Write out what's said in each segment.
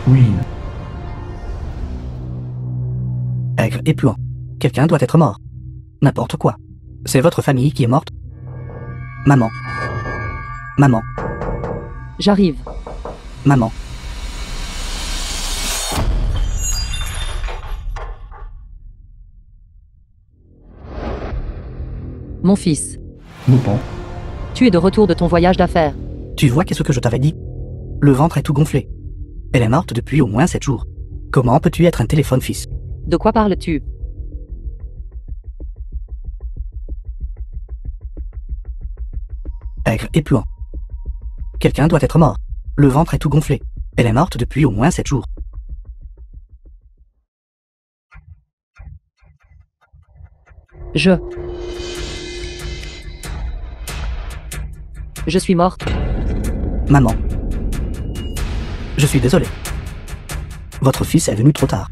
Oui. Aigre et puant. Quelqu'un doit être mort. N'importe quoi. C'est votre famille qui est morte. Maman. Maman. J'arrive. Maman. Mon fils, Maupan. tu es de retour de ton voyage d'affaires. Tu vois qu'est-ce que je t'avais dit? Le ventre est tout gonflé. Elle est morte depuis au moins 7 jours. Comment peux-tu être un téléphone fils? De quoi parles-tu? Aigre et puant. Quelqu'un doit être mort. Le ventre est tout gonflé. Elle est morte depuis au moins 7 jours. Je suis morte. Maman. Je suis désolé. Votre fils est venu trop tard.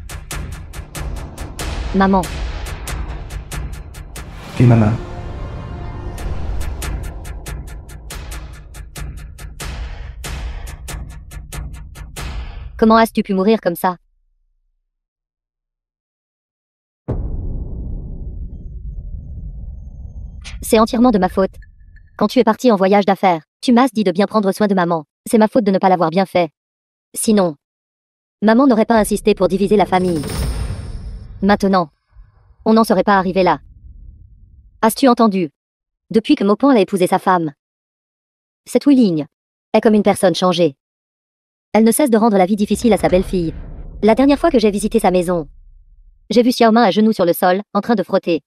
Maman. Et maman. Comment as-tu pu mourir comme ça? C'est entièrement de ma faute. Quand tu es parti en voyage d'affaires, tu m'as dit de bien prendre soin de maman. C'est ma faute de ne pas l'avoir bien fait. Sinon, maman n'aurait pas insisté pour diviser la famille. Maintenant, on n'en serait pas arrivé là. As-tu entendu? Depuis que Maupan a épousé sa femme, cette Willing est comme une personne changée. Elle ne cesse de rendre la vie difficile à sa belle-fille. La dernière fois que j'ai visité sa maison, j'ai vu Xiaomin à genoux sur le sol, en train de frotter.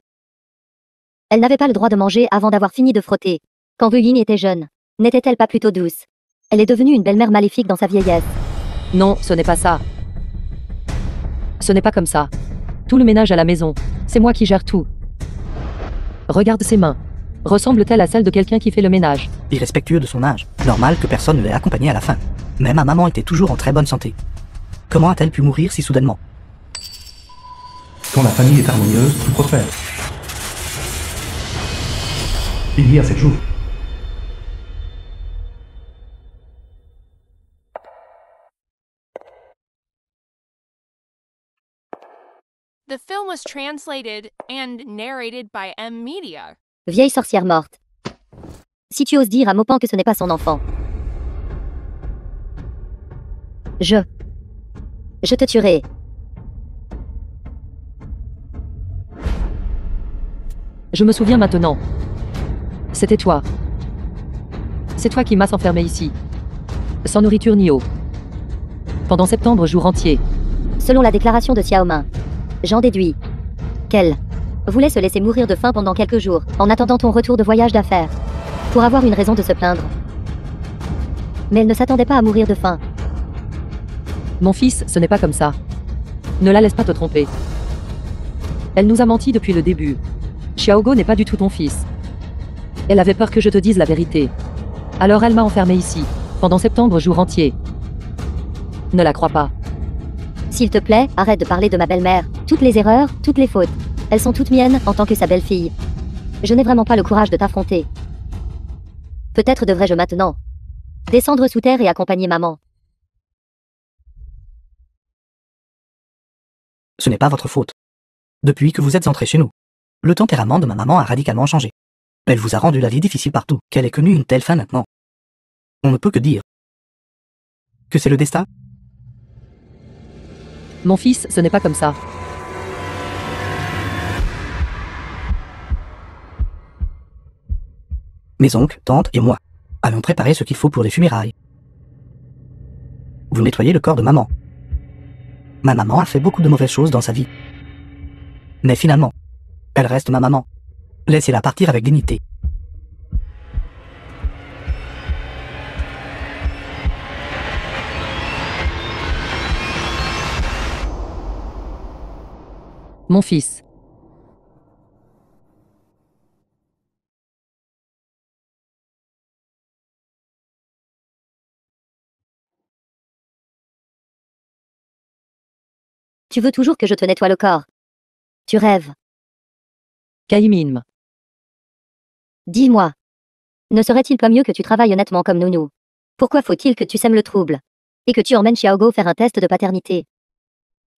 Elle n'avait pas le droit de manger avant d'avoir fini de frotter. Quand Willing était jeune, n'était-elle pas plutôt douce? Elle est devenue une belle-mère maléfique dans sa vieillesse. Non, ce n'est pas ça. Ce n'est pas comme ça. Tout le ménage à la maison, c'est moi qui gère tout. Regarde ses mains. Ressemble-t-elle à celle de quelqu'un qui fait le ménage? Irrespectueux de son âge. Normal que personne ne l'ait accompagné à la fin. Mais ma maman était toujours en très bonne santé. Comment a-t-elle pu mourir si soudainement? Quand la famille est harmonieuse, tout prospère. Il y a 7 jours. The film was translated and narrated by M Media. Vieille sorcière morte. Si tu oses dire à Maupan que ce n'est pas son enfant, je te tuerai. Je me souviens maintenant. C'était toi. C'est toi qui m'as enfermé ici. Sans nourriture ni eau. Pendant septembre, jour entier. Selon la déclaration de Xiaomin, j'en déduis qu'elle voulait se laisser mourir de faim pendant quelques jours, en attendant ton retour de voyage d'affaires, pour avoir une raison de se plaindre. Mais elle ne s'attendait pas à mourir de faim. Mon fils, ce n'est pas comme ça. Ne la laisse pas te tromper. Elle nous a menti depuis le début. Xiaogo n'est pas du tout ton fils. Elle avait peur que je te dise la vérité. Alors elle m'a enfermé ici, pendant septembre jour entier. Ne la crois pas. S'il te plaît, arrête de parler de ma belle-mère. Toutes les erreurs, toutes les fautes, elles sont toutes miennes en tant que sa belle-fille. Je n'ai vraiment pas le courage de t'affronter. Peut-être devrais-je maintenant descendre sous terre et accompagner maman. Ce n'est pas votre faute. Depuis que vous êtes entré chez nous, le tempérament de ma maman a radicalement changé. Elle vous a rendu la vie difficile partout, qu'elle ait connu une telle fin maintenant. On ne peut que dire que c'est le destin. Mon fils, ce n'est pas comme ça. Mes oncles, tantes et moi allons préparer ce qu'il faut pour les funérailles. Vous nettoyez le corps de maman. Ma maman a fait beaucoup de mauvaises choses dans sa vie. Mais finalement, elle reste ma maman. Laissez-la partir avec dignité. Mon fils. Tu veux toujours que je te nettoie le corps. Tu rêves. Kaimin. Dis-moi. Ne serait-il pas mieux que tu travailles honnêtement comme Nounou? Pourquoi faut-il que tu sèmes le trouble? et que tu emmènes Xiaogo faire un test de paternité.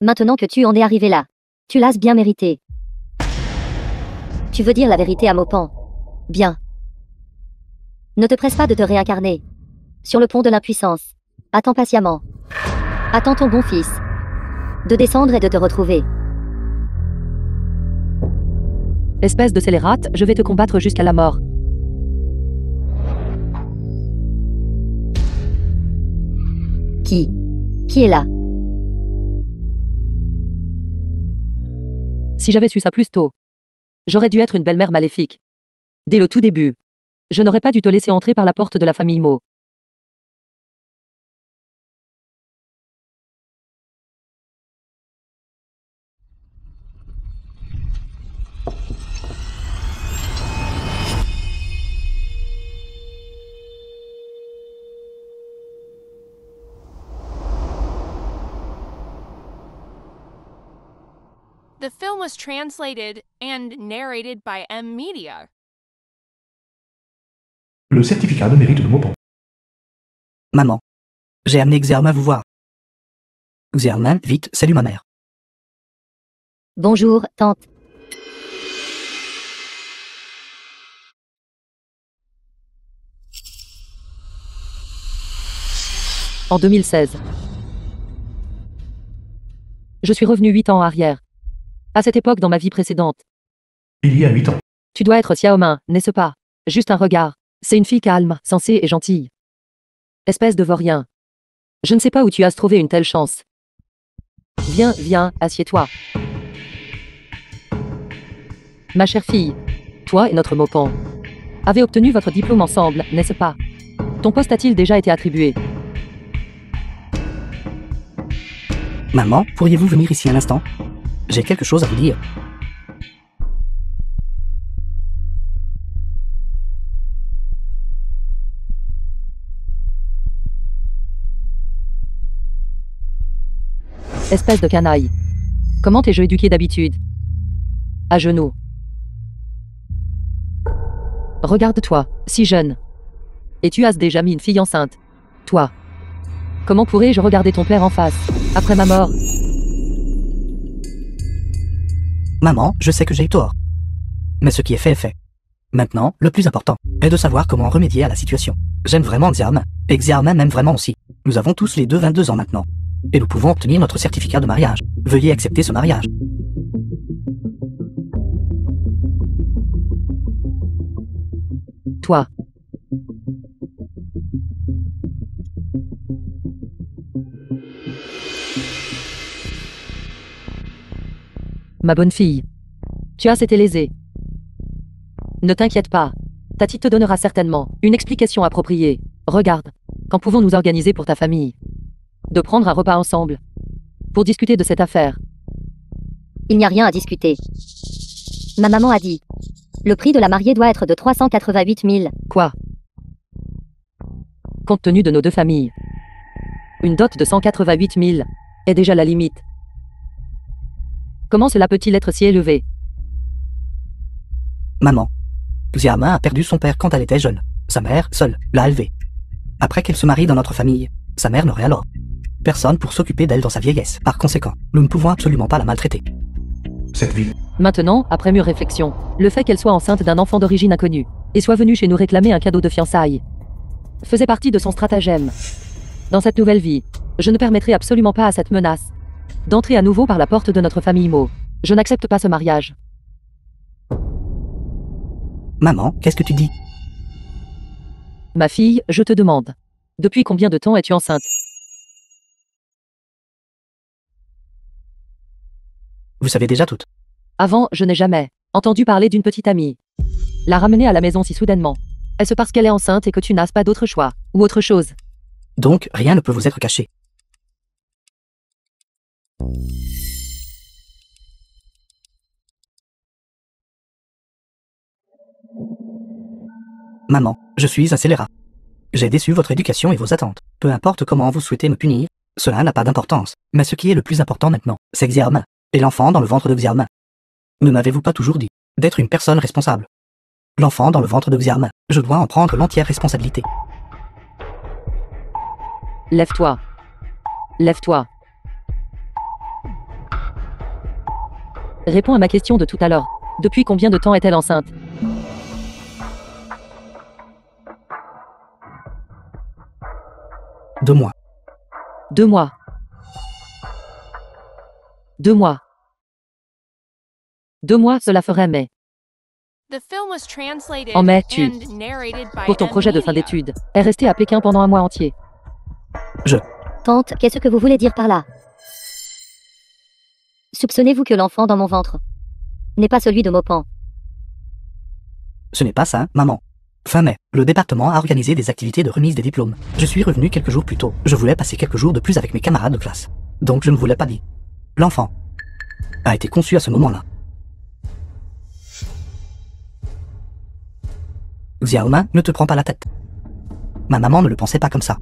Maintenant que tu en es arrivé là, tu l'as bien mérité. Tu veux dire la vérité à Maupan. Bien. Ne te presse pas de te réincarner. Sur le pont de l'impuissance. Attends patiemment. Attends ton bon fils de descendre et de te retrouver. Espèce de scélérate, je vais te combattre jusqu'à la mort. Qui est là? Si j'avais su ça plus tôt, j'aurais dû être une belle-mère maléfique. Dès le tout début, je n'aurais pas dû te laisser entrer par la porte de la famille Mo. The film was translated and narrated by M Media. Le certificat de mérite de Maupan. Maman. J'ai amené Xiaomin vous voir. Xiaomin, vite, salue ma mère. Bonjour, tante. En 2016. Je suis revenu 8 ans en arrière. À cette époque dans ma vie précédente. Il y a 8 ans. Tu dois être Xiaomin, n'est-ce pas? Juste un regard. C'est une fille calme, sensée et gentille. Espèce de vaurien. Je ne sais pas où tu as trouvé une telle chance. Viens, viens, assieds-toi. Ma chère fille, toi et notre Maupan avez obtenu votre diplôme ensemble, n'est-ce pas? Ton poste a-t-il déjà été attribué? Maman, pourriez-vous venir ici un instant? J'ai quelque chose à vous dire. Espèce de canaille. Comment t'es-je éduqué d'habitude? À genoux. Regarde-toi, si jeune. Et tu as déjà mis une fille enceinte. Toi. Comment pourrais-je regarder ton père en face, après ma mort? Maman, je sais que j'ai eu tort. Mais ce qui est fait est fait. Maintenant, le plus important est de savoir comment remédier à la situation. J'aime vraiment Xiaomin, et Xiaomin m'aime vraiment aussi. Nous avons tous les deux 22 ans maintenant. Et nous pouvons obtenir notre certificat de mariage. Veuillez accepter ce mariage. Toi. Ma bonne fille. Tu as été lésée. Ne t'inquiète pas. Tati te donnera certainement une explication appropriée. Regarde. Quand pouvons-nous organiser pour ta famille? De prendre un repas ensemble. Pour discuter de cette affaire. Il n'y a rien à discuter. Ma maman a dit. Le prix de la mariée doit être de 388 000. Quoi? Compte tenu de nos deux familles. Une dot de 188 000 est déjà la limite. Comment cela peut-il être si élevé? Maman. Xiaomin a perdu son père quand elle était jeune. Sa mère, seule, l'a élevée. Après qu'elle se marie dans notre famille, sa mère n'aurait alors personne pour s'occuper d'elle dans sa vieillesse. Par conséquent, nous ne pouvons absolument pas la maltraiter. Cette ville. Maintenant, après mûre réflexion, le fait qu'elle soit enceinte d'un enfant d'origine inconnue et soit venue chez nous réclamer un cadeau de fiançailles faisait partie de son stratagème. Dans cette nouvelle vie, je ne permettrai absolument pas à cette menace d'entrer à nouveau par la porte de notre famille Mo. Je n'accepte pas ce mariage. Maman, qu'est-ce que tu dis? Ma fille, je te demande. Depuis combien de temps es-tu enceinte? Vous savez déjà tout. Avant, je n'ai jamais entendu parler d'une petite amie. La ramener à la maison si soudainement. Est-ce parce qu'elle est enceinte et que tu n'as pas d'autre choix, ou autre chose? Donc, rien ne peut vous être caché. Maman, je suis un scélérat. J'ai déçu votre éducation et vos attentes. Peu importe comment vous souhaitez me punir, cela n'a pas d'importance. Mais ce qui est le plus important maintenant, c'est Xiaomin, et l'enfant dans le ventre de Xiaomin. Ne m'avez-vous pas toujours dit d'être une personne responsable? L'enfant dans le ventre de Xiaomin, je dois en prendre l'entière responsabilité. Lève-toi. Lève-toi. Réponds à ma question de tout à l'heure. Depuis combien de temps est-elle enceinte? Deux mois. 2 mois. 2 mois. 2 mois, cela ferait mai. The film was translated En mai, tu, and narrated by pour ton projet de fin M-Media. d'études, est resté à Pékin pendant un mois entier. Tante, qu'est-ce que vous voulez dire par là? Soupçonnez-vous que l'enfant dans mon ventre n'est pas celui de Maupan? Ce n'est pas ça, maman. Fin mai, le département a organisé des activités de remise des diplômes. Je suis revenu quelques jours plus tôt. Je voulais passer quelques jours de plus avec mes camarades de classe. Donc je ne vous l'ai pas dit. L'enfant a été conçu à ce moment-là. Xiaoma, ne te prends pas la tête. Ma maman ne le pensait pas comme ça.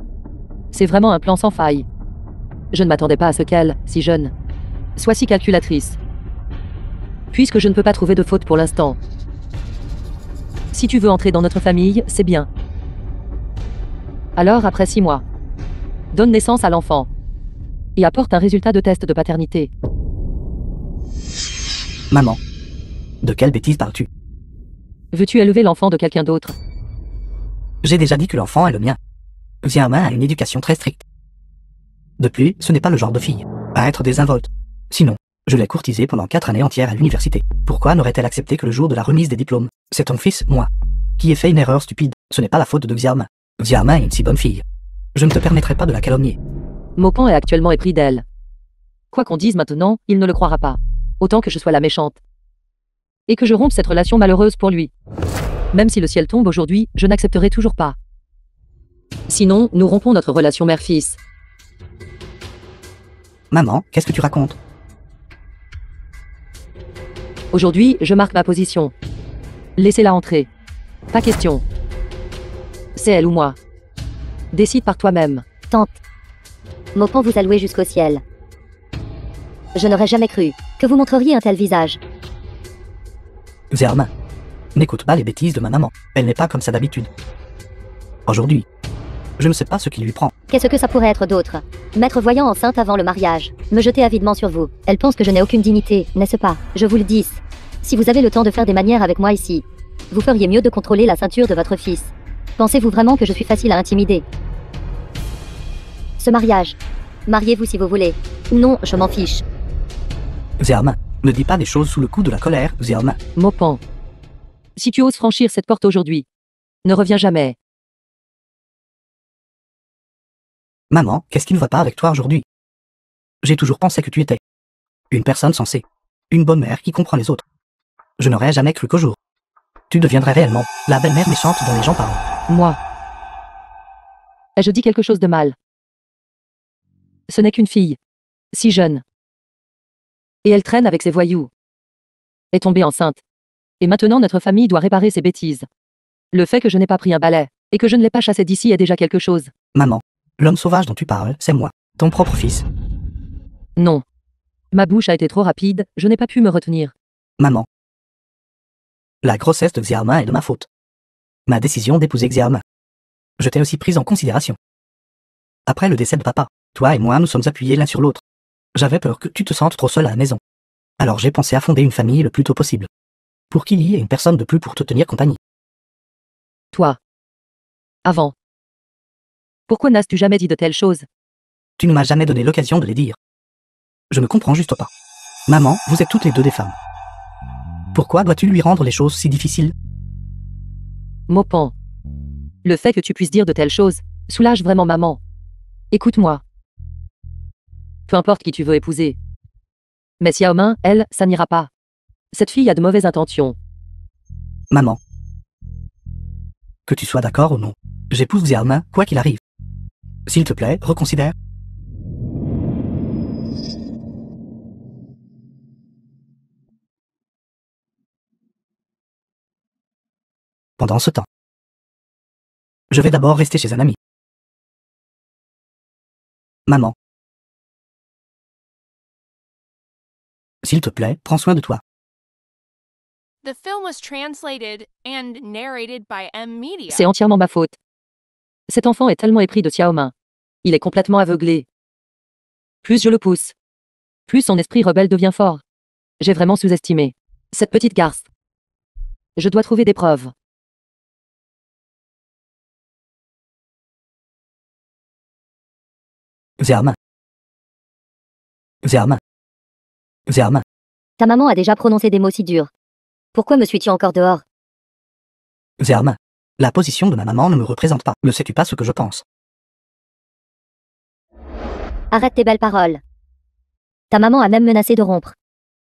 C'est vraiment un plan sans faille. Je ne m'attendais pas à ce qu'elle, si jeune, soit si calculatrice. Puisque je ne peux pas trouver de faute pour l'instant. Si tu veux entrer dans notre famille, c'est bien. Alors, après 6 mois, donne naissance à l'enfant. Et apporte un résultat de test de paternité. Maman, de quelle bêtise parles-tu? Veux-tu élever l'enfant de quelqu'un d'autre? J'ai déjà dit que l'enfant est le mien. Xiaoma a une éducation très stricte. De plus, ce n'est pas le genre de fille à être désinvolte. Sinon, je l'ai courtisée pendant 4 années entières à l'université. Pourquoi n'aurait-elle accepté que le jour de la remise des diplômes? C'est ton fils, moi, qui ai fait une erreur stupide. Ce n'est pas la faute de Xiaoma. Xiaoma est une si bonne fille. Je ne te permettrai pas de la calomnier. Maupan est actuellement épris d'elle. Quoi qu'on dise maintenant, il ne le croira pas. Autant que je sois la méchante. Et que je rompe cette relation malheureuse pour lui. Même si le ciel tombe aujourd'hui, je n'accepterai toujours pas. Sinon, nous rompons notre relation mère-fils. Maman, qu'est-ce que tu racontes? Aujourd'hui, je marque ma position. Laissez-la entrer. Pas question. C'est elle ou moi. Décide par toi-même. Tante, Maupan vous a loué jusqu'au ciel. Je n'aurais jamais cru que vous montreriez un tel visage. Xiaoma, n'écoute pas les bêtises de ma maman. Elle n'est pas comme ça d'habitude. Aujourd'hui, je ne sais pas ce qui lui prend. Qu'est-ce que ça pourrait être d'autre? M'être voyant enceinte avant le mariage, me jeter avidement sur vous. Elle pense que je n'ai aucune dignité, n'est-ce pas? Je vous le dis. Si vous avez le temps de faire des manières avec moi ici, vous feriez mieux de contrôler la ceinture de votre fils. Pensez-vous vraiment que je suis facile à intimider? Ce mariage. Mariez-vous si vous voulez. Non, je m'en fiche. Xiaoma, ne dis pas des choses sous le coup de la colère, Xiaoma. Maupan. Si tu oses franchir cette porte aujourd'hui, ne reviens jamais. Maman, qu'est-ce qui ne va pas avec toi aujourd'hui? J'ai toujours pensé que tu étais une personne sensée, une bonne mère qui comprend les autres. Je n'aurais jamais cru qu'au jour tu deviendrais réellement la belle-mère méchante dont les gens parlent. Moi. Ai-je dit quelque chose de mal? Ce n'est qu'une fille. Si jeune. Et elle traîne avec ses voyous. Est tombée enceinte. Et maintenant notre famille doit réparer ses bêtises. Le fait que je n'ai pas pris un balai, et que je ne l'ai pas chassé d'ici est déjà quelque chose. Maman, l'homme sauvage dont tu parles, c'est moi, ton propre fils. Non. Ma bouche a été trop rapide, je n'ai pas pu me retenir. Maman. La grossesse de Xiaoma est de ma faute. Ma décision d'épouser Xiaoma. Je t'ai aussi prise en considération. Après le décès de papa, toi et moi nous sommes appuyés l'un sur l'autre. J'avais peur que tu te sentes trop seul à la maison. Alors j'ai pensé à fonder une famille le plus tôt possible. Pour qu'il y ait une personne de plus pour te tenir compagnie. Toi. Avant. Pourquoi n'as-tu jamais dit de telles choses? Tu ne m'as jamais donné l'occasion de les dire. Je ne comprends juste pas. Maman, vous êtes toutes les deux des femmes. Pourquoi dois-tu lui rendre les choses si difficiles? Maupan. Le fait que tu puisses dire de telles choses soulage vraiment maman. Écoute-moi. Peu importe qui tu veux épouser. Mais Xiaoma, elle, ça n'ira pas. Cette fille a de mauvaises intentions. Maman. Que tu sois d'accord ou non, j'épouse Xiaoma, quoi qu'il arrive. S'il te plaît, reconsidère. Pendant ce temps, je vais d'abord rester chez un ami. Maman. S'il te plaît, prends soin de toi. The film was translated and narrated by M-Media. C'est entièrement ma faute. Cet enfant est tellement épris de Xiaoma. Il est complètement aveuglé. Plus je le pousse, plus son esprit rebelle devient fort. J'ai vraiment sous-estimé cette petite garce. Je dois trouver des preuves. Zermain. Zermain. Zermain. Ta maman a déjà prononcé des mots si durs. Pourquoi me suis-tu encore dehors? Zermain. La position de ma maman ne me représente pas. Ne sais-tu pas ce que je pense? Arrête tes belles paroles. Ta maman a même menacé de rompre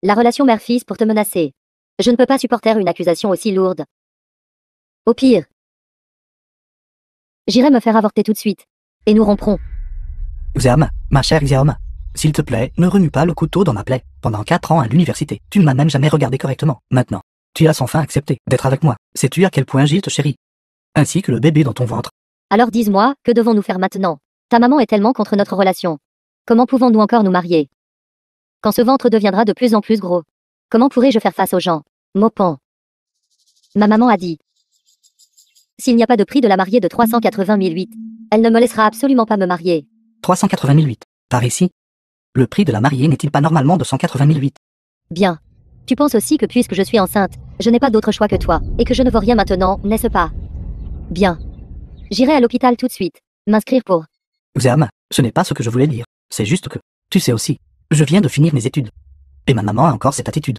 la relation mère-fils pour te menacer. Je ne peux pas supporter une accusation aussi lourde. Au pire, j'irai me faire avorter tout de suite. Et nous romprons. Zermain, ma chère Zermain. S'il te plaît, ne remue pas le couteau dans ma plaie. Pendant 4 ans à l'université, tu ne m'as même jamais regardé correctement. Maintenant, tu as enfin accepté d'être avec moi. Sais-tu à quel point Gilles te chérit? Ainsi que le bébé dans ton ventre. Alors dis-moi, que devons-nous faire maintenant? Ta maman est tellement contre notre relation. Comment pouvons-nous encore nous marier? Quand ce ventre deviendra de plus en plus gros, comment pourrais-je faire face aux gens? Maupan. Ma maman a dit. S'il n'y a pas de prix de la mariée de 380 008, elle ne me laissera absolument pas me marier. 380 008. Par ici? Le prix de la mariée n'est-il pas normalement de 180 008? Bien. Tu penses aussi que puisque je suis enceinte, je n'ai pas d'autre choix que toi, et que je ne vaux rien maintenant, n'est-ce pas? Bien. J'irai à l'hôpital tout de suite. M'inscrire pour... Zermain, ce n'est pas ce que je voulais dire. C'est juste que, tu sais aussi, je viens de finir mes études. Et ma maman a encore cette attitude.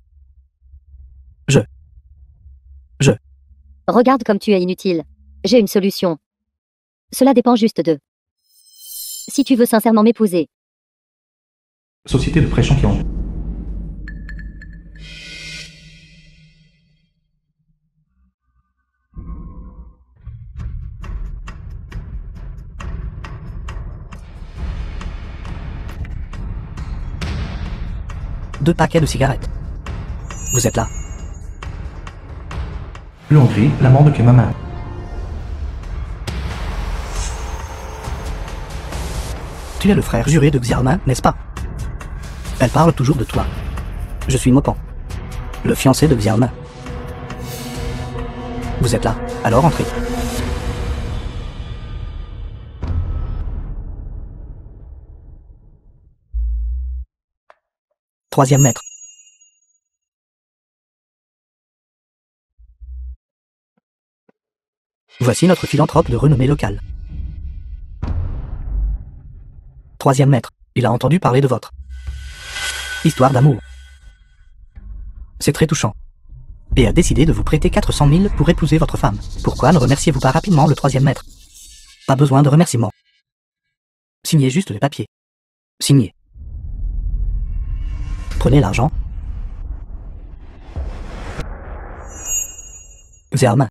Regarde comme tu es inutile. J'ai une solution. Cela dépend juste de... Si tu veux sincèrement m'épouser. Société de pré-champion. Deux paquets de cigarettes. Vous êtes là? Le Hongrie, l'amant de Kemama. Tu es le frère juré de Xiaoman, n'est-ce pas? Elle parle toujours de toi. Je suis Maupan, le fiancé de Xiaoman. Vous êtes là, alors entrez. Troisième maître. Voici notre philanthrope de renommée locale. Troisième maître, il a entendu parler de votre histoire d'amour. C'est très touchant. Et a décidé de vous prêter 400 000 pour épouser votre femme. Pourquoi ne remerciez-vous pas rapidement le troisième maître? Pas besoin de remerciements. Signez juste les papiers. Signez. Prenez l'argent. Zermain,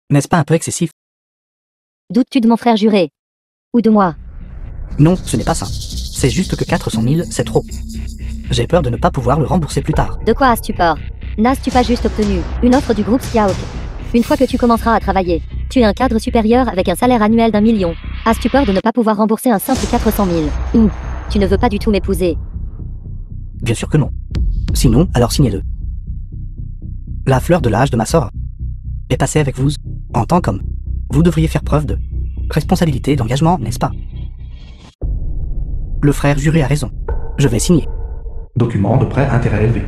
n'est-ce pas un peu excessif? Doutes-tu de mon frère juré? Ou de moi? Non, ce n'est pas ça. C'est juste que 400 000, c'est trop. J'ai peur de ne pas pouvoir le rembourser plus tard. De quoi as-tu peur? N'as-tu pas juste obtenu une offre du groupe Scout? Une fois que tu commenceras à travailler, tu es un cadre supérieur avec un salaire annuel d'1 million. As-tu peur de ne pas pouvoir rembourser un simple 400 000? Tu ne veux pas du tout m'épouser. Bien sûr que non. Sinon, alors signez-le. La fleur de l'âge de ma sœur est passée avec vous. En tant qu'homme, vous devriez faire preuve de responsabilité et d'engagement, n'est-ce pas? Le frère juré a raison. Je vais signer. Document de prêt intérêt élevé.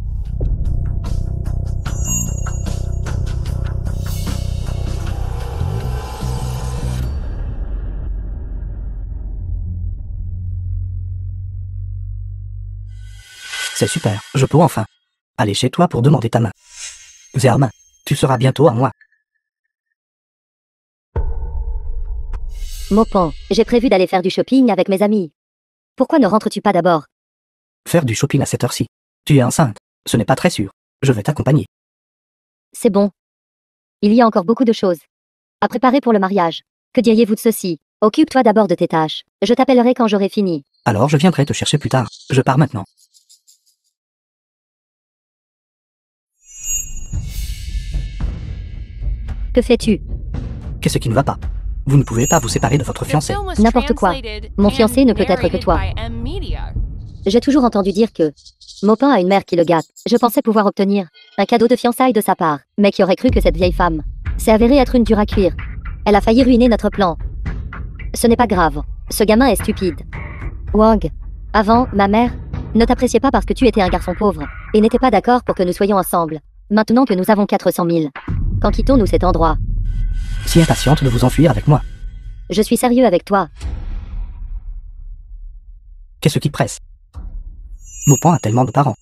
C'est super, je peux enfin aller chez toi pour demander ta main. Zermain, tu seras bientôt à moi. Maupan, j'ai prévu d'aller faire du shopping avec mes amis. Pourquoi ne rentres-tu pas d'abord? Faire du shopping à cette heure-ci. Tu es enceinte. Ce n'est pas très sûr. Je vais t'accompagner. C'est bon. Il y a encore beaucoup de choses à préparer pour le mariage. Que diriez-vous de ceci? Occupe-toi d'abord de tes tâches. Je t'appellerai quand j'aurai fini. Alors je viendrai te chercher plus tard. Je pars maintenant. Que fais-tu? Qu'est-ce qui ne va pas? Vous ne pouvez pas vous séparer de votre The fiancé. film was N'importe quoi. translated Mon and fiancé ne peut être que narrated toi. by M Media. J'ai toujours entendu dire que Maupan a une mère qui le gâte. Je pensais pouvoir obtenir un cadeau de fiançailles de sa part. Mais qui aurait cru que cette vieille femme s'est avérée être une dure à cuire. Elle a failli ruiner notre plan. Ce n'est pas grave. Ce gamin est stupide. Wang, Avant, ma mère ne t'appréciait pas parce que tu étais un garçon pauvre, et n'était pas d'accord pour que nous soyons ensemble. Maintenant que nous avons 400 000, quand quittons-nous cet endroit? Si impatiente de vous enfuir avec moi. Je suis sérieux avec toi. Qu'est-ce qui presse? Maupan a tellement de parents.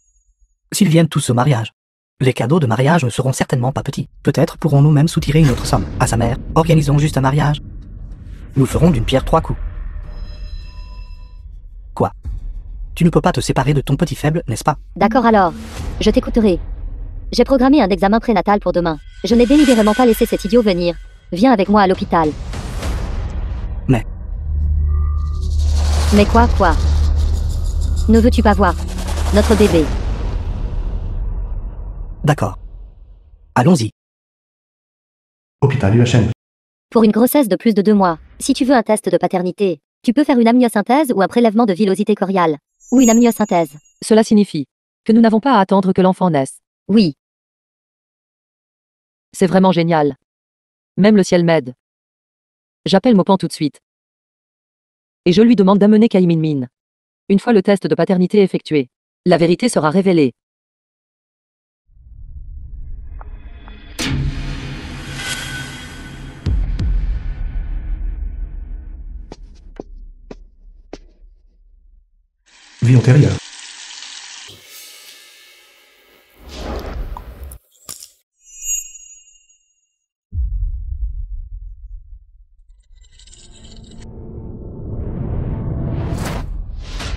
S'ils viennent tous au mariage, les cadeaux de mariage ne seront certainement pas petits. Peut-être pourrons-nous même soutirer une autre somme à sa mère. Organisons juste un mariage. Nous ferons d'une pierre 3 coups. Quoi? Tu ne peux pas te séparer de ton petit faible, n'est-ce pas? D'accord alors. Je t'écouterai. J'ai programmé un examen prénatal pour demain. Je n'ai délibérément pas laissé cet idiot venir. Viens avec moi à l'hôpital. Mais quoi? Ne veux-tu pas voir notre bébé? D'accord. Allons-y. Hôpital UHN. Pour une grossesse de plus de 2 mois, si tu veux un test de paternité, tu peux faire une amniosynthèse ou un prélèvement de villosité coriale. Ou une amniosynthèse. Cela signifie que nous n'avons pas à attendre que l'enfant naisse. Oui. C'est vraiment génial. Même le ciel m'aide. J'appelle Maupan tout de suite. Et je lui demande d'amener Kai Min. Une fois le test de paternité effectué, la vérité sera révélée. Vie antérieure.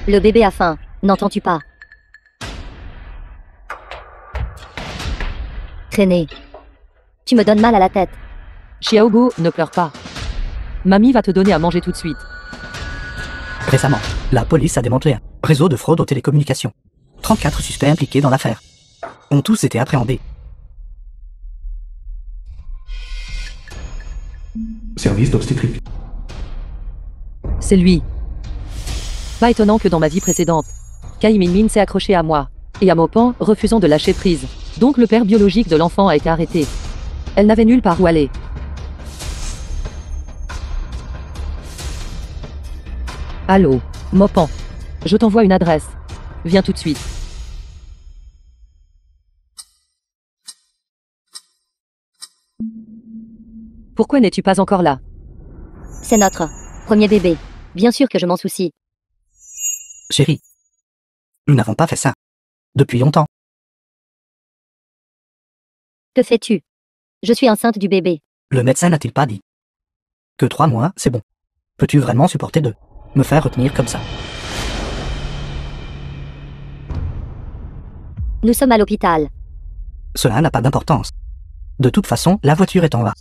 Le bébé a faim, n'entends-tu pas? Traîner. Tu me donnes mal à la tête. Xiaogo, ne pleure pas. Mamie va te donner à manger tout de suite. Récemment, la police a démantelé un réseau de fraude aux télécommunications. 34 suspects impliqués dans l'affaire ont tous été appréhendés. Service d'obstétrique. C'est lui. Pas étonnant que dans ma vie précédente, Kai Min s'est accroché à moi et à Maupan, refusant de lâcher prise. Donc le père biologique de l'enfant a été arrêté. Elle n'avait nulle part où aller. Allô, Maupan. Je t'envoie une adresse. Viens tout de suite. Pourquoi n'es-tu pas encore là? C'est notre premier bébé. Bien sûr que je m'en soucie. Chérie, nous n'avons pas fait ça depuis longtemps. Que fais-tu? Je suis enceinte du bébé. Le médecin n'a-t-il pas dit que 3 mois, c'est bon? Peux-tu vraiment supporter de me faire retenir comme ça? Nous sommes à l'hôpital. Cela n'a pas d'importance. De toute façon, la voiture est en bas.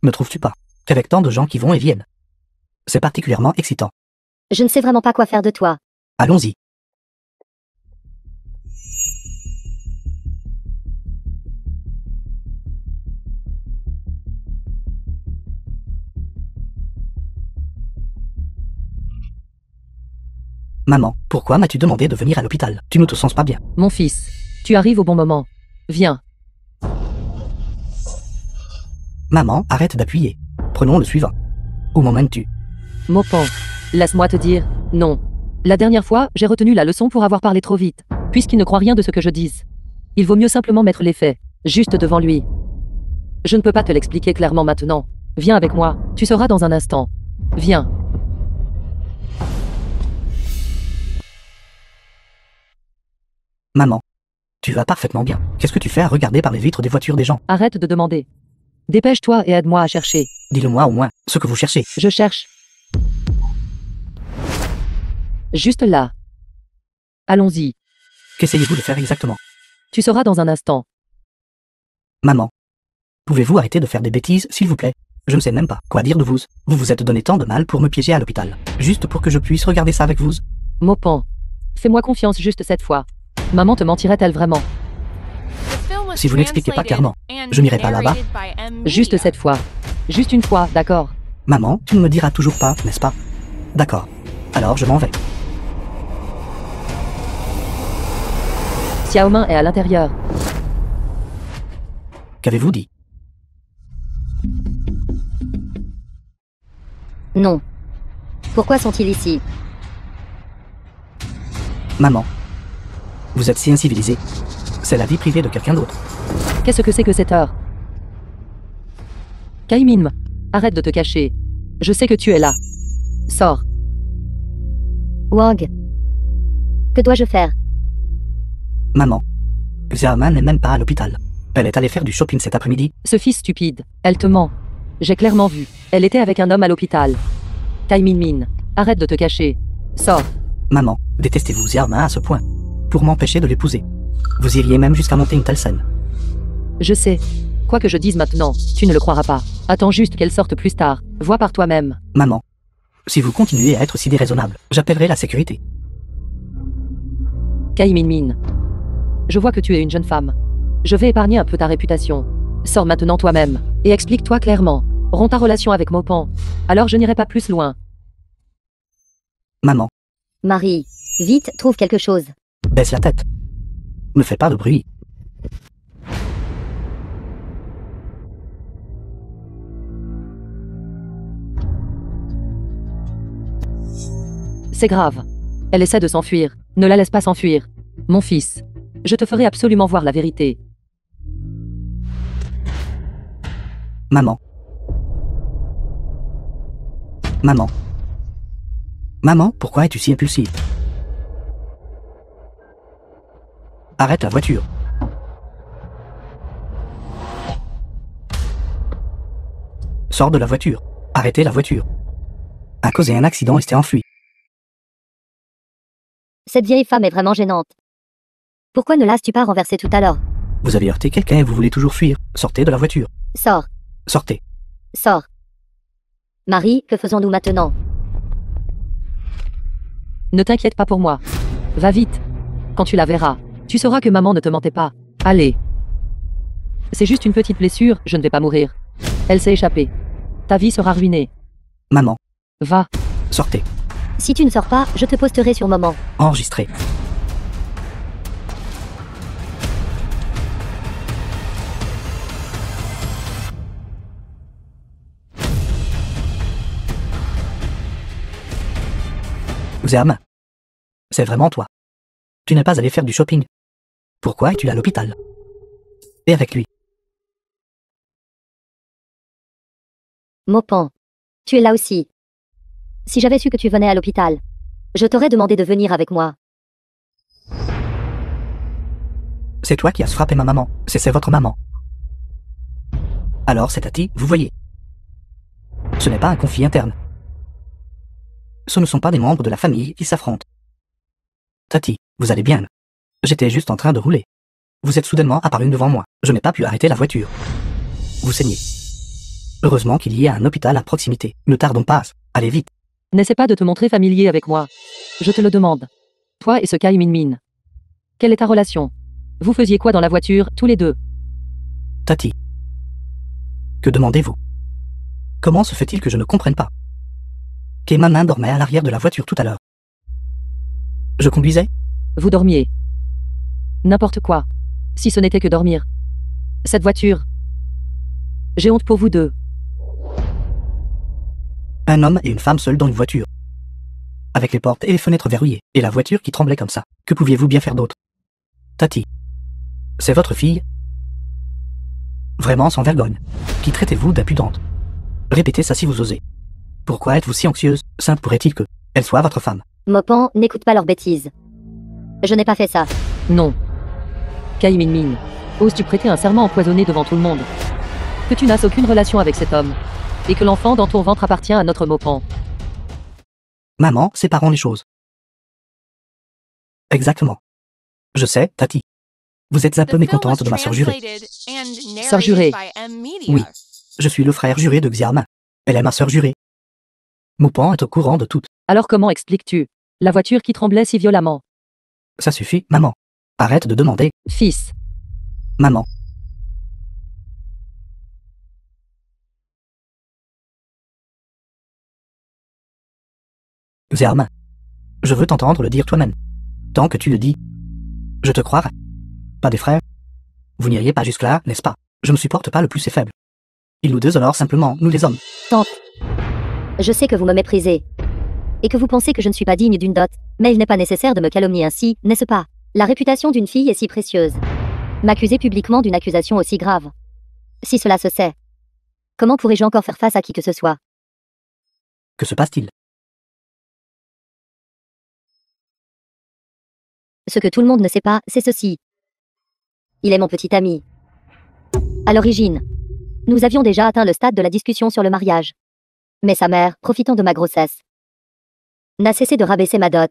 Ne trouves-tu pas qu'avec tant de gens qui vont et viennent, c'est particulièrement excitant? Je ne sais vraiment pas quoi faire de toi. Allons-y. Maman, pourquoi m'as-tu demandé de venir à l'hôpital? Tu ne te sens pas bien. Mon fils, tu arrives au bon moment. Viens. Maman, arrête d'appuyer. Prenons le suivant. Où m'emmènes-tu? Maupan, laisse-moi te dire, non. La dernière fois, j'ai retenu la leçon pour avoir parlé trop vite, puisqu'il ne croit rien de ce que je dise. Il vaut mieux simplement mettre les faits, juste devant lui. Je ne peux pas te l'expliquer clairement maintenant. Viens avec moi, tu sauras dans un instant. Viens. Maman, tu vas parfaitement bien. Qu'est-ce que tu fais à regarder par les vitres des voitures des gens? Arrête de demander. Dépêche-toi et aide-moi à chercher. Dis-le-moi au moins, ce que vous cherchez. Je cherche. Juste là. Allons-y. Qu'essayez-vous de faire exactement? Tu sauras dans un instant. Maman, pouvez-vous arrêter de faire des bêtises, s'il vous plaît? Je ne sais même pas quoi dire de vous. Vous vous êtes donné tant de mal pour me piéger à l'hôpital. Juste pour que je puisse regarder ça avec vous. Maupan, fais-moi confiance juste cette fois. Maman te mentirait-elle vraiment? Si vous n'expliquez pas clairement, je n'irai pas là-bas. Juste cette fois. Juste une fois, d'accord? Maman, tu ne me diras toujours pas, n'est-ce pas? D'accord. Alors je m'en vais. Xiaomin est à l'intérieur. Qu'avez-vous dit? Non. Pourquoi sont-ils ici? Maman. Vous êtes si incivilisé. C'est la vie privée de quelqu'un d'autre. Qu'est-ce que c'est que cette heure? Kaimin, arrête de te cacher. Je sais que tu es là. Sors. Wang. Que dois-je faire? Maman. Xiaoman n'est même pas à l'hôpital. Elle est allée faire du shopping cet après-midi. Ce fils stupide, elle te ment. J'ai clairement vu. Elle était avec un homme à l'hôpital. Kaimin, arrête de te cacher. Sors. Maman, détestez-vous Xiaoman à ce point? Pour m'empêcher de l'épouser. Vous iriez même jusqu'à monter une telle scène. Je sais. Quoi que je dise maintenant, tu ne le croiras pas. Attends juste qu'elle sorte plus tard. Vois par toi-même. Maman. Si vous continuez à être si déraisonnable, j'appellerai la sécurité. Kaimin. Je vois que tu es une jeune femme. Je vais épargner un peu ta réputation. Sors maintenant toi-même. Et explique-toi clairement. Romps ta relation avec Mopan. Alors je n'irai pas plus loin. Maman. Marie. Vite, trouve quelque chose. Baisse la tête. Ne fais pas de bruit. C'est grave. Elle essaie de s'enfuir. Ne la laisse pas s'enfuir. Mon fils. Je te ferai absolument voir la vérité. Maman. Maman. Maman, pourquoi es-tu si impulsive? Arrête la voiture. Sors de la voiture. Arrêtez la voiture. A causé un accident et s'est enfui. Cette vieille femme est vraiment gênante. Pourquoi ne l'as-tu pas renversée tout à l'heure? Vous avez heurté quelqu'un et vous voulez toujours fuir. Sortez de la voiture. Sors. Sortez. Sors. Marie, que faisons-nous maintenant? Ne t'inquiète pas pour moi. Va vite. Quand tu la verras, tu sauras que maman ne te mentait pas. Allez. C'est juste une petite blessure, je ne vais pas mourir. Elle s'est échappée. Ta vie sera ruinée. Maman. Va. Sortez. Si tu ne sors pas, je te posterai sur Moment. Enregistrez. Xiaoman. C'est vraiment toi. Tu n'es pas allé faire du shopping. Pourquoi es-tu à l'hôpital? Et avec lui? Mopan. Tu es là aussi. Si j'avais su que tu venais à l'hôpital, je t'aurais demandé de venir avec moi. C'est toi qui as frappé ma maman. C'est votre maman. Alors c'est Tati, vous voyez. Ce n'est pas un conflit interne. Ce ne sont pas des membres de la famille qui s'affrontent. Tati, vous allez bien. J'étais juste en train de rouler. Vous êtes soudainement apparu devant moi. Je n'ai pas pu arrêter la voiture. Vous saignez. Heureusement qu'il y ait un hôpital à proximité. Ne tardons pas. Allez vite. N'essaie pas de te montrer familier avec moi. Je te le demande. Toi et ce Kaimin. Quelle est ta relation? Vous faisiez quoi dans la voiture, tous les deux? Tati. Que demandez-vous? Comment se fait-il que je ne comprenne pas? Kaimin dormait à l'arrière de la voiture tout à l'heure. Je conduisais? Vous dormiez. N'importe quoi. Si ce n'était que dormir. Cette voiture. J'ai honte pour vous deux. Un homme et une femme seuls dans une voiture. Avec les portes et les fenêtres verrouillées, et la voiture qui tremblait comme ça. Que pouviez-vous bien faire d'autre? Tati. C'est votre fille? Vraiment sans vergogne. Qui traitez-vous d'impudente? Répétez ça si vous osez. Pourquoi êtes-vous si anxieuse? Simple pourrait-il que elle soit votre femme? Mopan, n'écoute pas leurs bêtises. Je n'ai pas fait ça. Non. Kaimin. Oses-tu prêter un serment empoisonné devant tout le monde? Que tu n'as aucune relation avec cet homme. Et que l'enfant dans ton ventre appartient à notre Mopan. Maman, séparons les choses. Exactement. Je sais, Tati. Vous êtes un peu mécontente de ma sœur jurée. Sœur jurée. Oui. Je suis le frère juré de Xiaoman. Elle est ma sœur jurée. Mopan est au courant de tout. Alors comment expliques-tu la voiture qui tremblait si violemment? Ça suffit, maman. Arrête de demander. Fils. Maman. Xiaoman. Je veux t'entendre le dire toi-même. Tant que tu le dis, je te croirai. Pas des frères? Vous n'iriez pas jusque-là, n'est-ce pas? Je ne supporte pas le plus et faible. Il nous déshonore simplement, nous les hommes. Tante. Je sais que vous me méprisez. et que vous pensez que je ne suis pas digne d'une dot. Mais il n'est pas nécessaire de me calomnier ainsi, n'est-ce pas? La réputation d'une fille est si précieuse. M'accuser publiquement d'une accusation aussi grave. Si cela se sait, comment pourrais-je encore faire face à qui que ce soit? Que se passe-t-il? Ce que tout le monde ne sait pas, c'est ceci. Il est mon petit ami. À l'origine, nous avions déjà atteint le stade de la discussion sur le mariage. Mais sa mère, profitant de ma grossesse, n'a cessé de rabaisser ma dot.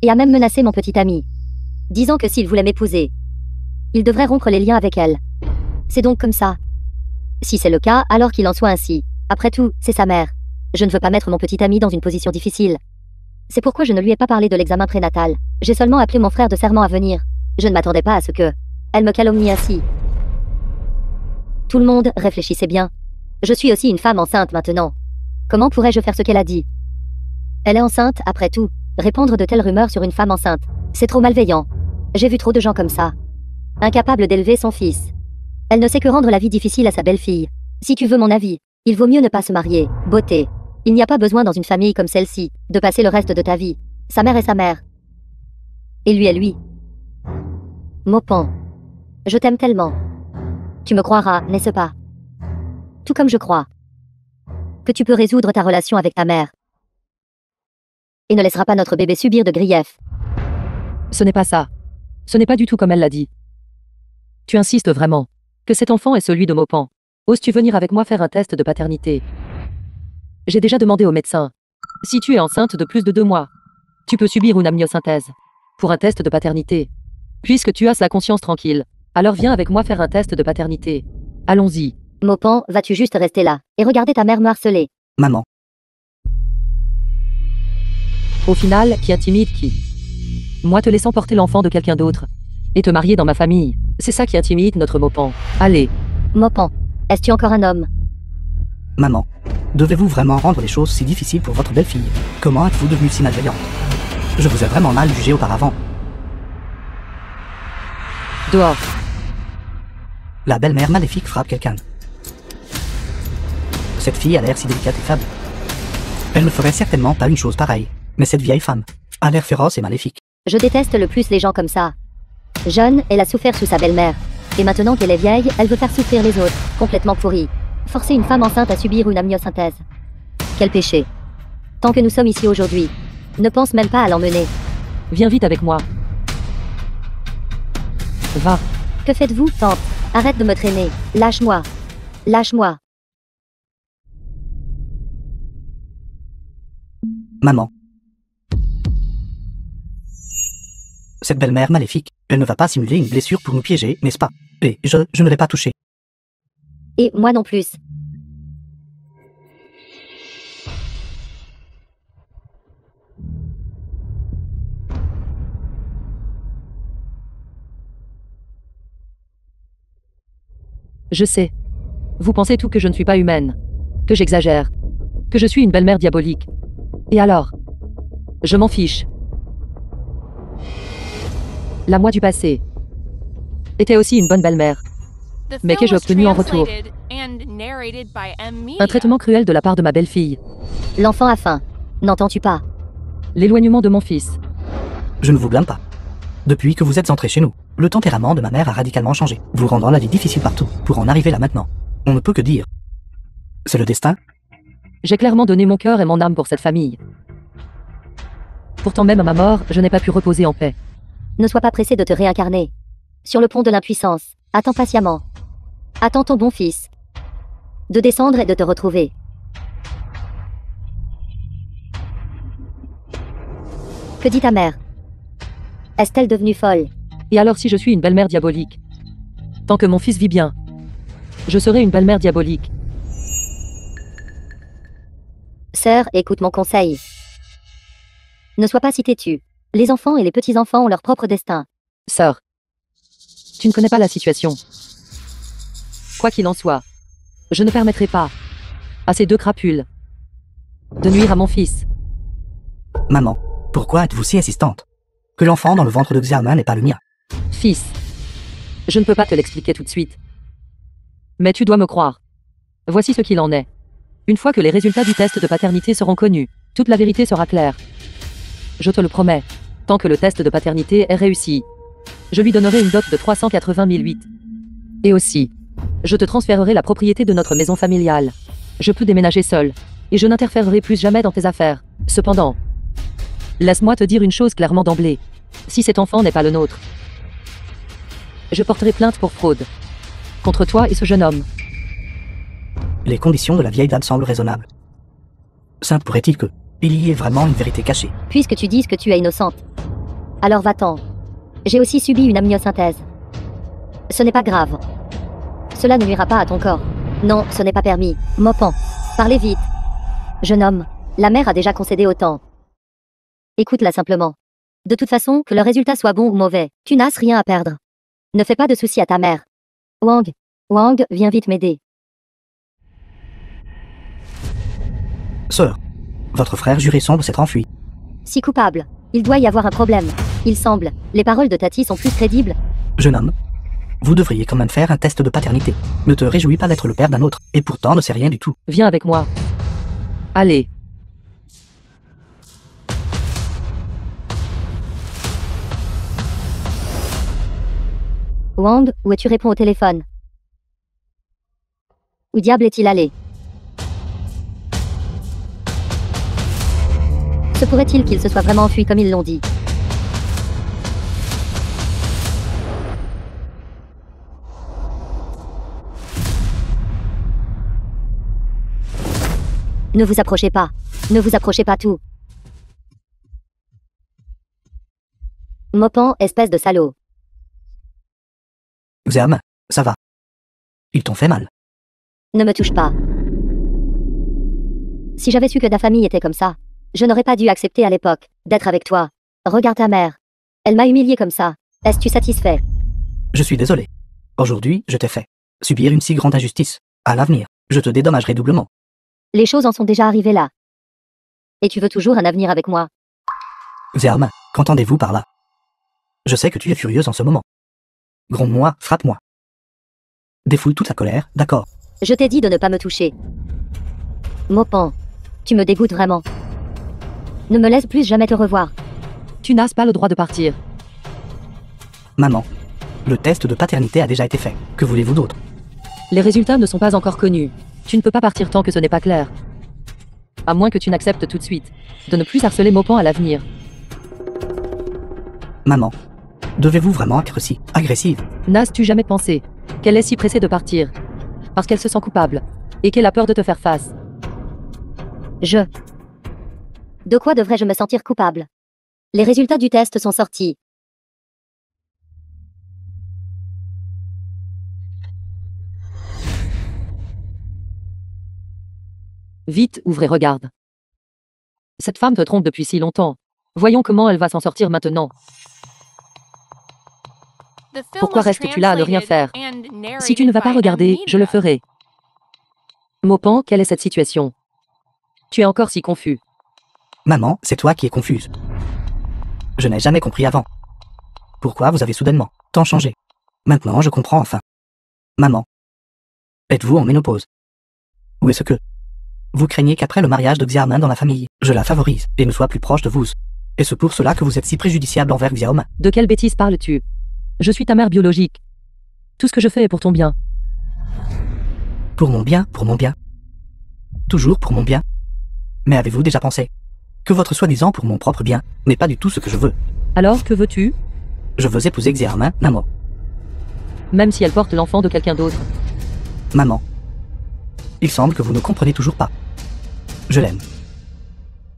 Et a même menacé mon petit ami, disant que s'il voulait m'épouser, il devrait rompre les liens avec elle. C'est donc comme ça. Si c'est le cas, alors qu'il en soit ainsi. Après tout, c'est sa mère. Je ne veux pas mettre mon petit ami dans une position difficile. C'est pourquoi je ne lui ai pas parlé de l'examen prénatal. J'ai seulement appelé mon frère de serment à venir. Je ne m'attendais pas à ce que elle me calomnie ainsi. Tout le monde, réfléchissez bien. Je suis aussi une femme enceinte maintenant. Comment pourrais-je faire ce qu'elle a dit? Elle est enceinte, après tout. Répandre de telles rumeurs sur une femme enceinte, c'est trop malveillant. J'ai vu trop de gens comme ça. Incapables d'élever son fils. Elle ne sait que rendre la vie difficile à sa belle-fille. Si tu veux mon avis, il vaut mieux ne pas se marier. Beauté. Il n'y a pas besoin dans une famille comme celle-ci, de passer le reste de ta vie. Sa mère est sa mère. Et lui est lui. Maupan. Je t'aime tellement. Tu me croiras, n'est-ce pas? Tout comme je crois que tu peux résoudre ta relation avec ta mère. Et ne laissera pas notre bébé subir de griefs. Ce n'est pas ça. Ce n'est pas du tout comme elle l'a dit. Tu insistes vraiment que cet enfant est celui de Maupan. Oses-tu venir avec moi faire un test de paternité? J'ai déjà demandé au médecin. Si tu es enceinte de plus de 2 mois, tu peux subir une amniosynthèse pour un test de paternité. Puisque tu as la conscience tranquille, alors viens avec moi faire un test de paternité. Allons-y. Maupan, vas-tu juste rester là et regarder ta mère me harceler? Maman. Au final, qui intimide qui? Moi te laissant porter l'enfant de quelqu'un d'autre et te marier dans ma famille. C'est ça qui intimide notre Maupan. Allez. Maupan, es-tu encore un homme? Maman. Devez-vous vraiment rendre les choses si difficiles pour votre belle-fille? Comment êtes-vous devenue si malveillante? Je vous ai vraiment mal jugé auparavant. Dehors. La belle-mère maléfique frappe quelqu'un. Cette fille a l'air si délicate et faible. Elle ne ferait certainement pas une chose pareille. Mais cette vieille femme a l'air féroce et maléfique. Je déteste le plus les gens comme ça. Jeune, elle a souffert sous sa belle-mère. Et maintenant qu'elle est vieille, elle veut faire souffrir les autres. Complètement pourrie. Forcer une femme enceinte à subir une amniosynthèse. Quel péché. Tant que nous sommes ici aujourd'hui, ne pense même pas à l'emmener. Viens vite avec moi. Va. Que faites-vous, tante? Arrête de me traîner. Lâche-moi. Lâche-moi. Maman. Cette belle-mère maléfique, elle ne va pas simuler une blessure pour nous piéger, n'est-ce pas? Et je ne l'ai pas touchée. Et moi non plus. Je sais. Vous pensez tout que je ne suis pas humaine. Que j'exagère. Que je suis une belle-mère diabolique. Et alors? Je m'en fiche. La moi du passé était aussi une bonne belle-mère. The Mais film qu'ai-je was obtenu en retour? translated and narrated by M. Un traitement cruel de la part de ma belle-fille. L'enfant a faim. N'entends-tu pas? L'éloignement de mon fils. Je ne vous blâme pas. Depuis que vous êtes entré chez nous, le tempérament de ma mère a radicalement changé, vous rendant la vie difficile partout, pour en arriver là maintenant. On ne peut que dire. C'est le destin? J'ai clairement donné mon cœur et mon âme pour cette famille. Pourtant même à ma mort, je n'ai pas pu reposer en paix. Ne sois pas pressé de te réincarner. Sur le pont de l'impuissance, attends patiemment. Attends ton bon fils de descendre et de te retrouver. Que dit ta mère? Est-elle devenue folle? Et alors si je suis une belle-mère diabolique? Tant que mon fils vit bien, je serai une belle-mère diabolique. Sœur, écoute mon conseil. Ne sois pas si têtue. Les enfants et les petits-enfants ont leur propre destin. Sœur, tu ne connais pas la situation. Quoi qu'il en soit, je ne permettrai pas à ces 2 crapules de nuire à mon fils. Maman, pourquoi êtes-vous si insistante? Que l'enfant dans le ventre de Xiaoman n'est pas le mien. Fils, je ne peux pas te l'expliquer tout de suite. Mais tu dois me croire. Voici ce qu'il en est. Une fois que les résultats du test de paternité seront connus, Toute la vérité sera claire. Je te le promets. Tant que le test de paternité est réussi, je lui donnerai une dot de 380 008. Et aussi, je te transférerai la propriété de notre maison familiale. Je peux déménager seul, et je n'interférerai plus jamais dans tes affaires. Cependant, laisse-moi te dire une chose clairement d'emblée. Si cet enfant n'est pas le nôtre, je porterai plainte pour fraude contre toi et ce jeune homme. Les conditions de la vieille dame semblent raisonnables. Simple pourrait-il que il y ait vraiment une vérité cachée. Puisque tu dises que tu es innocente. Alors va-t'en. J'ai aussi subi une amniosynthèse. Ce n'est pas grave. Cela ne nuira pas à ton corps. Non, ce n'est pas permis. Mopan. Parlez vite. Jeune homme, la mère a déjà concédé autant. Écoute-la simplement. De toute façon, que le résultat soit bon ou mauvais, tu n'as rien à perdre. Ne fais pas de soucis à ta mère. Wang. Wang, viens vite m'aider. Sœur, votre frère juré semble s'être enfui. Si coupable, il doit y avoir un problème. Il semble. Les paroles de Tati sont plus crédibles. Jeune homme, vous devriez quand même faire un test de paternité. Ne te réjouis pas d'être le père d'un autre, et pourtant ne sais rien du tout. Viens avec moi. Allez. Wang, où es-tu? Réponds au téléphone. Où diable est-il allé? Se pourrait-il qu'il se soit vraiment enfui comme ils l'ont dit? Ne vous approchez pas. Ne vous approchez pas tout. Mopan, espèce de salaud. Xiam, ça va. Ils t'ont fait mal. Ne me touche pas. Si j'avais su que ta famille était comme ça, je n'aurais pas dû accepter à l'époque d'être avec toi. Regarde ta mère. Elle m'a humilié comme ça. Es-tu satisfait? Je suis désolé. Aujourd'hui, je t'ai fait subir une si grande injustice. À l'avenir, je te dédommagerai doublement. Les choses en sont déjà arrivées là. Et tu veux toujours un avenir avec moi? Xiam, qu'entendez-vous par là? Je sais que tu es furieuse en ce moment. Gronde-moi, frappe-moi. Défoule toute ta colère, d'accord. Je t'ai dit de ne pas me toucher. Mopan, tu me dégoûtes vraiment. Ne me laisse plus jamais te revoir. Tu n'as pas le droit de partir. Maman, le test de paternité a déjà été fait. Que voulez-vous d'autre? Les résultats ne sont pas encore connus. Tu ne peux pas partir tant que ce n'est pas clair. À moins que tu n'acceptes tout de suite de ne plus harceler Mopan à l'avenir. Maman, devez-vous vraiment être si agressive? N'as-tu jamais pensé qu'elle est si pressée de partir parce qu'elle se sent coupable et qu'elle a peur de te faire face? De quoi devrais-je me sentir coupable? Les résultats du test sont sortis. Vite, ouvre et regarde. Cette femme te trompe depuis si longtemps. Voyons comment elle va s'en sortir maintenant. Pourquoi restes-tu là à ne rien faire? Si tu ne vas pas regarder, je le ferai. Mopan, quelle est cette situation? Tu es encore si confus. Maman, c'est toi qui es confuse. Je n'ai jamais compris avant. Pourquoi vous avez soudainement tant changé? Maintenant, je comprends enfin. Maman, êtes-vous en ménopause? Ou est-ce que vous craignez qu'après le mariage de Xiaomin dans la famille, je la favorise et ne sois plus proche de vous? Est-ce pour cela que vous êtes si préjudiciable envers Xiaomin? De quelle bêtise parles-tu? Je suis ta mère biologique. Tout ce que je fais est pour ton bien. Pour mon bien, pour mon bien. Toujours pour mon bien. Mais avez-vous déjà pensé que votre soi-disant pour mon propre bien n'est pas du tout ce que je veux? Alors, que veux-tu? Je veux épouser Xiaomin, maman. Même si elle porte l'enfant de quelqu'un d'autre. Maman, il semble que vous ne comprenez toujours pas. Je l'aime.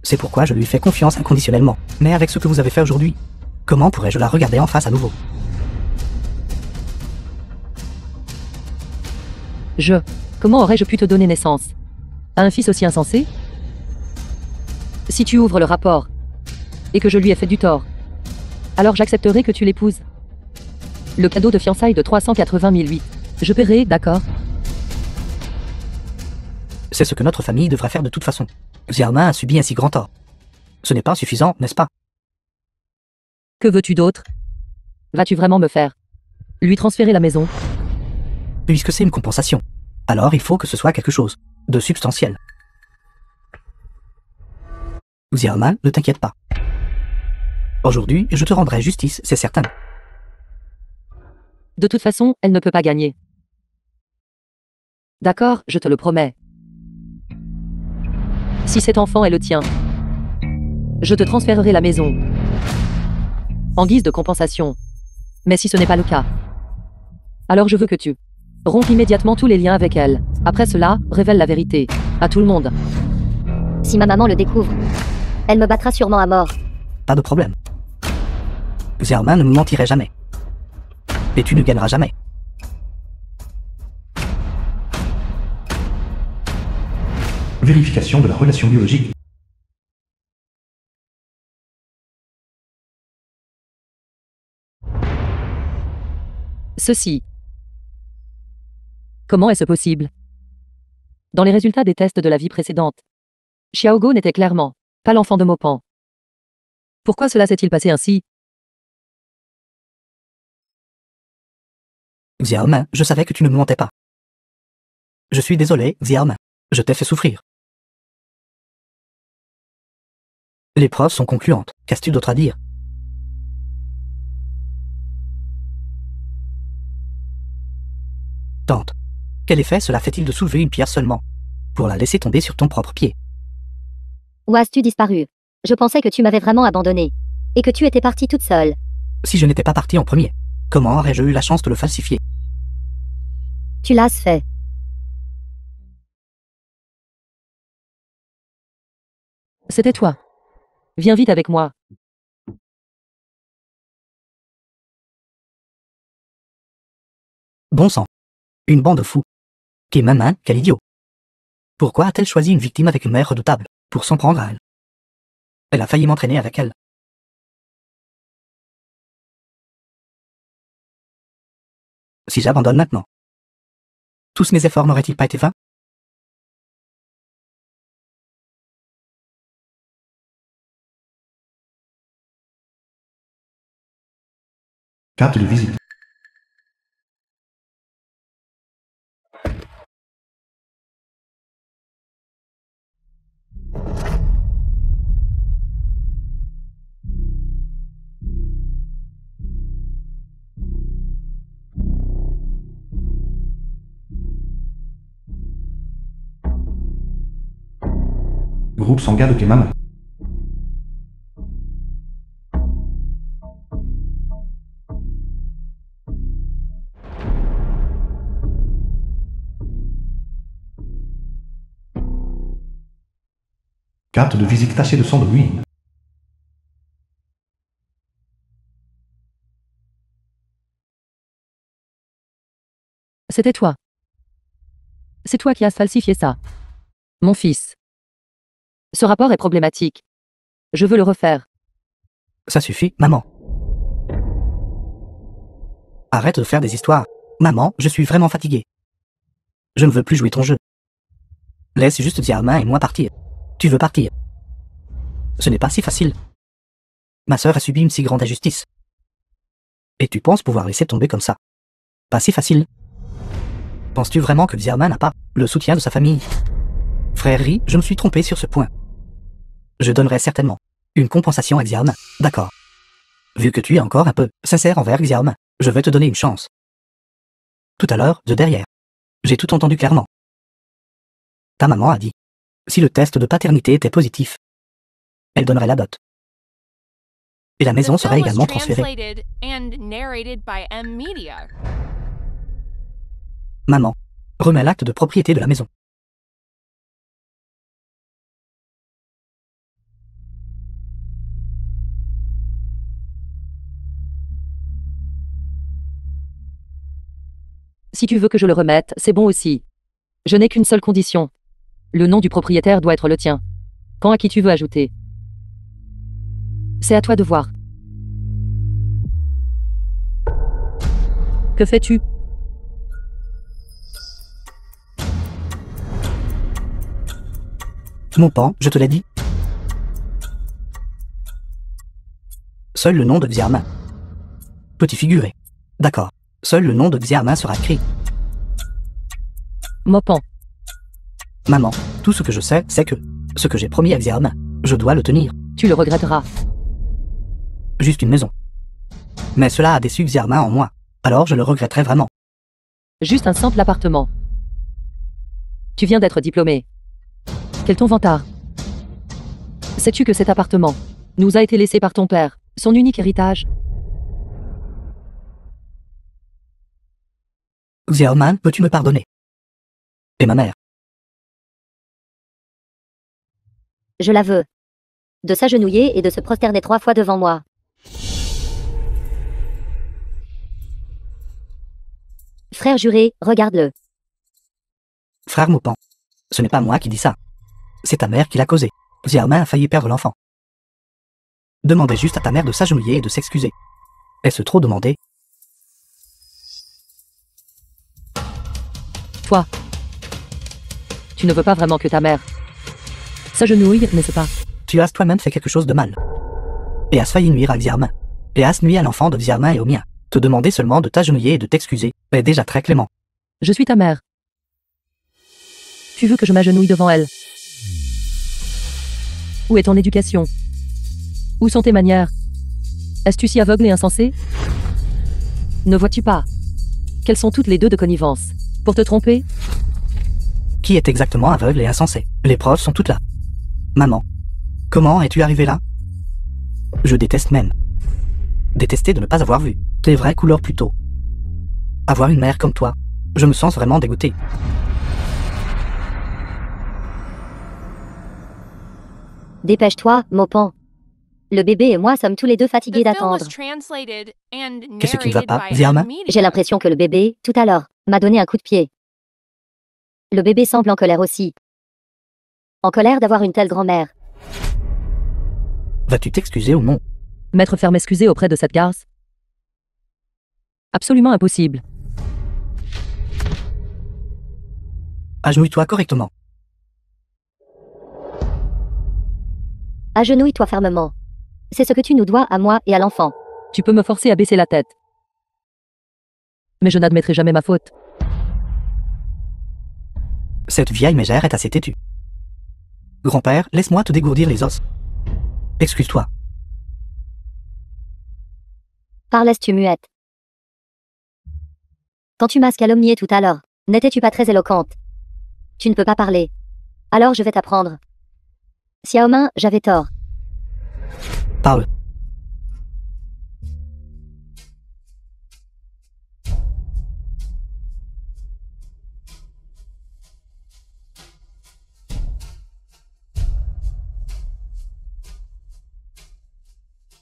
C'est pourquoi je lui fais confiance inconditionnellement. Mais avec ce que vous avez fait aujourd'hui, comment pourrais-je la regarder en face à nouveau? Comment aurais-je pu te donner naissance à un fils aussi insensé? Si tu ouvres le rapport, et que je lui ai fait du tort, alors j'accepterai que tu l'épouses. Le cadeau de fiançailles de 380 008. Je paierai, d'accord? C'est ce que notre famille devrait faire de toute façon. Xiaomin a subi un si grand tort. Ce n'est pas suffisant, n'est-ce pas? Que veux-tu d'autre? Vas-tu vraiment me faire lui transférer la maison? Puisque c'est une compensation, alors il faut que ce soit quelque chose de substantiel. Xiaoman, ne t'inquiète pas. Aujourd'hui, je te rendrai justice, c'est certain. De toute façon, elle ne peut pas gagner. D'accord, je te le promets. Si cet enfant est le tien, je te transférerai la maison. En guise de compensation. Mais si ce n'est pas le cas, alors je veux que tu rompes immédiatement tous les liens avec elle. Après cela, révèle la vérité. À tout le monde. Si ma maman le découvre, elle me battra sûrement à mort. Pas de problème. Xiaoman ne me mentirait jamais. Et tu ne gagneras jamais. Vérification de la relation biologique. Ceci. Comment est-ce possible? Dans les résultats des tests de la vie précédente, Xiaogo n'était clairement pas l'enfant de Mopan. Pourquoi cela s'est-il passé ainsi? Xiaoman, je savais que tu ne me mentais pas. Je suis désolé, Xiaoman. Je t'ai fait souffrir. Les preuves sont concluantes. Qu'as-tu d'autre à dire? Tante, quel effet cela fait-il de soulever une pierre seulement, pour la laisser tomber sur ton propre pied? Où as-tu disparu? Je pensais que tu m'avais vraiment abandonné. Et que tu étais partie toute seule. Si je n'étais pas parti en premier, comment aurais-je eu la chance de le falsifier? Tu l'as fait. C'était toi. Viens vite avec moi. Bon sang. Une bande de fous. Quelle maman, quel idiot. Pourquoi a-t-elle choisi une victime avec une mère redoutable, pour s'en prendre à elle? Elle a failli m'entraîner avec elle. Si j'abandonne maintenant, tous mes efforts n'auraient-ils pas été vains? Carte de visite. Groupe Sangha de Kemama. Carte de visite tachée de sang de ruine. C'était toi. C'est toi qui as falsifié ça. Mon fils. Ce rapport est problématique. Je veux le refaire. Ça suffit, maman. Arrête de faire des histoires. Maman, je suis vraiment fatigué. Je ne veux plus jouer ton jeu. Laisse juste Xiaoman et moi partir. Tu veux partir. Ce n'est pas si facile. Ma sœur a subi une si grande injustice. Et tu penses pouvoir laisser tomber comme ça? Pas si facile. Penses-tu vraiment que Xiaoman n'a pas le soutien de sa famille? Frère Ri, je me suis trompé sur ce point. Je donnerai certainement une compensation à Xiaoman, d'accord. Vu que tu es encore un peu sincère envers Xiaoman, je vais te donner une chance. Tout à l'heure, de derrière, j'ai tout entendu clairement. Ta maman a dit, si le test de paternité était positif, elle donnerait la dot. Et la maison The serait film was également transférée. translated and narrated by M Media. Maman, remets l'acte de propriété de la maison. Si tu veux que je le remette, c'est bon aussi. Je n'ai qu'une seule condition. Le nom du propriétaire doit être le tien. Quand à qui tu veux ajouter? C'est à toi de voir. Que fais-tu? Mon pan, je te l'ai dit. Seul le nom de Xiaoman peut y figurer. D'accord. Seul le nom de Xiaoman sera écrit. Mopan. Maman, tout ce que je sais, c'est que ce que j'ai promis à Xiaoman, Je dois le tenir. Tu le regretteras. Juste une maison. Mais cela a déçu Xiaomin en moi. Alors je le regretterai vraiment. Juste un simple appartement. Tu viens d'être diplômé. Quel ton vantard. Sais-tu que cet appartement nous a été laissé par ton père, son unique héritage? Xiaoman, peux-tu me pardonner? Et ma mère? Je la veux. De s'agenouiller et de se prosterner 3 fois devant moi. Frère juré, regarde-le. Frère Maupan. Ce n'est pas moi qui dis ça. C'est ta mère qui l'a causé. Xiaomin a failli perdre l'enfant. Demandez juste à ta mère de s'agenouiller et de s'excuser. Est-ce trop demandé? Toi. Tu ne veux pas vraiment que ta mère s'agenouille, n'est-ce pas? Tu as toi-même fait quelque chose de mal. Et as failli nuire à Xiaomin. Et as nuit à l'enfant de Xiaomin et au mien. Te demander seulement de t'agenouiller et de t'excuser est déjà très clément. Je suis ta mère. Tu veux que je m'agenouille devant elle? Où est ton éducation? Où sont tes manières? Es-tu si aveugle et insensé? Ne vois-tu pas qu'elles sont toutes les deux de connivence pour te tromper? Qui est exactement aveugle et insensé? Les preuves sont toutes là. Maman, comment es-tu arrivée là? Je déteste même. Détester de ne pas avoir vu tes vraies couleurs plus tôt. Avoir une mère comme toi, je me sens vraiment dégoûté. Dépêche-toi, Maupan. Le bébé et moi sommes tous les deux fatigués The film was d'attendre. translated and Qu'est-ce qui ne va narrated pas, by Xiaomin? Media. J'ai l'impression que le bébé, tout à l'heure, m'a donné un coup de pied. Le bébé semble en colère aussi. En colère d'avoir une telle grand-mère. Vas-tu t'excuser ou non? M'être faire m'excuser auprès de cette garce? Absolument impossible. Agenouille-toi correctement. Agenouille-toi fermement. C'est ce que tu nous dois à moi et à l'enfant. Tu peux me forcer à baisser la tête. Mais je n'admettrai jamais ma faute. Cette vieille mégère est assez têtue. Grand-père, laisse-moi te dégourdir les os. Excuse-toi. Parles-tu muette? Quand tu m'as calomnié tout à l'heure, n'étais-tu pas très éloquente? Tu ne peux pas parler. Alors je vais t'apprendre. Xiaomin, j'avais tort. Parle.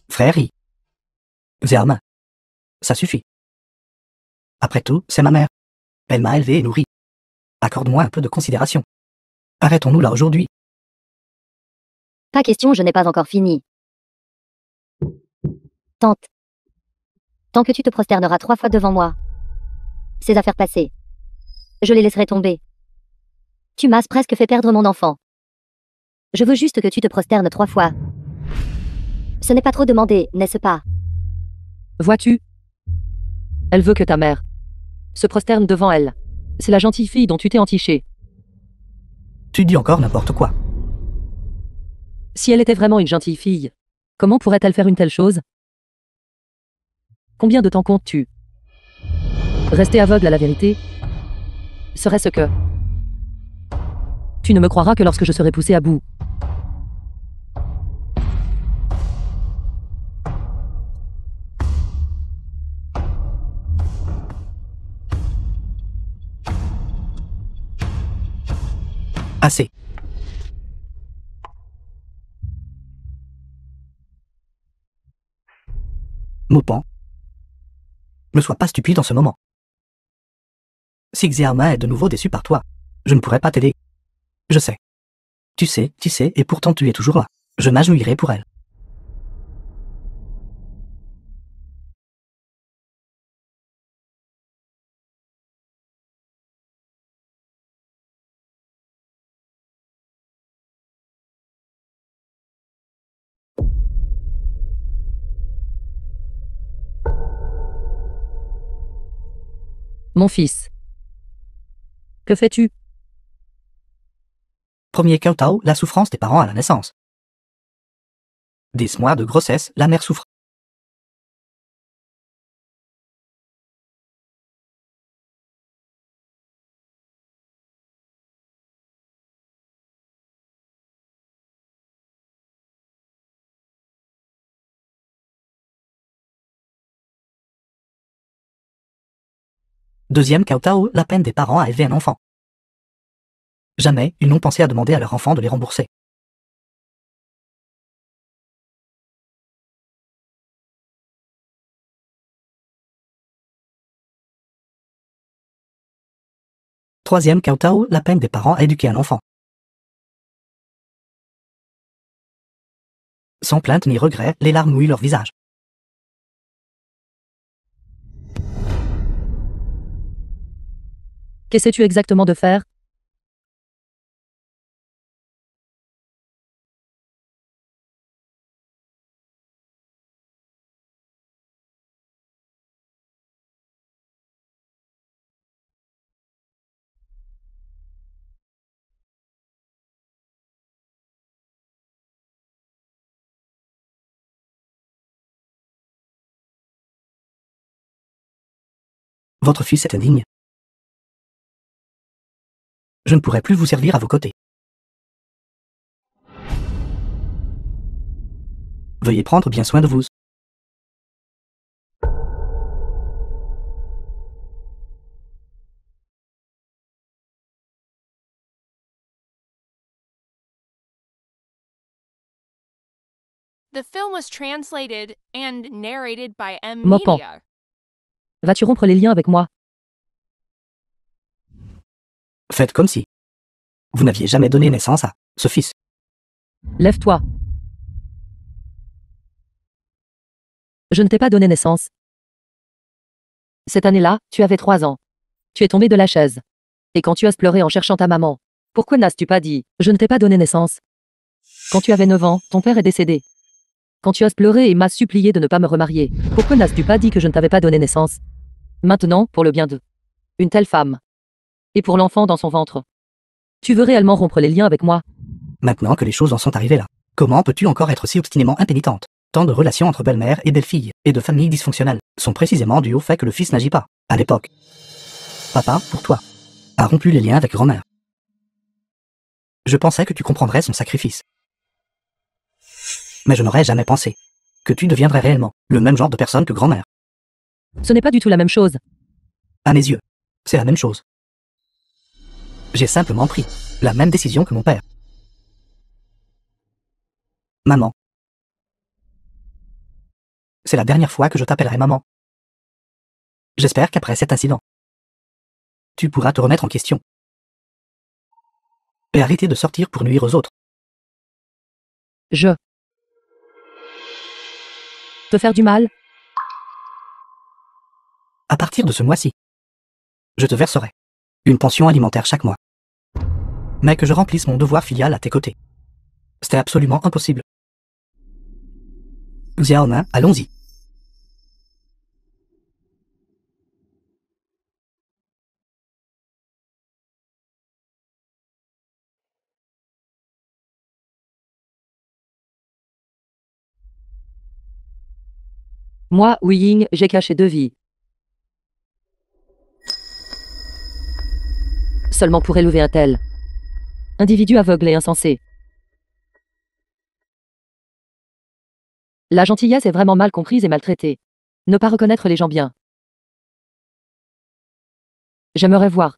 Frère I. Xiaomin. Ça suffit. Après tout, c'est ma mère. Elle m'a élevé et nourri. Accorde-moi un peu de considération. Arrêtons-nous là aujourd'hui. Pas question, je n'ai pas encore fini. Tante. Tant que tu te prosterneras 3 fois devant moi. Ces affaires passées. Je les laisserai tomber. Tu m'as presque fait perdre mon enfant. Je veux juste que tu te prosternes 3 fois. Ce n'est pas trop demandé, n'est-ce pas? Vois-tu? Elle veut que ta mère se prosterne devant elle. C'est la gentille fille dont tu t'es entichée. Tu dis encore n'importe quoi. Si elle était vraiment une gentille fille, comment pourrait-elle faire une telle chose? Combien de temps comptes-tu? Rester aveugle à la vérité serait ce que... Tu ne me croiras que lorsque je serai poussé à bout. Assez. Maupan. Ne sois pas stupide en ce moment. Si Xiaomin est de nouveau déçu par toi, je ne pourrai pas t'aider. Je sais. Tu sais, et pourtant tu es toujours là. Je m'agenouillerai pour elle. Mon fils. Que fais-tu? Premier kowtow, la souffrance des parents à la naissance. 10 mois de grossesse, la mère souffre. Deuxième Cao, la peine des parents à élever un enfant. Jamais ils n'ont pensé à demander à leur enfant de les rembourser. Troisième Cao, la peine des parents à éduquer un enfant. Sans plainte ni regret, les larmes mouillent leur visage. Qu'essaies-tu exactement de faire? Votre fils est indigne. Je ne pourrai plus vous servir à vos côtés. Veuillez prendre bien soin de vous. The film was translated and narrated by M Mopan. Media. Vas-tu rompre les liens avec moi? Faites comme si vous n'aviez jamais donné naissance à ce fils. Lève-toi. Je ne t'ai pas donné naissance. Cette année-là, tu avais 3 ans. Tu es tombé de la chaise. Et quand tu as pleuré en cherchant ta maman, pourquoi n'as-tu pas dit « Je ne t'ai pas donné naissance » ? Quand tu avais 9 ans, ton père est décédé. Quand tu as pleuré et m'as supplié de ne pas me remarier, pourquoi n'as-tu pas dit que je ne t'avais pas donné naissance? Maintenant, pour le bien de une telle femme. Et pour l'enfant dans son ventre. Tu veux réellement rompre les liens avec moi? Maintenant que les choses en sont arrivées là, comment peux-tu encore être si obstinément impénitente? Tant de relations entre belle-mère et belle-fille, et de familles dysfonctionnelles, sont précisément dues au fait que le fils n'agit pas, à l'époque. Papa, pour toi, a rompu les liens avec grand-mère. Je pensais que tu comprendrais son sacrifice. Mais je n'aurais jamais pensé que tu deviendrais réellement le même genre de personne que grand-mère. Ce n'est pas du tout la même chose. À mes yeux, c'est la même chose. J'ai simplement pris la même décision que mon père. Maman. C'est la dernière fois que je t'appellerai maman. J'espère qu'après cet incident, tu pourras te remettre en question. Et arrêter de sortir pour nuire aux autres. Je te faire du mal? À partir de ce mois-ci, je te verserai une pension alimentaire chaque mois. Mais que je remplisse mon devoir filial à tes côtés. C'était absolument impossible. Xiaomin, allons-y. Moi, Wu Ying, j'ai caché 2 vies. Seulement pour élever un tel individu aveugle et insensé. La gentillesse est vraiment mal comprise et maltraitée. Ne pas reconnaître les gens bien. J'aimerais voir.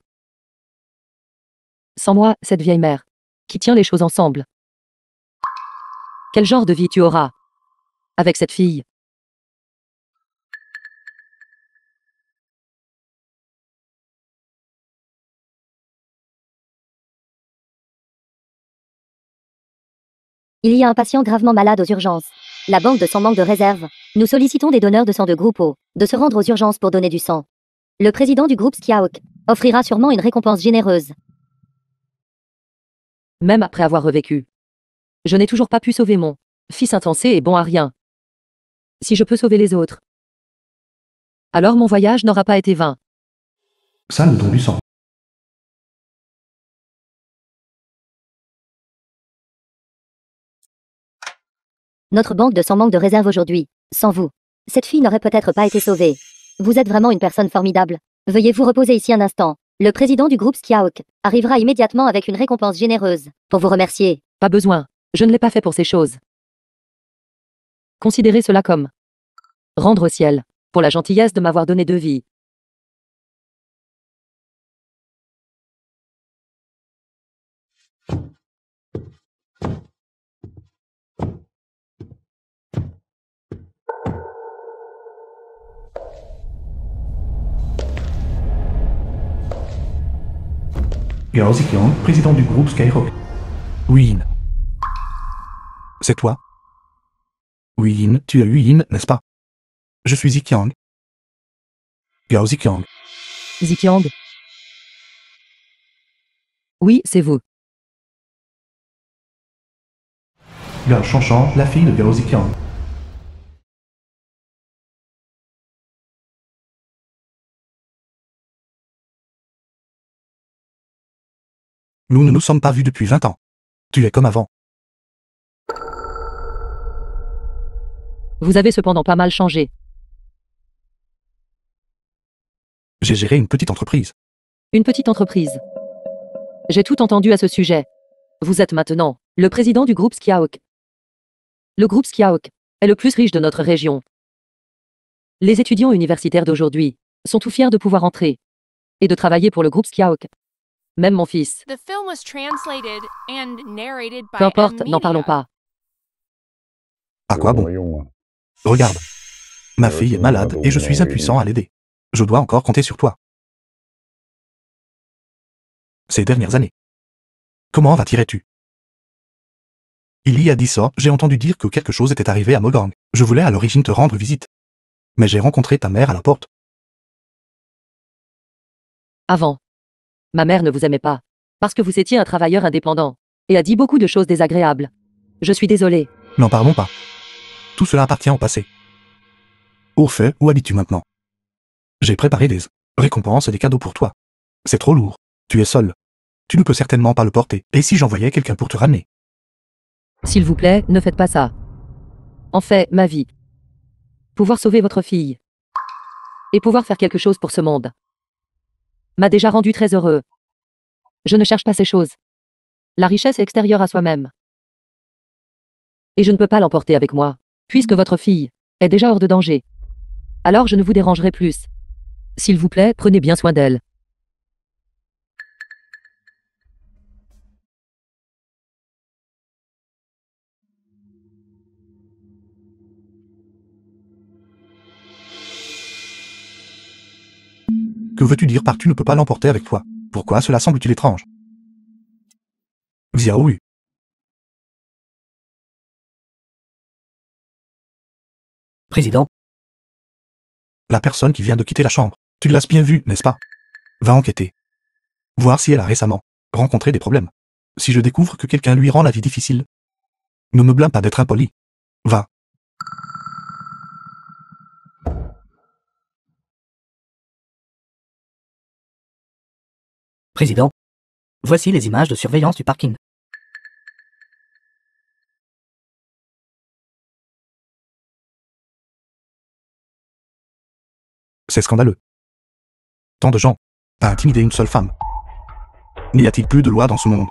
Sans moi, cette vieille mère, qui tient les choses ensemble. Quel genre de vie tu auras avec cette fille? Il y a un patient gravement malade aux urgences. La banque de sang manque de réserve. Nous sollicitons des donneurs de sang de groupe O de se rendre aux urgences pour donner du sang. Le président du groupe Skiaok offrira sûrement une récompense généreuse. Même après avoir revécu. Je n'ai toujours pas pu sauver mon fils intensé et bon à rien. Si je peux sauver les autres, alors mon voyage n'aura pas été vain. Ça nous donne du sang. Notre banque de sang manque de réserve aujourd'hui. Sans vous, cette fille n'aurait peut-être pas été sauvée. Vous êtes vraiment une personne formidable. Veuillez vous reposer ici un instant. Le président du groupe Skiaok arrivera immédiatement avec une récompense généreuse pour vous remercier. Pas besoin. Je ne l'ai pas fait pour ces choses. Considérez cela comme rendre au ciel, pour la gentillesse de m'avoir donné 2 vies. Gao Ziqiang, président du groupe Skyrock. Yin. C'est toi? Oui, Yin, tu es Yin, n'est-ce pas? Je suis Ziqiang. Gao Ziqiang. Ziqiang. Oui, c'est vous. Gao Shanshan, la fille de Gao Ziqiang. Nous ne nous sommes pas vus depuis 20 ans. Tu es comme avant. Vous avez cependant pas mal changé. J'ai géré une petite entreprise. Une petite entreprise. J'ai tout entendu à ce sujet. Vous êtes maintenant le président du groupe Skiaok. Le groupe Skiaok est le plus riche de notre région. Les étudiants universitaires d'aujourd'hui sont tout fiers de pouvoir entrer et de travailler pour le groupe Skiaok. Même mon fils. The film was translated and narrated by Peu importe, M n'en parlons Media. pas. À quoi bon? Regarde. Ma fille est malade et je suis impuissant à l'aider. Je dois encore compter sur toi. Ces dernières années. Comment vas-tu? Il y a 10 ans, j'ai entendu dire que quelque chose était arrivé à Mogang. Je voulais à l'origine te rendre visite. Mais j'ai rencontré ta mère à la porte. Avant, ma mère ne vous aimait pas parce que vous étiez un travailleur indépendant et a dit beaucoup de choses désagréables. Je suis désolée. N'en parlons pas. Tout cela appartient au passé. Au fait, où habites-tu maintenant? J'ai préparé des récompenses et des cadeaux pour toi. C'est trop lourd. Tu es seul. Tu ne peux certainement pas le porter. Et si j'envoyais quelqu'un pour te ramener? S'il vous plaît, ne faites pas ça. En fait, ma vie. Pouvoir sauver votre fille et pouvoir faire quelque chose pour ce monde m'a déjà rendu très heureux. Je ne cherche pas ces choses. La richesse est extérieure à soi-même. Et je ne peux pas l'emporter avec moi, puisque votre fille est déjà hors de danger. Alors je ne vous dérangerai plus. S'il vous plaît, prenez bien soin d'elle. Que veux-tu dire par tu ne peux pas l'emporter avec toi? Pourquoi cela semble-t-il étrange? Xiaoyu. Président, La personne qui vient de quitter la chambre. Tu l'as bien vue, n'est-ce pas? Va enquêter. Voir si elle a récemment rencontré des problèmes. Si je découvre que quelqu'un lui rend la vie difficile, ne me blâme pas d'être impoli. Va. président, voici les images de surveillance du parking. C'est scandaleux. Tant de gens à intimider une seule femme. N'y a-t-il plus de loi dans ce monde?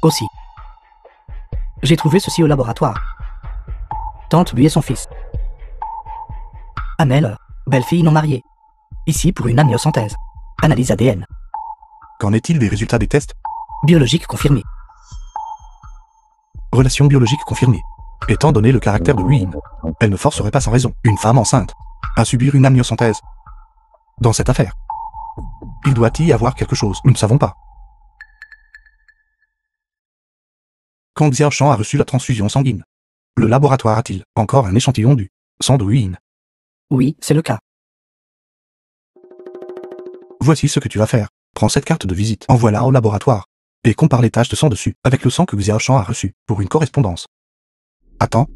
Aussi. J'ai trouvé ceci au laboratoire. Tante lui et son fils. Amel, belle-fille non mariée. Ici pour une amniosynthèse. Analyse ADN. Qu'en est-il des résultats des tests? Biologique confirmée. Relation biologique confirmée. Étant donné le caractère de Yin, elle ne forcerait pas sans raison une femme enceinte à subir une amniosynthèse. Dans cette affaire, il doit y avoir quelque chose, nous ne savons pas. Quand Xiaoshan a reçu la transfusion sanguine, le laboratoire a-t-il encore un échantillon du sang de Yin? Oui, c'est le cas. Voici ce que tu vas faire. Prends cette carte de visite, envoie-la au laboratoire, et compare les taches de sang dessus avec le sang que Xiaoshan a reçu pour une correspondance. Attends.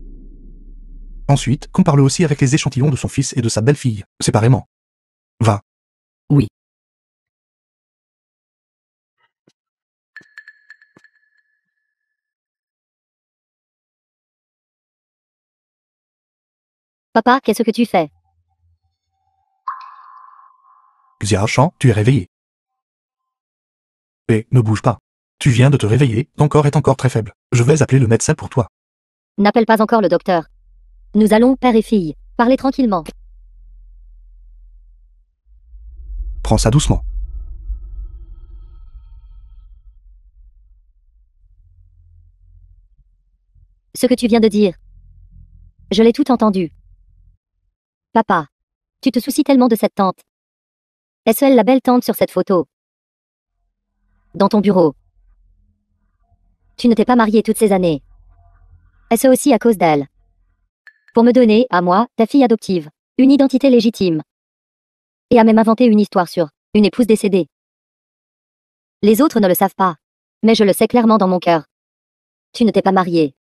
Ensuite, compare-le aussi avec les échantillons de son fils et de sa belle-fille, séparément. Va. Oui. Papa, qu'est-ce que tu fais? Xiaoshan, tu es réveillé. Et ne bouge pas. Tu viens de te réveiller, ton corps est encore très faible. Je vais appeler le médecin pour toi. N'appelle pas encore le docteur. Nous allons, père et fille, parler tranquillement. Prends ça doucement. Ce que tu viens de dire. Je l'ai tout entendu. Papa, tu te soucies tellement de cette tante. Est-ce elle la belle tante sur cette photo? Dans ton bureau. Tu ne t'es pas marié toutes ces années. Est-ce aussi à cause d'elle? Pour me donner, à moi, ta fille adoptive, une identité légitime. Et à même inventer une histoire sur une épouse décédée. Les autres ne le savent pas. Mais je le sais clairement dans mon cœur. Tu ne t'es pas marié.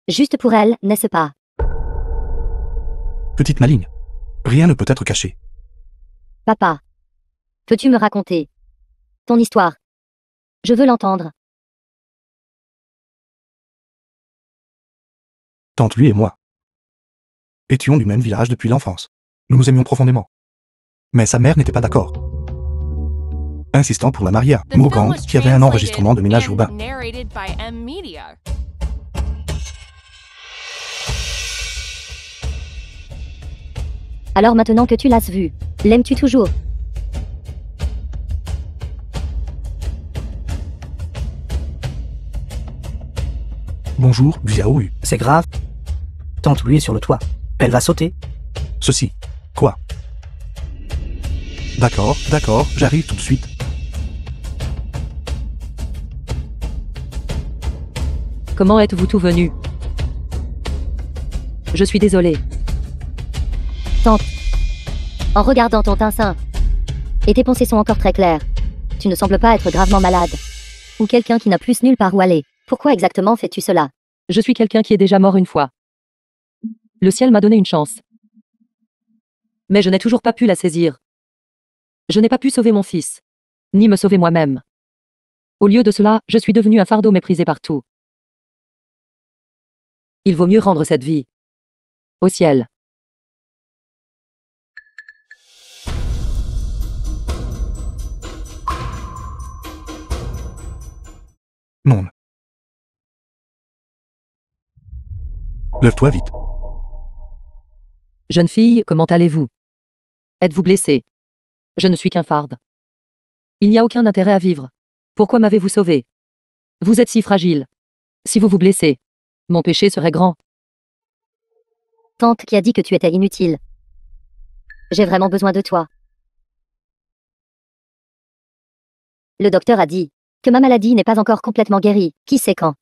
Juste pour elle, n'est-ce pas? Petite maligne. Rien ne peut être caché. Papa. Peux-tu me raconter ton histoire? Je veux l'entendre. Tante lui et moi étions du même village depuis l'enfance. Nous nous aimions profondément. Mais sa mère n'était pas d'accord, insistant pour la marier à The film Mogang, was qui avait un enregistrement de ménage translated urbain. and narrated by M Media. Alors maintenant que tu l'as vu, l'aimes-tu toujours? Bonjour, Xiao Yu. C'est grave. Tante Lui est sur le toit. Elle va sauter. Ceci. Quoi? D'accord, j'arrive tout de suite. Comment êtes-vous tout venu? Je suis désolée. Tante. En regardant ton teint sain. Et tes pensées sont encore très claires. Tu ne sembles pas être gravement malade. Ou quelqu'un qui n'a plus nulle part où aller. Pourquoi exactement fais-tu cela? Je suis quelqu'un qui est déjà mort une fois. Le ciel m'a donné une chance. Mais je n'ai toujours pas pu la saisir. Je n'ai pas pu sauver mon fils. Ni me sauver moi-même. Au lieu de cela, je suis devenu un fardeau méprisé partout. Il vaut mieux rendre cette vie au ciel. Non. Lève-toi vite. Jeune fille, comment allez-vous? Êtes-vous blessée? Je ne suis qu'un farde. Il n'y a aucun intérêt à vivre. Pourquoi m'avez-vous sauvé? Vous êtes si fragile. Si vous vous blessez, mon péché serait grand. Tante qui a dit que tu étais inutile. J'ai vraiment besoin de toi. Le docteur a dit que ma maladie n'est pas encore complètement guérie. Qui sait quand?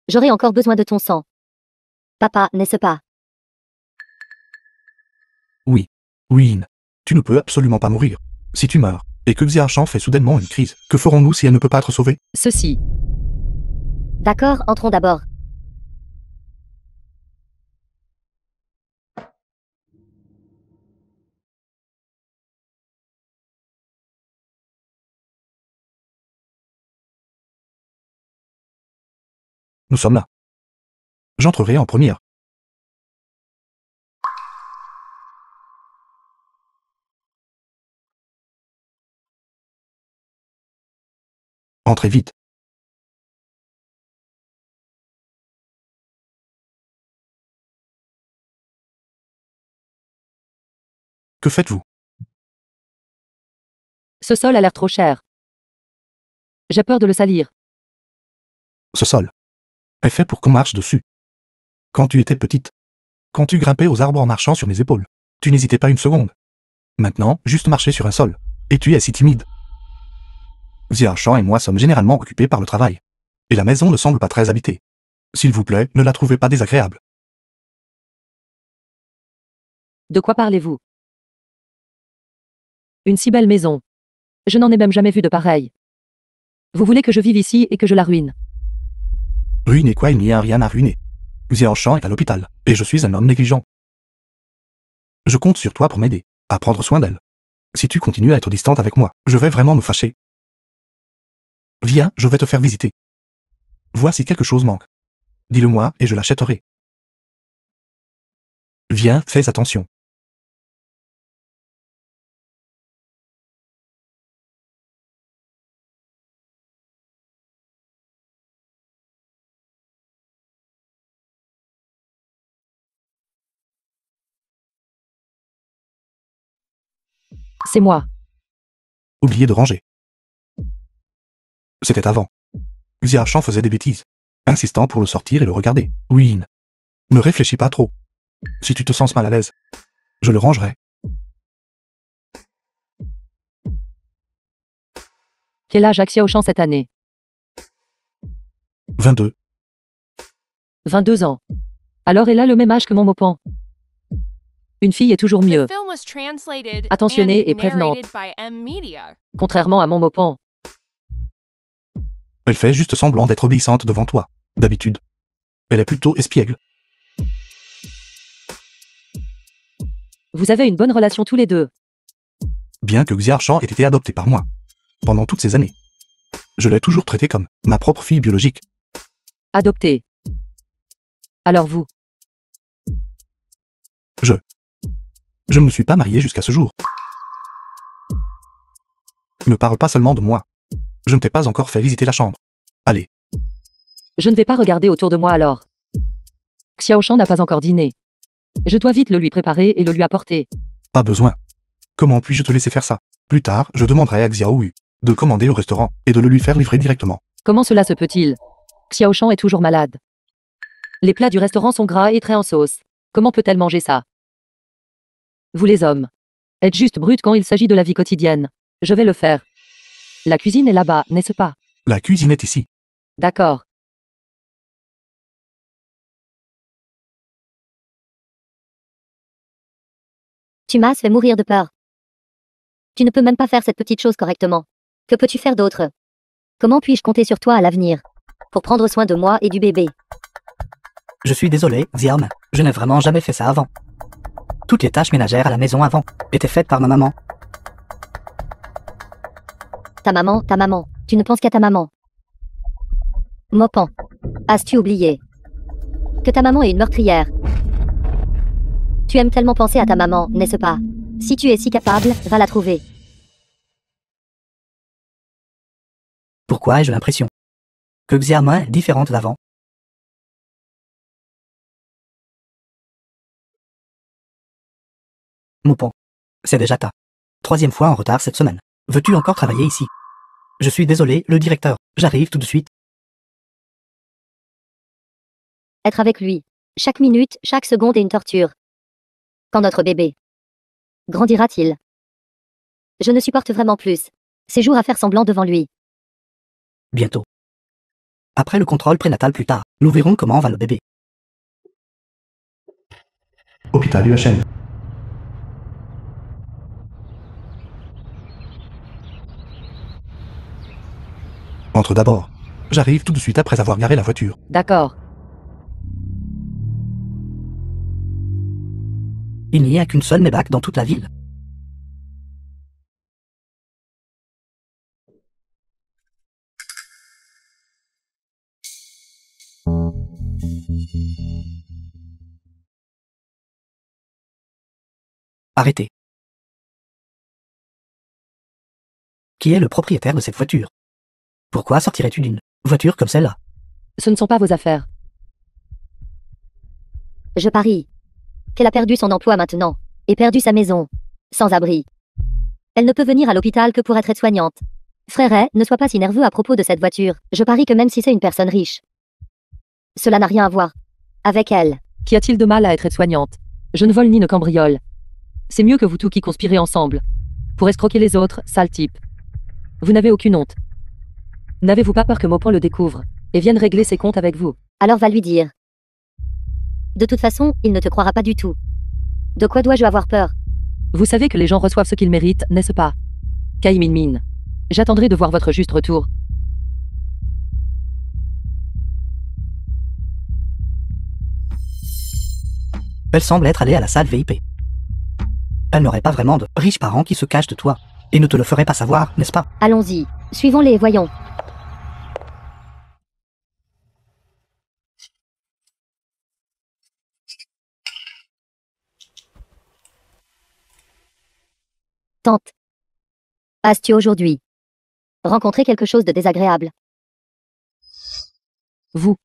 J'aurai encore besoin de ton sang. Papa, n'est-ce pas? Oui. Win. Tu ne peux absolument pas mourir. Si tu meurs, et que Xiaoshan fait soudainement une crise, que ferons-nous si elle ne peut pas être sauvée? Ceci. D'accord, entrons d'abord. Nous sommes là. J'entrerai en première. Entrez vite. Que faites-vous? Ce sol a l'air trop cher. J'ai peur de le salir. Ce sol est fait pour qu'on marche dessus. Quand tu étais petite, quand tu grimpais aux arbres en marchant sur mes épaules, tu n'hésitais pas une seconde. Maintenant, juste marcher sur un sol. Et tu es si timide. Xiaoshan et moi sommes généralement occupés par le travail. Et la maison ne semble pas très habitée. S'il vous plaît, ne la trouvez pas désagréable. De quoi parlez-vous? Une si belle maison. Je n'en ai même jamais vu de pareille. Vous voulez que je vive ici et que je la ruine? Ruiner quoi? Il n'y a rien à ruiner. Xiaoshan est à l'hôpital, et je suis un homme négligent. Je compte sur toi pour m'aider, à prendre soin d'elle. Si tu continues à être distante avec moi, je vais vraiment me fâcher. Viens, je vais te faire visiter. Vois si quelque chose manque. Dis-le-moi et je l'achèterai. Viens. Viens, fais attention. C'est moi. Oubliez de ranger. C'était avant. Xiaoshan faisait des bêtises, insistant pour le sortir et le regarder. Win. Ne réfléchis pas trop. Si tu te sens mal à l'aise, je le rangerai. Quel âge a Xiaoshan cette année? 22. 22 ans. Alors elle a le même âge que mon Mopan. Une fille est toujours mieux, The film was translated attentionnée and et prévenante. narrated by M Media. contrairement à mon Mopan. Elle fait juste semblant d'être obéissante devant toi, d'habitude. Elle est plutôt espiègle. Vous avez une bonne relation tous les deux. Bien que Xiaoshan ait été adoptée par moi, pendant toutes ces années. Je l'ai toujours traitée comme ma propre fille biologique. Adopté. Alors vous, Je ne me suis pas marié jusqu'à ce jour. Ne parle pas seulement de moi. Je ne t'ai pas encore fait visiter la chambre. Allez, je ne vais pas regarder autour de moi alors. Xiaoshan n'a pas encore dîné. Je dois vite le lui préparer et le lui apporter. pas besoin. Comment puis-je te laisser faire ça? Plus tard, je demanderai à Xiaoyu de commander au restaurant et de le lui faire livrer directement. Comment cela se peut-il? Xiaoshan est toujours malade. Les plats du restaurant sont gras et très en sauce. Comment peut-elle manger ça? Vous les hommes, êtes juste brutes quand il s'agit de la vie quotidienne. Je vais le faire. La cuisine est là-bas, n'est-ce pas? La cuisine est ici. D'accord. Tu m'as fait mourir de peur. Tu ne peux même pas faire cette petite chose correctement. Que peux-tu faire d'autre? Comment puis-je compter sur toi à l'avenir pour prendre soin de moi et du bébé? Je suis désolé, Xiaoman. Je n'ai vraiment jamais fait ça avant. Toutes les tâches ménagères à la maison avant étaient faites par ma maman. Ta maman, tu ne penses qu'à ta maman. Mopan, as-tu oublié que ta maman est une meurtrière? Tu aimes tellement penser à ta maman, n'est-ce pas? Si tu es si capable, va la trouver. Pourquoi ai-je l'impression que Xiaoman est différente d'avant? Moupon, c'est déjà ta troisième fois en retard cette semaine. Veux-tu encore travailler ici? Je suis désolé, le directeur. J'arrive tout de suite. Être avec lui. Chaque minute, chaque seconde est une torture. Quand notre bébé grandira-t-il? Je ne supporte vraiment plus ces jours à faire semblant devant lui. Bientôt. Après le contrôle prénatal plus tard, nous verrons comment va le bébé. Hôpital UHN. Entre d'abord. J'arrive tout de suite après avoir garé la voiture. D'accord. Il n'y a qu'une seule Maybach dans toute la ville. Arrêtez. Qui est le propriétaire de cette voiture? Pourquoi sortirais-tu d'une voiture comme celle-là? Ce ne sont pas vos affaires. Je parie qu'elle a perdu son emploi maintenant et perdu sa maison, sans abri. Elle ne peut venir à l'hôpital que pour être aide-soignante. Frère, ne sois pas si nerveux à propos de cette voiture. Je parie que même si c'est une personne riche, cela n'a rien à voir avec elle. Qu'y a-t-il de mal à être aide-soignante? Je ne vole ni ne cambriole. C'est mieux que vous tous qui conspirez ensemble pour escroquer les autres, sale type. Vous n'avez aucune honte. N'avez-vous pas peur que Mopan le découvre et vienne régler ses comptes avec vous? Alors va lui dire. De toute façon, il ne te croira pas du tout. De quoi dois-je avoir peur? Vous savez que les gens reçoivent ce qu'ils méritent, n'est-ce pas? Kai Min Min. J'attendrai de voir votre juste retour. Elle semble être allée à la salle VIP. Elle n'aurait pas vraiment de riches parents qui se cachent de toi et ne te le feraient pas savoir, n'est-ce pas? Allons-y, suivons-les et voyons. Tante. As-tu aujourd'hui rencontré quelque chose de désagréable? Vous.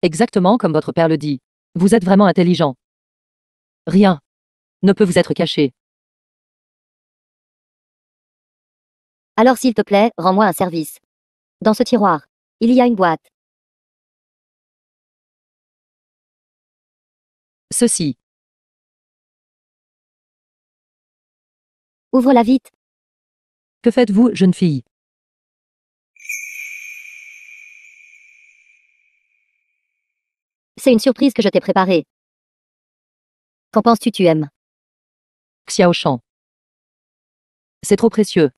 Exactement comme votre père le dit. Vous êtes vraiment intelligent. Rien ne peut vous être caché. Alors s'il te plaît, rends-moi un service. Dans ce tiroir, il y a une boîte. Ceci. Ouvre-la vite. Que faites-vous, jeune fille? C'est une surprise que je t'ai préparée. Qu'en penses-tu, tu aimes? Xiao Shan. C'est trop précieux.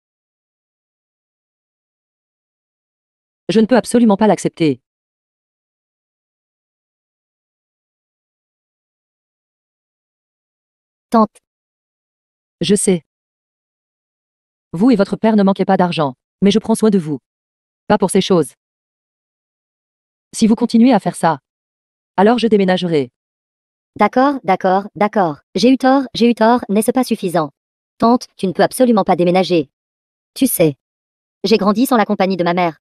Je ne peux absolument pas l'accepter. Tante. Je sais. Vous et votre père ne manquez pas d'argent, mais je prends soin de vous. Pas pour ces choses. Si vous continuez à faire ça, alors je déménagerai. D'accord, d'accord, d'accord. J'ai eu tort, n'est-ce pas suffisant? Tante, tu ne peux absolument pas déménager. Tu sais, j'ai grandi sans la compagnie de ma mère.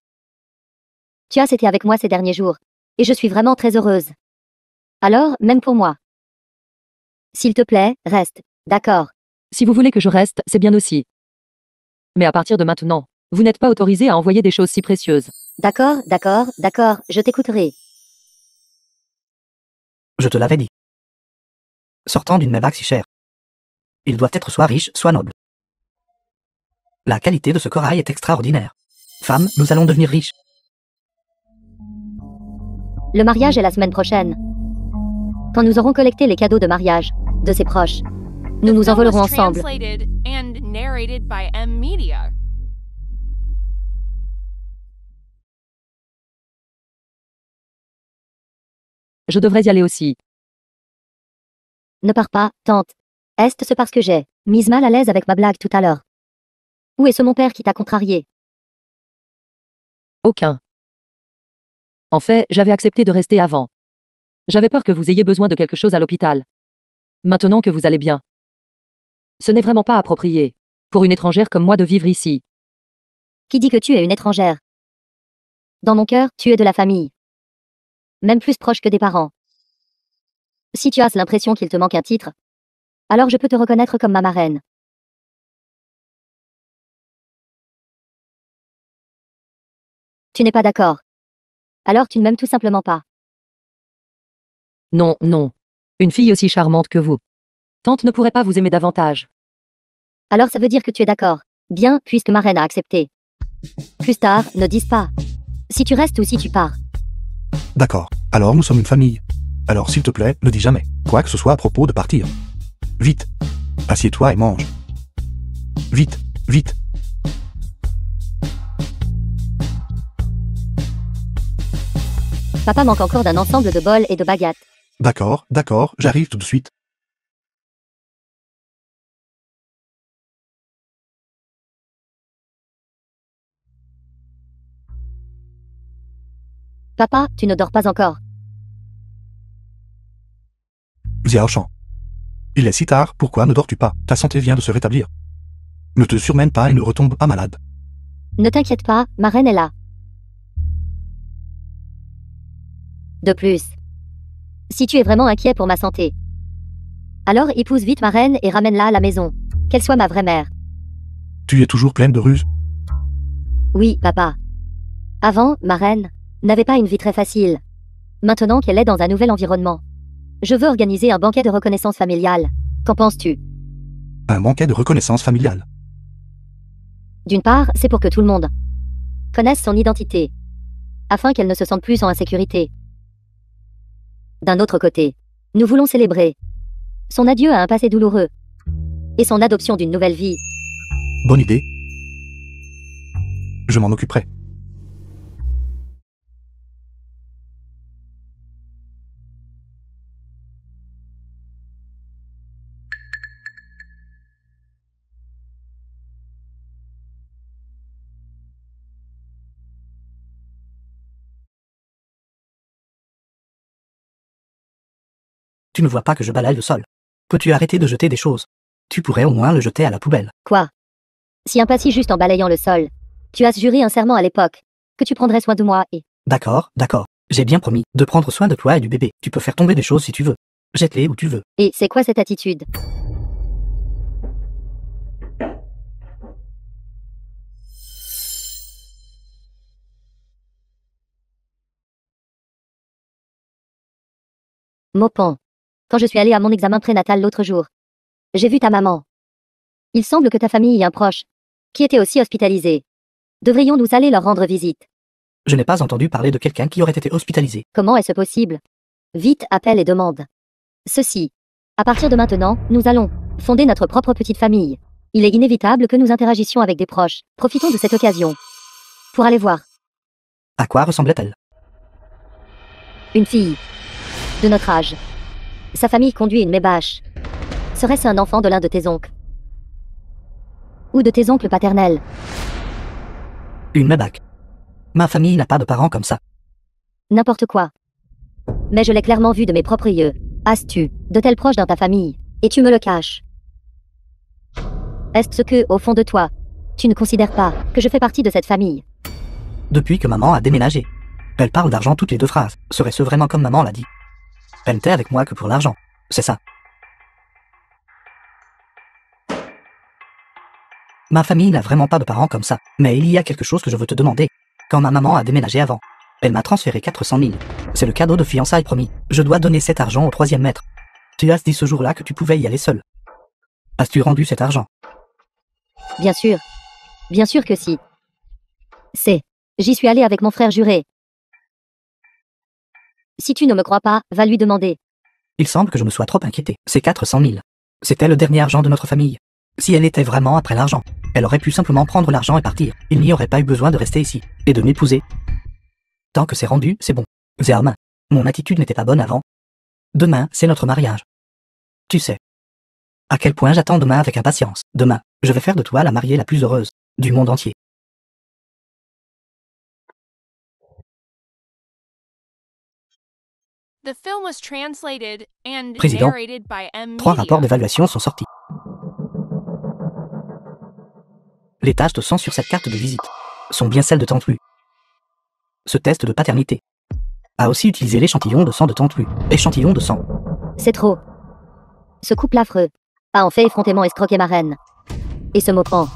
Tu as été avec moi ces derniers jours, et je suis vraiment très heureuse. Alors, même pour moi. S'il te plaît, reste, d'accord. Si vous voulez que je reste, c'est bien aussi. Mais à partir de maintenant, vous n'êtes pas autorisé à envoyer des choses si précieuses. D'accord, d'accord, d'accord, je t'écouterai. Je te l'avais dit. Sortant d'une même bague si chère. Ils doivent être soit riches, soit nobles. La qualité de ce corail est extraordinaire. Femme, nous allons devenir riches. Le mariage est la semaine prochaine. Quand nous aurons collecté les cadeaux de mariage de ses proches, nous nous The film envolerons was ensemble. translated and narrated by M Media. Je devrais y aller aussi. Ne pars pas, tante. Est-ce parce que j'ai mise mal à l'aise avec ma blague tout à l'heure? Où est ce mon père qui t'a contrarié? Aucun. En fait, j'avais accepté de rester avant. J'avais peur que vous ayez besoin de quelque chose à l'hôpital. Maintenant que vous allez bien. Ce n'est vraiment pas approprié, pour une étrangère comme moi de vivre ici. Qui dit que tu es une étrangère? Dans mon cœur, tu es de la famille. Même plus proche que des parents. Si tu as l'impression qu'il te manque un titre, alors je peux te reconnaître comme ma marraine. Tu n'es pas d'accord. Alors tu ne m'aimes tout simplement pas. Non, non. Une fille aussi charmante que vous. Tante ne pourrait pas vous aimer davantage. Alors ça veut dire que tu es d'accord. Bien, puisque ma reine a accepté. Plus tard, ne dise pas. Si tu restes ou si tu pars. D'accord, alors nous sommes une famille. Alors s'il te plaît, ne dis jamais quoi que ce soit à propos de partir. Vite. Assieds-toi et mange. Vite, vite. Papa manque encore d'un ensemble de bols et de baguettes. D'accord, d'accord, j'arrive tout de suite. Papa, tu ne dors pas encore. Xiaoshan. Il est si tard, pourquoi ne dors-tu pas? Ta santé vient de se rétablir. Ne te surmène pas et ne retombe pas malade. Ne t'inquiète pas, ma reine est là. De plus, si tu es vraiment inquiet pour ma santé, alors épouse vite ma reine et ramène-la à la maison. Qu'elle soit ma vraie mère. Tu es toujours pleine de ruses. Oui, papa. Avant, ma reine n'avait pas une vie très facile. Maintenant qu'elle est dans un nouvel environnement, je veux organiser un banquet de reconnaissance familiale. Qu'en penses-tu? Un banquet de reconnaissance familiale. D'une part, c'est pour que tout le monde connaisse son identité, afin qu'elle ne se sente plus en insécurité. D'un autre côté, nous voulons célébrer son adieu à un passé douloureux et son adoption d'une nouvelle vie. Bonne idée. Je m'en occuperai. Tu ne vois pas que je balaye le sol. Peux-tu arrêter de jeter des choses? Tu pourrais au moins le jeter à la poubelle. Quoi? Si un pas si juste en balayant le sol. Tu as juré un serment à l'époque. Que tu prendrais soin de moi et... D'accord, d'accord. J'ai bien promis de prendre soin de toi et du bébé. Tu peux faire tomber des choses si tu veux. Jette-les où tu veux. Et c'est quoi cette attitude? Maupan. Quand je suis allée à mon examen prénatal l'autre jour, j'ai vu ta maman. Il semble que ta famille ait un proche qui était aussi hospitalisé. Devrions-nous aller leur rendre visite? Je n'ai pas entendu parler de quelqu'un qui aurait été hospitalisé. Comment est-ce possible? Vite, appelle et demande. Ceci. À partir de maintenant, nous allons fonder notre propre petite famille. Il est inévitable que nous interagissions avec des proches. Profitons de cette occasion pour aller voir. À quoi ressemblait-elle? Une fille de notre âge. Sa famille conduit une mébâche. Serait-ce un enfant de l'un de tes oncles? Ou de tes oncles paternels? Une mébac. Ma famille n'a pas de parents comme ça. N'importe quoi. Mais je l'ai clairement vu de mes propres yeux. As-tu de tels proches dans ta famille? Et tu me le caches. Est-ce que, au fond de toi, tu ne considères pas que je fais partie de cette famille? Depuis que maman a déménagé. Elle parle d'argent toutes les 2 phrases. Serait-ce vraiment comme maman l'a dit? Elle n'était avec moi que pour l'argent. C'est ça. Ma famille n'a vraiment pas de parents comme ça. Mais il y a quelque chose que je veux te demander. Quand ma maman a déménagé avant, elle m'a transféré 400 000. C'est le cadeau de fiançailles promis. Je dois donner cet argent au 3e maître. Tu as dit ce jour-là que tu pouvais y aller seul. As-tu rendu cet argent? Bien sûr. Bien sûr que si. J'y suis allé avec mon frère juré. Si tu ne me crois pas, va lui demander. Il semble que je me sois trop inquiété. C'est 400 000. C'était le dernier argent de notre famille. Si elle était vraiment après l'argent, elle aurait pu simplement prendre l'argent et partir. Il n'y aurait pas eu besoin de rester ici et de m'épouser. Tant que c'est rendu, c'est bon. Zermain, mon attitude n'était pas bonne avant. Demain, c'est notre mariage. Tu sais à quel point j'attends demain avec impatience. Demain, je vais faire de toi la mariée la plus heureuse du monde entier. The film was translated and Président, narrated by M. 3 Media. rapports d'évaluation sont sortis. Les taches de sang sur cette carte de visite sont bien celles de Tantelu. Ce test de paternité a aussi utilisé l'échantillon de sang de Tantelu. Échantillon de sang. C'est trop. Ce couple affreux a en fait effrontément escroqué ma reine. Et ce Maupan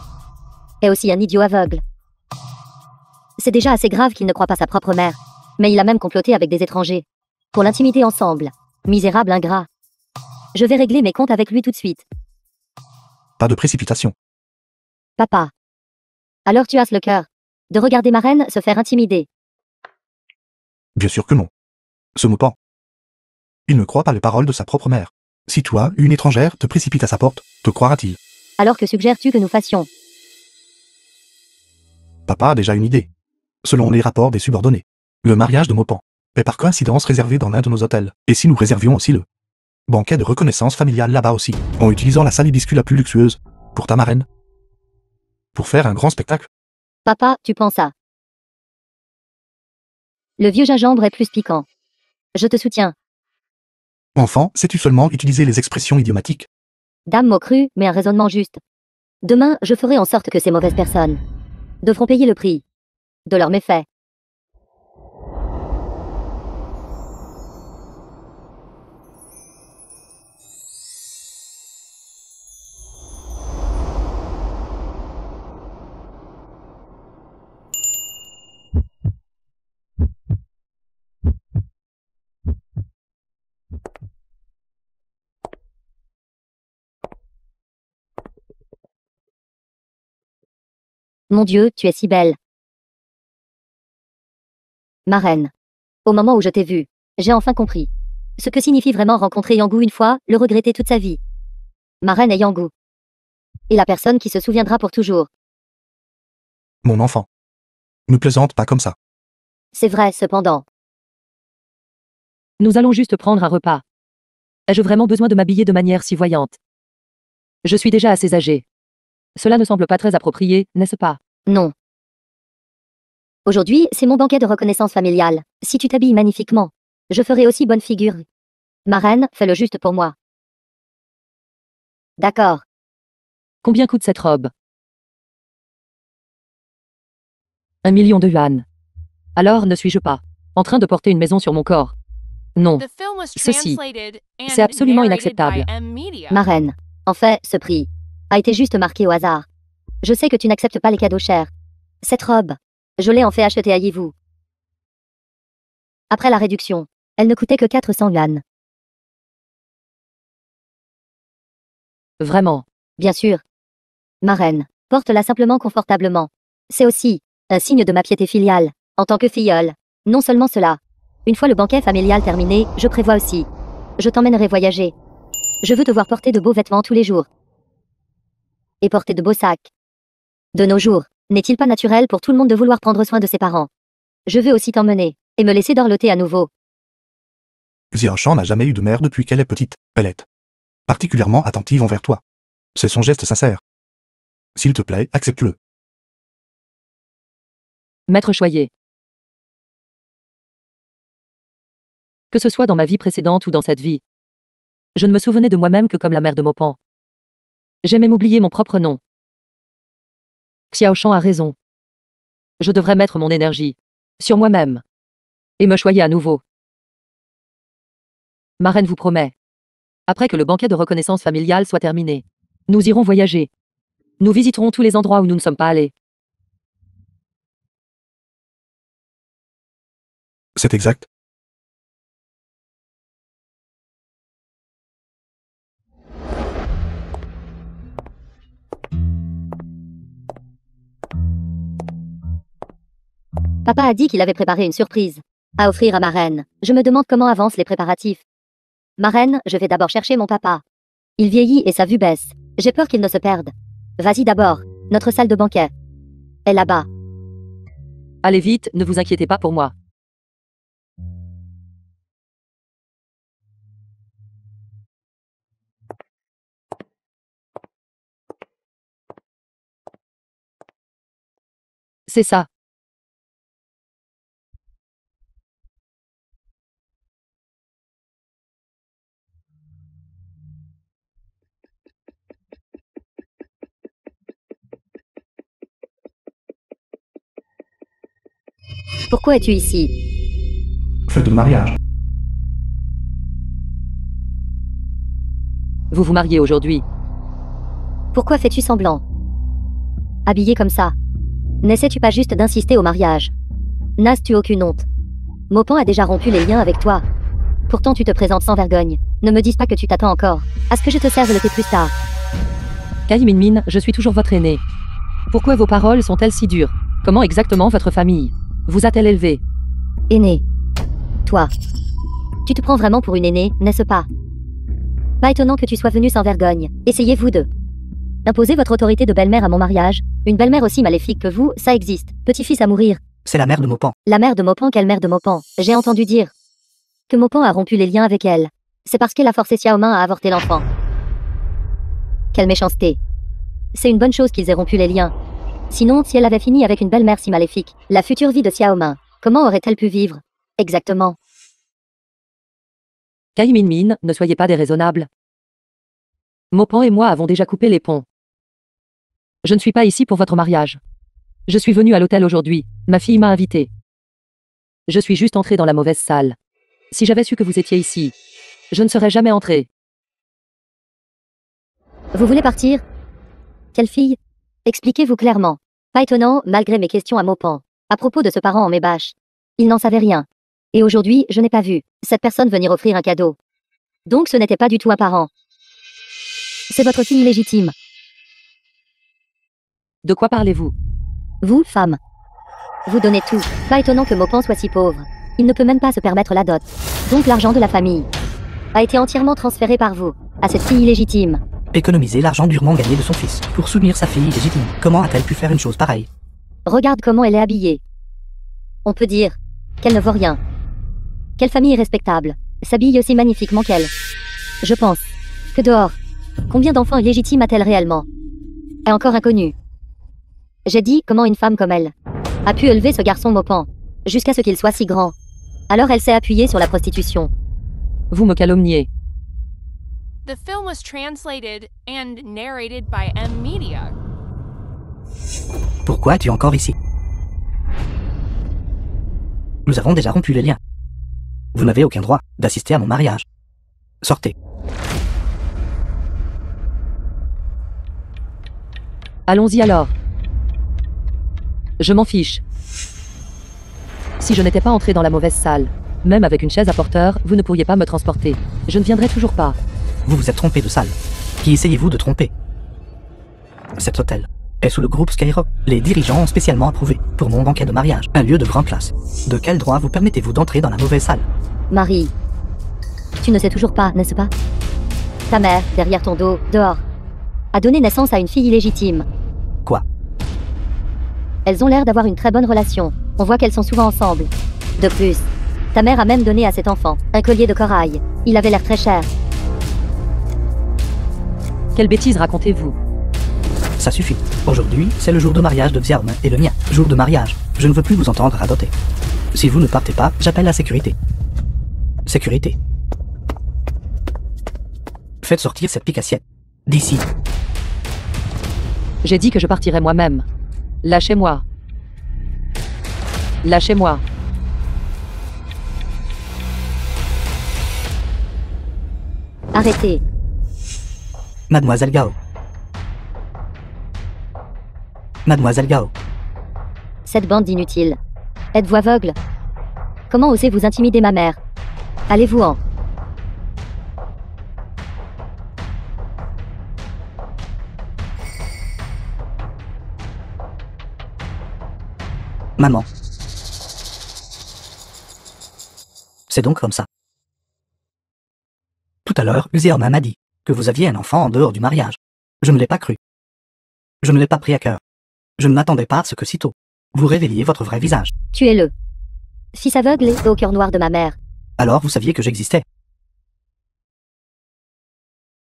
est aussi un idiot aveugle. C'est déjà assez grave qu'il ne croit pas sa propre mère. Mais il a même comploté avec des étrangers pour l'intimider ensemble. Misérable ingrat. Je vais régler mes comptes avec lui tout de suite. Pas de précipitation. Papa. Alors tu as le cœur de regarder ma reine se faire intimider. Bien sûr que non. Ce Maupan. Il ne croit pas les paroles de sa propre mère. Si toi, une étrangère, te précipite à sa porte, te croira-t-il? Alors que suggères-tu que nous fassions? Papa a déjà une idée. Selon les rapports des subordonnés, le mariage de Maupan est par coïncidence réservé dans l'un de nos hôtels. Et si nous réservions aussi le banquet de reconnaissance familiale là-bas aussi, en utilisant la salle hibiscule la plus luxueuse, pour ta marraine? Pour faire un grand spectacle? Papa, tu penses à... Le vieux gingembre est plus piquant. Je te soutiens. Enfant, sais-tu seulement utiliser les expressions idiomatiques? Dame mot cru, mais un raisonnement juste. Demain, je ferai en sorte que ces mauvaises personnes devront payer le prix de leurs méfaits. Mon Dieu, tu es si belle. Ma reine. Au moment où je t'ai vue, j'ai enfin compris ce que signifie vraiment rencontrer Yanggu une fois, le regretter toute sa vie. Ma reine est Yanggu. Et la personne qui se souviendra pour toujours. Mon enfant. Ne plaisante pas comme ça. C'est vrai, cependant. Nous allons juste prendre un repas. Ai-je vraiment besoin de m'habiller de manière si voyante? Je suis déjà assez âgée. Cela ne semble pas très approprié, n'est-ce pas? Non. Aujourd'hui, c'est mon banquet de reconnaissance familiale. Si tu t'habilles magnifiquement, je ferai aussi bonne figure. Ma reine, fais-le juste pour moi. D'accord. Combien coûte cette robe? 1 million de yuan. Alors ne suis-je pas en train de porter une maison sur mon corps? Non. The film was Ceci, translated and c'est absolument narrated by inacceptable. M-Media. Ma reine. En fait, ce prix a été juste marqué au hasard. Je sais que tu n'acceptes pas les cadeaux chers. Cette robe, je l'ai en fait acheter à Yivu. Après la réduction, elle ne coûtait que 400 yuan. Vraiment. Bien sûr. Ma reine, porte-la simplement confortablement. C'est aussi un signe de ma piété filiale, en tant que filleule. Non seulement cela. Une fois le banquet familial terminé, je prévois aussi. Je t'emmènerai voyager. Je veux te voir porter de beaux vêtements tous les jours. Et porter de beaux sacs. De nos jours, n'est-il pas naturel pour tout le monde de vouloir prendre soin de ses parents? Je veux aussi t'emmener, et me laisser dorloter à nouveau. Xiaoshan n'a jamais eu de mère depuis qu'elle est petite. Elle est particulièrement attentive envers toi. C'est son geste sincère. S'il te plaît, accepte-le. Maître Choyer. Que ce soit dans ma vie précédente ou dans cette vie, je ne me souvenais de moi-même que comme la mère de Maupan. J'ai même oublié mon propre nom. Xiaoshan a raison. Je devrais mettre mon énergie sur moi-même et me choyer à nouveau. Ma reine vous promet. Après que le banquet de reconnaissance familiale soit terminé, nous irons voyager. Nous visiterons tous les endroits où nous ne sommes pas allés. C'est exact. Papa a dit qu'il avait préparé une surprise à offrir à ma reine. Je me demande comment avancent les préparatifs. Ma reine, je vais d'abord chercher mon papa. Il vieillit et sa vue baisse. J'ai peur qu'il ne se perde. Vas-y d'abord. Notre salle de banquet est là-bas. Allez vite, ne vous inquiétez pas pour moi. C'est ça. Pourquoi es-tu ici? Fête de mariage. Vous vous mariez aujourd'hui. Pourquoi fais-tu semblant? Habillé comme ça. N'essaies-tu pas juste d'insister au mariage? N'as-tu aucune honte? Maupan a déjà rompu les liens avec toi. Pourtant tu te présentes sans vergogne. Ne me dis pas que tu t'attends encore à ce que je te serve le thé plus tard. Kai Minmin, je suis toujours votre aîné. Pourquoi vos paroles sont-elles si dures? Comment exactement votre famille vous a-t-elle élevé? Aîné. Toi. Tu te prends vraiment pour une aînée, n'est-ce pas? Pas étonnant que tu sois venu sans vergogne. Essayez-vous de imposer votre autorité de belle-mère à mon mariage. Une belle-mère aussi maléfique que vous, ça existe. Petit-fils à mourir. C'est la mère de Maupan. La mère de Maupan, quelle mère de Maupan? J'ai entendu dire que Maupan a rompu les liens avec elle. C'est parce qu'elle a forcé Xiaomin à avorter l'enfant. Quelle méchanceté. C'est une bonne chose qu'ils aient rompu les liens. Sinon, si elle avait fini avec une belle-mère si maléfique, la future vie de Xiaomin, comment aurait-elle pu vivre? Exactement. Kai Minmin, ne soyez pas déraisonnable. Maupan et moi avons déjà coupé les ponts. Je ne suis pas ici pour votre mariage. Je suis venu à l'hôtel aujourd'hui. Ma fille m'a invité. Je suis juste entré dans la mauvaise salle. Si j'avais su que vous étiez ici, je ne serais jamais entré. Vous voulez partir? Quelle fille? Expliquez-vous clairement. Pas étonnant, malgré mes questions à Maupan. À propos de ce parent en mes bâches. Il n'en savait rien. Et aujourd'hui, je n'ai pas vu cette personne venir offrir un cadeau. Donc ce n'était pas du tout un parent. C'est votre fille légitime. De quoi parlez-vous? Vous, femme. Vous donnez tout. Pas étonnant que Maupan soit si pauvre. Il ne peut même pas se permettre la dot. Donc l'argent de la famille a été entièrement transféré par vous à cette fille illégitime. Économiser l'argent durement gagné de son fils pour soutenir sa fille illégitime. Comment a-t-elle pu faire une chose pareille? Regarde comment elle est habillée. On peut dire qu'elle ne vaut rien. Quelle famille respectable s'habille aussi magnifiquement qu'elle. Je pense que dehors, combien d'enfants illégitimes a-t-elle réellement? Est encore inconnue. J'ai dit comment une femme comme elle a pu élever ce garçon Maupan jusqu'à ce qu'il soit si grand. Alors elle s'est appuyée sur la prostitution. Vous me calomniez. The film was translated and narrated by M-Media. Pourquoi es-tu encore ici? Nous avons déjà rompu les liens. Vous n'avez aucun droit d'assister à mon mariage. Sortez. Allons-y alors. Je m'en fiche. Si je n'étais pas entré dans la mauvaise salle, même avec une chaise à porteur, vous ne pourriez pas me transporter. Je ne viendrai toujours pas. Vous vous êtes trompé de salle. Qui essayez-vous de tromper? Cet hôtel est sous le groupe Skyrock. Les dirigeants ont spécialement approuvé pour mon banquet de mariage, un lieu de grande classe. De quel droit vous permettez-vous d'entrer dans la mauvaise salle? Marie, tu ne sais toujours pas, n'est-ce pas? Ta mère, derrière ton dos, dehors, a donné naissance à une fille illégitime. Quoi? Elles ont l'air d'avoir une très bonne relation. On voit qu'elles sont souvent ensemble. De plus, ta mère a même donné à cet enfant un collier de corail. Il avait l'air très cher. Quelle bêtise racontez-vous? Ça suffit. Aujourd'hui, c'est le jour de mariage de Xiaomi et le mien. Jour de mariage. Je ne veux plus vous entendre radoter. Si vous ne partez pas, j'appelle la sécurité. Sécurité. Faites sortir cette pique assiette. D'ici. J'ai dit que je partirais moi-même. Lâchez-moi. Lâchez-moi. Arrêtez. Mademoiselle Gao. Mademoiselle Gao. Cette bande d'inutiles. Êtes-vous aveugle? Comment osez vous intimider ma mère? Allez-vous-en. Maman. C'est donc comme ça. Tout à l'heure, Xiaomi m'a dit que vous aviez un enfant en dehors du mariage. Je ne l'ai pas cru. Je ne l'ai pas pris à cœur. Je ne m'attendais pas à ce que sitôt vous révéliez votre vrai visage. Tuez-le. Fils aveugle et au cœur noir de ma mère. Alors vous saviez que j'existais.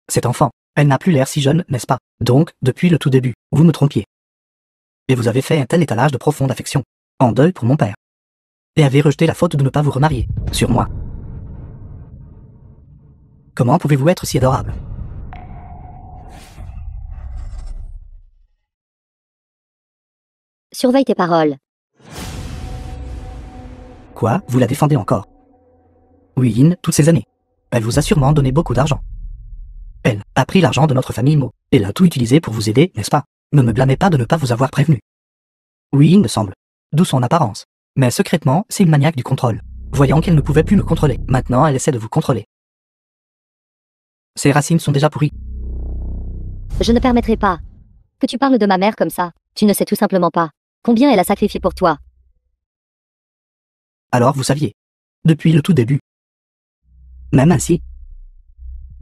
Cet enfant, elle n'a plus l'air si jeune, n'est-ce pas? Donc, depuis le tout début, vous me trompiez. Et vous avez fait un tel étalage de profonde affection, en deuil pour mon père. Et avez rejeté la faute de ne pas vous remarier, sur moi. Comment pouvez-vous être si adorable? Surveille tes paroles. Quoi? Vous la défendez encore? Oui, Yin, toutes ces années. Elle vous a sûrement donné beaucoup d'argent. Elle a pris l'argent de notre famille Mo, et l'a tout utilisé pour vous aider, n'est-ce pas? Ne me blâmez pas de ne pas vous avoir prévenu. Oui, il me semble. D'où son apparence. Mais secrètement, c'est une maniaque du contrôle. Voyant qu'elle ne pouvait plus me contrôler, maintenant elle essaie de vous contrôler. Ses racines sont déjà pourries. Je ne permettrai pas que tu parles de ma mère comme ça. Tu ne sais tout simplement pas combien elle a sacrifié pour toi. Alors vous saviez. Depuis le tout début. Même ainsi.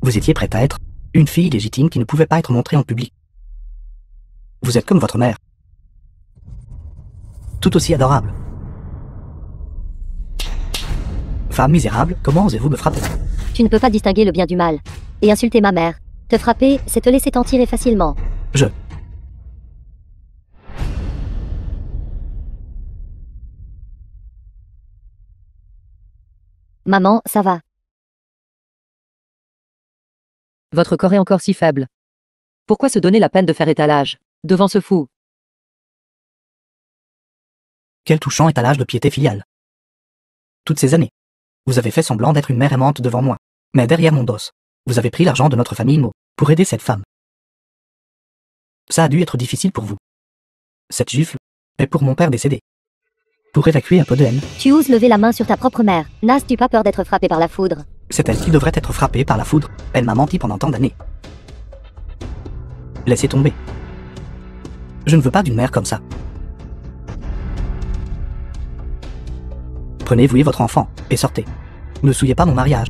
Vous étiez prête à être une fille légitime qui ne pouvait pas être montrée en public. Vous êtes comme votre mère. Tout aussi adorable. Femme misérable, comment osez-vous me frapper? Tu ne peux pas distinguer le bien du mal. Et insulter ma mère. Te frapper, c'est te laisser t'en tirer facilement. Maman, ça va. Votre corps est encore si faible. Pourquoi se donner la peine de faire étalage devant ce fou? Quel touchant étalage de piété filiale. Toutes ces années, vous avez fait semblant d'être une mère aimante devant moi, mais derrière mon dos, vous avez pris l'argent de notre famille Mo pour aider cette femme. Ça a dû être difficile pour vous. Cette gifle est pour mon père décédé. Pour évacuer un peu de haine. Tu oses lever la main sur ta propre mère. N'as-tu pas peur d'être frappé par la foudre? C'est elle qui devrait être frappée par la foudre. Elle m'a menti pendant tant d'années. Laissez tomber. Je ne veux pas d'une mère comme ça. Prenez, vous et votre enfant, et sortez. Ne souillez pas mon mariage.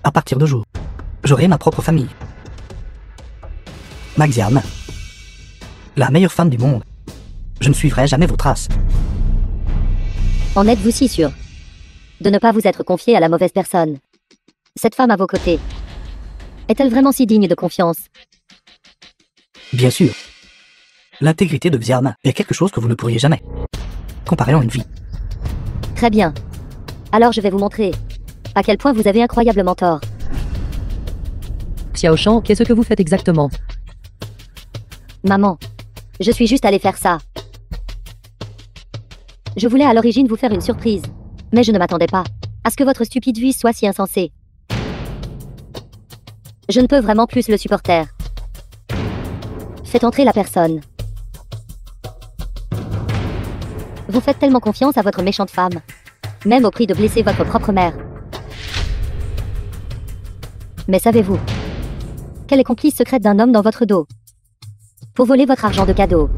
À partir de jour, j'aurai ma propre famille. Maxiane, la meilleure femme du monde. Je ne suivrai jamais vos traces. En êtes-vous si sûr de ne pas vous être confié à la mauvaise personne? Cette femme à vos côtés, est-elle vraiment si digne de confiance? Bien sûr. L'intégrité de Xiaomi est quelque chose que vous ne pourriez jamais comparer en une vie. Très bien. Alors je vais vous montrer à quel point vous avez incroyablement tort. Xiao Shan, qu'est-ce que vous faites exactement? Maman. Je suis juste allée faire ça. Je voulais à l'origine vous faire une surprise. Mais je ne m'attendais pas à ce que votre stupide vie soit si insensée. Je ne peux vraiment plus le supporter. Faites entrer la personne. Vous faites tellement confiance à votre méchante femme. Même au prix de blesser votre propre mère. Mais savez-vous qu'elle est complice secrète d'un homme dans votre dos pour voler votre argent de cadeau.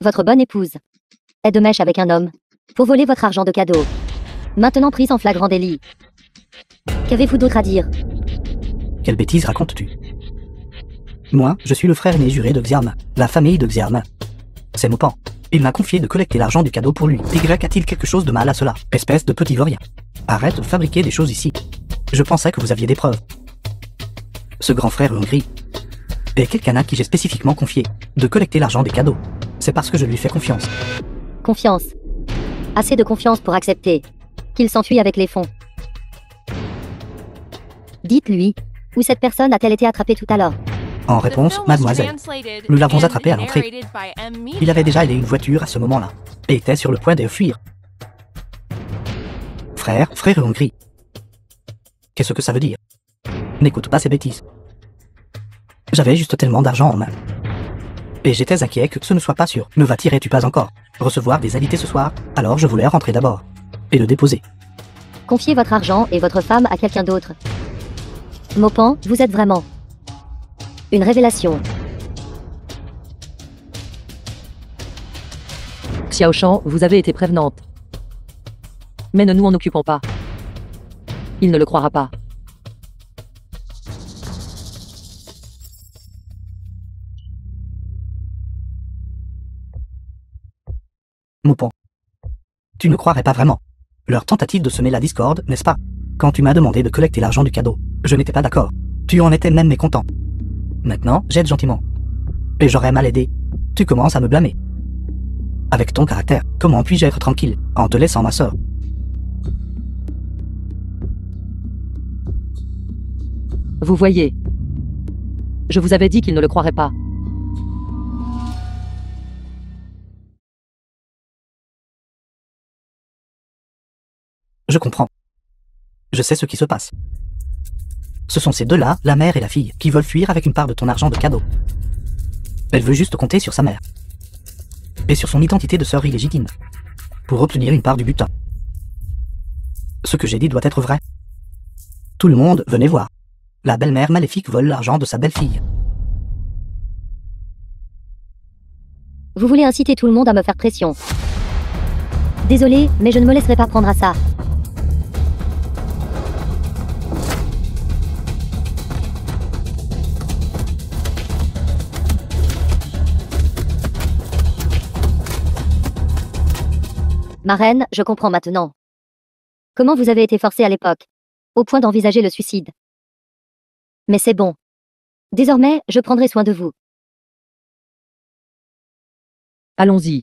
Votre bonne épouse est de mèche avec un homme pour voler votre argent de cadeau. Maintenant prise en flagrant délit. Qu'avez-vous d'autre à dire? Quelle bêtise racontes-tu? Moi, je suis le frère aîné juré de Xiarma, la famille de Xiarma. C'est Mopan. Il m'a confié de collecter l'argent du cadeau pour lui. Y a-t-il quelque chose de mal à cela? Espèce de petit vaurien. Arrête de fabriquer des choses ici. Je pensais que vous aviez des preuves. Ce grand frère hongrie est quelqu'un à qui j'ai spécifiquement confié de collecter l'argent des cadeaux. C'est parce que je lui fais confiance. Confiance. Assez de confiance pour accepter qu'il s'enfuit avec les fonds. Dites-lui, où cette personne a-t-elle été attrapée tout à l'heure? En réponse, mademoiselle, nous l'avons attrapé à l'entrée. Il avait déjà aidé une voiture à ce moment-là, et était sur le point de fuir. Frère hongrie. Qu'est-ce que ça veut dire? N'écoute pas ces bêtises. J'avais juste tellement d'argent en main. Et j'étais inquiet que ce ne soit pas sûr. Ne vas-tu pas encore recevoir des invités ce soir? Alors je voulais rentrer d'abord et le déposer. Confiez votre argent et votre femme à quelqu'un d'autre. Mopan, vous êtes vraiment une révélation. Xiaoshan, vous avez été prévenante. Mais ne nous en occupons pas. Il ne le croira pas. Mopan. Tu ne croirais pas vraiment. Leur tentative de semer la discorde, n'est-ce pas? Quand tu m'as demandé de collecter l'argent du cadeau, je n'étais pas d'accord. Tu en étais même mécontent. Maintenant, j'aide gentiment. Et j'aurais mal aidé. Tu commences à me blâmer. Avec ton caractère, comment puis-je être tranquille en te laissant ma sœur? Vous voyez. Je vous avais dit qu'il ne le croirait pas. Je comprends. Je sais ce qui se passe. Ce sont ces deux-là, la mère et la fille, qui veulent fuir avec une part de ton argent de cadeau. Elle veut juste compter sur sa mère. Et sur son identité de sœur illégitime. Pour obtenir une part du butin. Ce que j'ai dit doit être vrai. Tout le monde, venez voir. La belle-mère maléfique vole l'argent de sa belle-fille. Vous voulez inciter tout le monde à me faire pression. Désolé, mais je ne me laisserai pas prendre à ça. Ma reine, je comprends maintenant. Comment vous avez été forcée à l'époque, au point d'envisager le suicide. Mais c'est bon. Désormais, je prendrai soin de vous. Allons-y.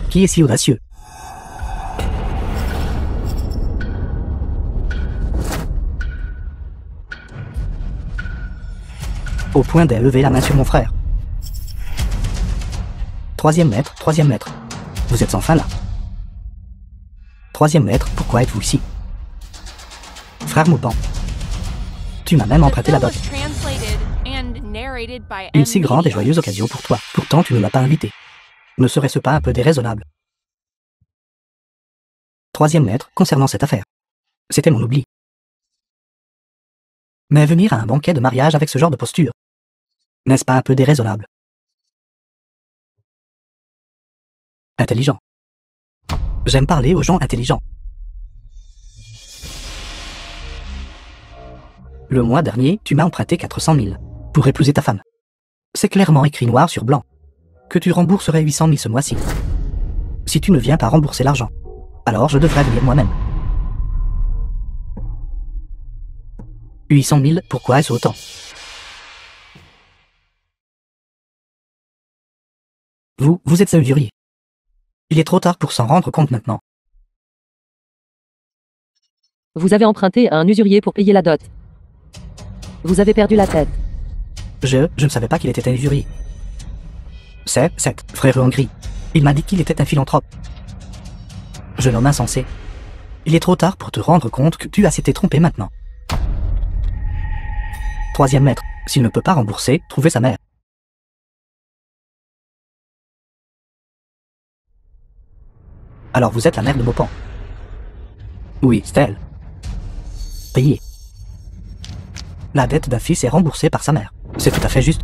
Qui est si audacieux? Au point d'élever la main sur mon frère. Troisième maître. Vous êtes enfin là. Troisième maître, pourquoi êtes-vous ici? Frère Mopan. Tu m'as même emprunté la dot. Une si grande et joyeuse occasion pour toi. Pourtant, tu ne m'as pas invité. Ne serait-ce pas un peu déraisonnable? Troisième maître, concernant cette affaire. C'était mon oubli. Mais venir à un banquet de mariage avec ce genre de posture, n'est-ce pas un peu déraisonnable? Intelligent. J'aime parler aux gens intelligents. Le mois dernier, tu m'as emprunté 400 000 pour épouser ta femme. C'est clairement écrit noir sur blanc que tu rembourserais 800 000 ce mois-ci. Si tu ne viens pas rembourser l'argent, alors je devrais venir moi-même. 800 000, pourquoi est-ce autant? Vous êtes un usurier. Il est trop tard pour s'en rendre compte maintenant. Vous avez emprunté à un usurier pour payer la dot. Vous avez perdu la tête. Je ne savais pas qu'il était un usurier. C'est, frère en gris. Il m'a dit qu'il était un philanthrope. Jeune homme insensé. Il est trop tard pour te rendre compte que tu as s'était trompé maintenant. Troisième maître. S'il ne peut pas rembourser, trouvez sa mère. Alors vous êtes la mère de Maupan. Oui, c'est elle. Payez. La dette d'un fils est remboursée par sa mère. C'est tout à fait juste.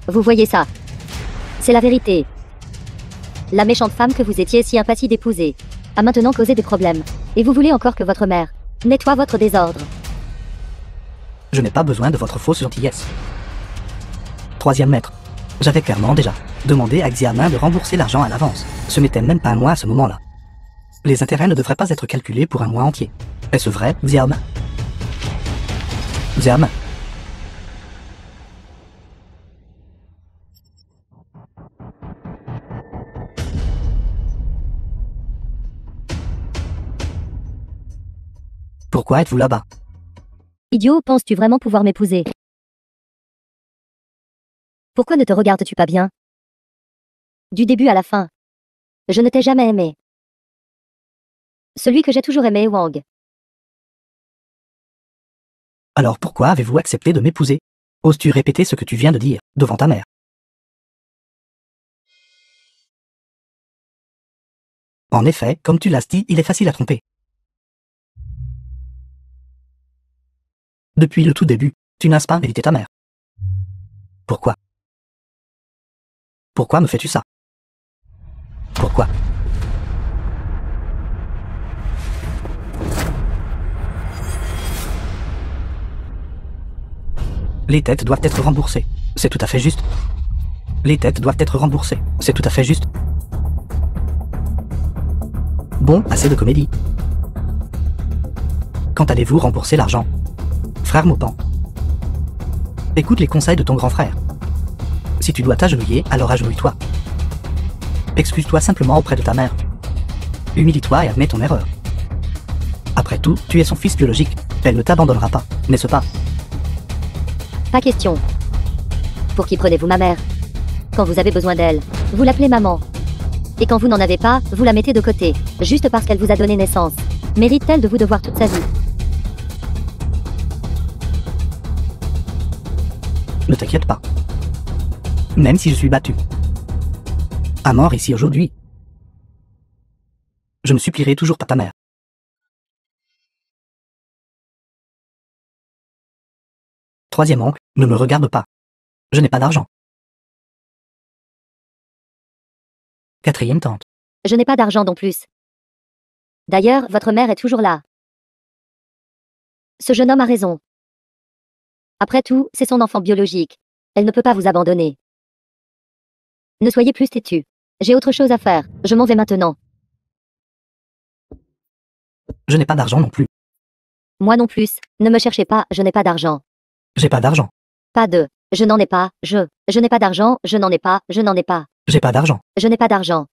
Vous voyez ça? C'est la vérité. La méchante femme que vous étiez si impatient d'épouser a maintenant causé des problèmes. Et vous voulez encore que votre mère nettoie votre désordre. Je n'ai pas besoin de votre fausse gentillesse. Troisième maître. J'avais clairement déjà demandé à Xiamen de rembourser l'argent à l'avance. Ce n'était même pas un mois à ce moment-là. Les intérêts ne devraient pas être calculés pour un mois entier. Est-ce vrai, Xiamen? Xiamen. Pourquoi êtes-vous là-bas? Idiot, penses-tu vraiment pouvoir m'épouser? Pourquoi ne te regardes-tu pas bien? Du début à la fin. Je ne t'ai jamais aimé. Celui que j'ai toujours aimé est Wang. Alors pourquoi avez-vous accepté de m'épouser? Oses-tu répéter ce que tu viens de dire, devant ta mère? En effet, comme tu l'as dit, il est facile à tromper. Depuis le tout début, tu n'as pas mérité ta mère. Pourquoi? Pourquoi me fais-tu ça? Pourquoi? Les dettes doivent être remboursées. C'est tout à fait juste. Les dettes doivent être remboursées. C'est tout à fait juste. Bon, assez de comédie. Quand allez-vous rembourser l'argent? Frère Maupan. Écoute les conseils de ton grand frère. Si tu dois t'agenouiller, alors agenouille-toi. Excuse-toi simplement auprès de ta mère. Humilie-toi et admets ton erreur. Après tout, tu es son fils biologique. Elle ne t'abandonnera pas, n'est-ce pas? Pas question. Pour qui prenez-vous ma mère? Quand vous avez besoin d'elle, vous l'appelez maman. Et quand vous n'en avez pas, vous la mettez de côté, juste parce qu'elle vous a donné naissance. Mérite-t-elle de vous devoir toute sa vie? Ne t'inquiète pas. Même si je suis battu. À mort ici aujourd'hui. Je ne supplierai toujours pas ta mère. Troisième oncle, ne me regarde pas. Je n'ai pas d'argent. Quatrième tante. Je n'ai pas d'argent non plus. D'ailleurs, votre mère est toujours là. Ce jeune homme a raison. Après tout, c'est son enfant biologique. Elle ne peut pas vous abandonner. Ne soyez plus têtu. J'ai autre chose à faire. Je m'en vais maintenant. Je n'ai pas d'argent non plus. Moi non plus. Ne me cherchez pas, je n'ai pas d'argent. J'ai pas d'argent. Pas de. Je n'en ai pas. Je n'ai pas d'argent. Je n'en ai pas. Je n'en ai pas. J'ai pas d'argent. Je n'ai pas d'argent.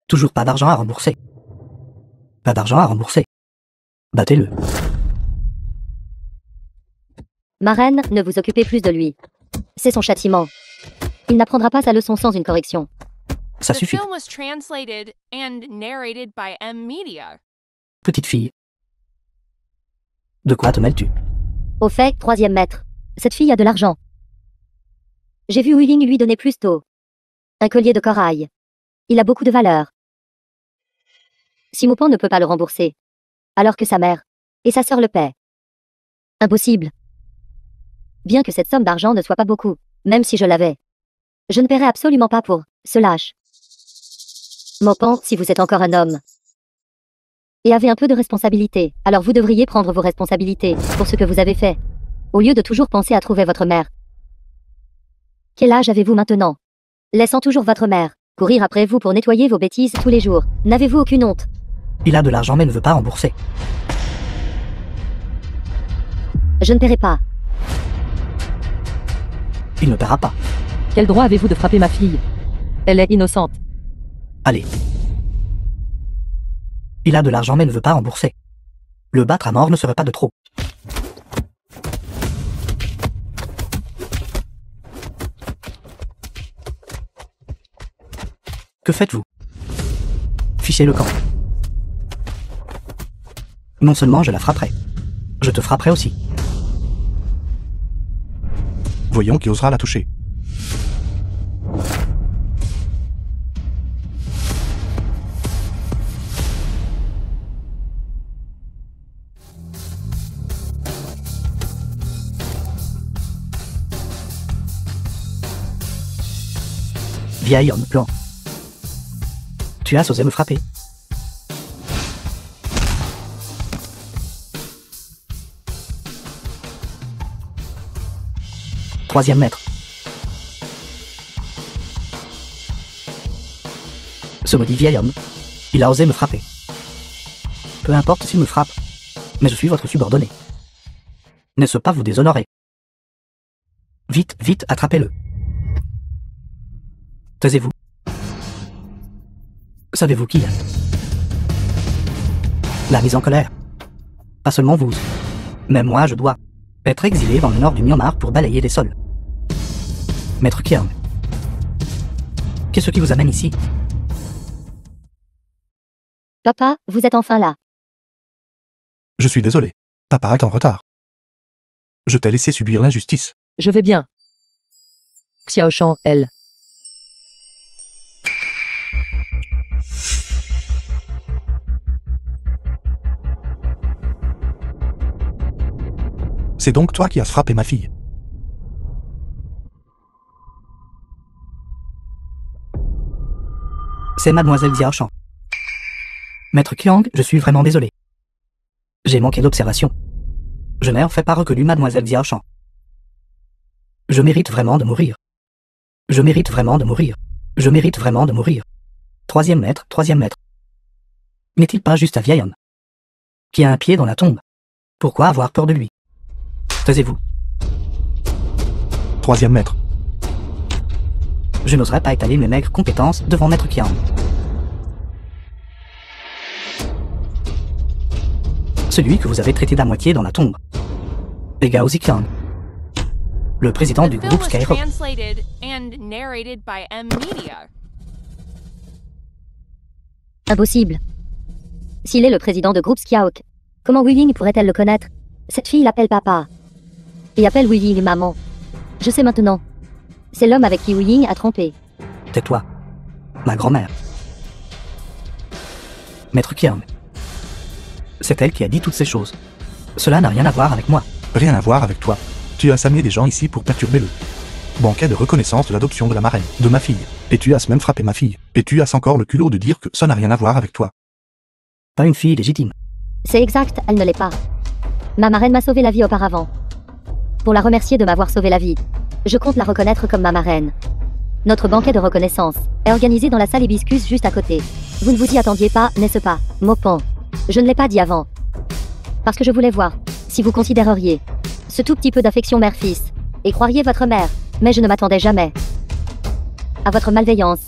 Toujours pas d'argent à rembourser. Pas d'argent à rembourser. Battez-le. Ma reine, ne vous occupez plus de lui. C'est son châtiment. Il n'apprendra pas sa leçon sans une correction. Ça The suffit. film was translated and narrated by M Media. Petite fille. De quoi te mêles-tu? Au fait, troisième maître. Cette fille a de l'argent. J'ai vu Willing lui donner plus tôt. Un collier de corail. Il a beaucoup de valeur. Si Maupan ne peut pas le rembourser, alors que sa mère et sa sœur le paient. Impossible. Bien que cette somme d'argent ne soit pas beaucoup, même si je l'avais. Je ne paierai absolument pas pour ce lâche. Maupan, si vous êtes encore un homme et avez un peu de responsabilité, alors vous devriez prendre vos responsabilités pour ce que vous avez fait, au lieu de toujours penser à trouver votre mère. Quel âge avez-vous maintenant? Laissant toujours votre mère Courir après vous pour nettoyer vos bêtises tous les jours. N'avez-vous aucune honte? Il a de l'argent mais ne veut pas rembourser. Je ne paierai pas. Il ne paiera pas. Quel droit avez-vous de frapper ma fille? Elle est innocente. Allez. Il a de l'argent mais ne veut pas rembourser. Le battre à mort ne serait pas de trop. Que faites-vous? Fichez le camp. Non seulement je la frapperai, je te frapperai aussi. Voyons qui osera la toucher. Vieil homme blanc. Tu as osé me frapper. Troisième maître. Ce maudit vieil homme, il a osé me frapper. Peu importe s'il me frappe, mais je suis votre subordonné. N'est-ce pas vous déshonorer? Vite, vite, attrapez-le. Taisez-vous. Savez-vous qui est? La mise en colère. Pas seulement vous. Même moi, je dois être exilé dans le nord du Myanmar pour balayer les sols. Maître Kiang. Qu'est-ce qui vous amène ici? Papa, vous êtes enfin là. Je suis désolé. Papa est en retard. Je t'ai laissé subir l'injustice. Je vais bien. Xiaoshan, elle. C'est donc toi qui as frappé ma fille. C'est mademoiselle Xiaoshan. Maître Kiang, je suis vraiment désolé. J'ai manqué d'observation. Je n'ai en fait pas reconnu mademoiselle Xiaoshan. Je mérite vraiment de mourir. Je mérite vraiment de mourir. Je mérite vraiment de mourir. Troisième maître, troisième maître. N'est-il pas juste un vieil homme qui a un pied dans la tombe? Pourquoi avoir peur de lui? Taisez-vous. Troisième maître. Je n'oserais pas étaler mes maigres compétences devant maître Kiang. Celui que vous avez traité d'à moitié dans la tombe. Et Gao Ziqiang. Le président The du film groupe was Skyrock. translated and narrated by M Media. Impossible. S'il est le président de groupe Skiaok, comment Wu Ying pourrait-elle le connaître? Cette fille l'appelle papa. Et appelle Wu Ying maman. Je sais maintenant. C'est l'homme avec qui Wu Ying a trompé. Tais-toi. Ma grand-mère. Maître Kiang. C'est elle qui a dit toutes ces choses. Cela n'a rien à voir avec moi. Rien à voir avec toi. Tu as amené des gens ici pour perturber le banquet de reconnaissance de l'adoption de la marraine, de ma fille. Et tu as même frappé ma fille. Et tu as encore le culot de dire que ça n'a rien à voir avec toi. Pas une fille légitime. C'est exact, elle ne l'est pas. Ma marraine m'a sauvé la vie auparavant. Pour la remercier de m'avoir sauvé la vie, je compte la reconnaître comme ma marraine. Notre banquet de reconnaissance est organisé dans la salle Hibiscus juste à côté. Vous ne vous y attendiez pas, n'est-ce pas, Mopon? Je ne l'ai pas dit avant. Parce que je voulais voir si vous considéreriez ce tout petit peu d'affection mère-fils et croiriez votre mère, mais je ne m'attendais jamais à votre malveillance,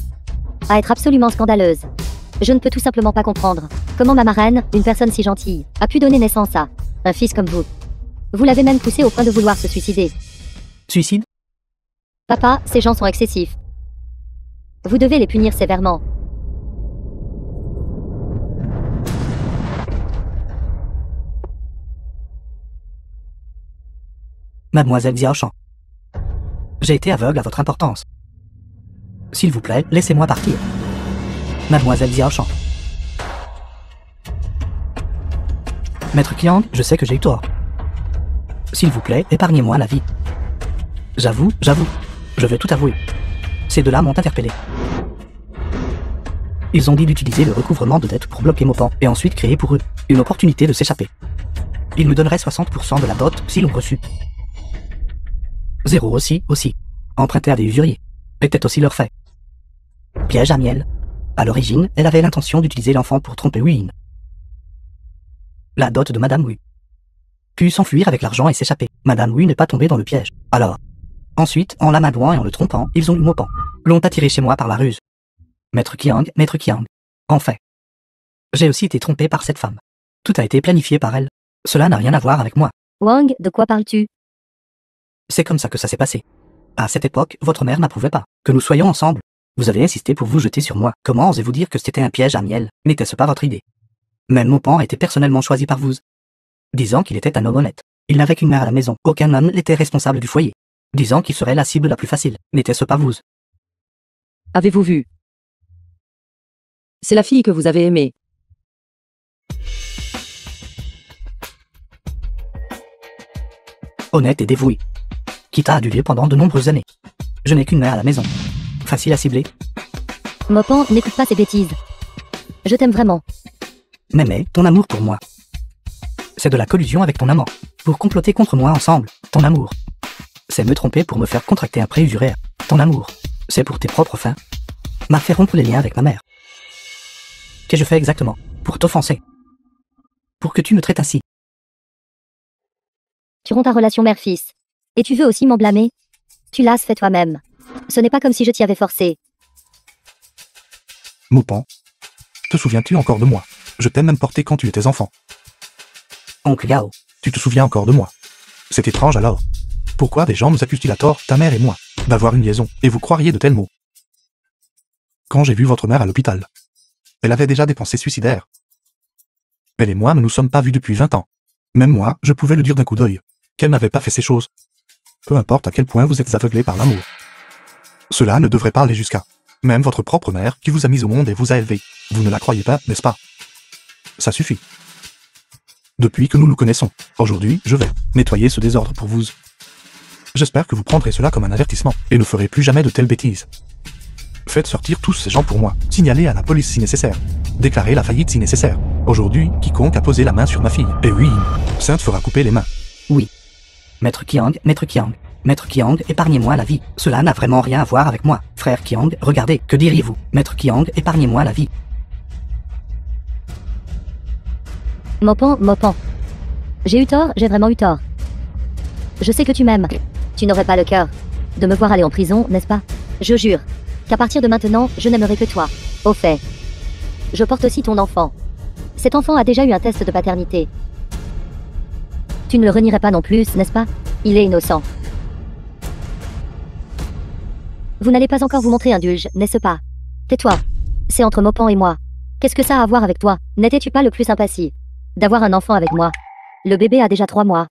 à être absolument scandaleuse. Je ne peux tout simplement pas comprendre comment ma marraine, une personne si gentille, a pu donner naissance à un fils comme vous. Vous l'avez même poussé au point de vouloir se suicider. Suicide? Papa, ces gens sont excessifs. Vous devez les punir sévèrement. Mademoiselle Xiaoshan. J'ai été aveugle à votre importance. S'il vous plaît, laissez-moi partir. Mademoiselle Xiaoshan. Maître Kiang, je sais que j'ai eu tort. S'il vous plaît, épargnez-moi la vie. J'avoue, je vais tout avouer. Ces deux-là m'ont interpellé. Ils ont dit d'utiliser le recouvrement de dette pour bloquer Mopan et ensuite créer pour eux une opportunité de s'échapper. Ils me donneraient 60% de la dot s'ils l'ont reçu. 0 aussi. Emprunter à des usuriers était aussi leur fait. Piège à miel. À l'origine, elle avait l'intention d'utiliser l'enfant pour tromper Win. La dot de Madame Wu. Puis s'enfuir avec l'argent et s'échapper. Madame Wu n'est pas tombée dans le piège. Alors. Ensuite, en l'amadouant et en le trompant, ils ont eu Mopan. L'ont attiré chez moi par la ruse. Maître Qiang. En fait. J'ai aussi été trompé par cette femme. Tout a été planifié par elle. Cela n'a rien à voir avec moi. Wang, de quoi parles-tu? C'est comme ça que ça s'est passé. À cette époque, votre mère n'approuvait pas que nous soyons ensemble. Vous avez insisté pour vous jeter sur moi. Comment osez-vous dire que c'était un piège à miel? N'était-ce pas votre idée? Même Mopan a été personnellement choisi par vous, disant qu'il était un homme honnête. Il n'avait qu'une mère à la maison. Aucun homme n'était responsable du foyer, disant qu'il serait la cible la plus facile. N'était-ce pas vous? Avez-vous vu? C'est la fille que vous avez aimée. Honnête et dévouée. Qui t'a adulé pendant de nombreuses années. Je n'ai qu'une mère à la maison. Facile à cibler. Mopan, n'écoute pas ces bêtises. Je t'aime vraiment. Mais ton amour pour moi. C'est de la collusion avec ton amant. Pour comploter contre moi ensemble. Ton amour. C'est me tromper pour me faire contracter un prêt usuraire. Ton amour. C'est pour tes propres fins. M'a fait rompre les liens avec ma mère. Qu'ai-je fait exactement? Pour t'offenser. Pour que tu me traites ainsi. Tu romps ta relation mère-fils. Et tu veux aussi m'en blâmer? Tu l'as fait toi-même. Ce n'est pas comme si je t'y avais forcé. Mopan. Te souviens-tu encore de moi? Je t'ai même porté quand tu étais enfant. Oncle Gao. Tu te souviens encore de moi? C'est étrange alors. Pourquoi des gens nous accusent-ils à tort, ta mère et moi, d'avoir une liaison, et vous croiriez de tels mots? Quand j'ai vu votre mère à l'hôpital, elle avait déjà des pensées suicidaires. Elle et moi ne nous sommes pas vus depuis 20 ans. Même moi, je pouvais le dire d'un coup d'œil, qu'elle n'avait pas fait ces choses. Peu importe à quel point vous êtes aveuglés par l'amour. Cela ne devrait pas aller jusqu'à. Même votre propre mère, qui vous a mis au monde et vous a élevé, vous ne la croyez pas, n'est-ce pas? Ça suffit. Depuis que nous nous connaissons, aujourd'hui, je vais nettoyer ce désordre pour vous. J'espère que vous prendrez cela comme un avertissement, et ne ferez plus jamais de telles bêtises. Faites sortir tous ces gens pour moi, signalez à la police si nécessaire, déclarez la faillite si nécessaire. Aujourd'hui, quiconque a posé la main sur ma fille, et oui, Sainte fera couper les mains. Oui. Maître Qiang. Maître Qiang, épargnez-moi la vie. Cela n'a vraiment rien à voir avec moi. Frère Qiang, regardez, que diriez-vous? Maître Qiang, épargnez-moi la vie. Mopan. J'ai eu tort, j'ai vraiment eu tort. Je sais que tu m'aimes. Tu n'aurais pas le cœur de me voir aller en prison, n'est-ce pas? Je jure qu'à partir de maintenant, je n'aimerai que toi. Au fait, je porte aussi ton enfant. Cet enfant a déjà eu un test de paternité. Tu ne le renierais pas non plus, n'est-ce pas? Il est innocent. Vous n'allez pas encore vous montrer indulge, n'est-ce pas? Tais-toi. C'est entre Mopan et moi. Qu'est-ce que ça a à voir avec toi? N'étais-tu pas le plus sympathique d'avoir un enfant avec moi? Le bébé a déjà 3 mois.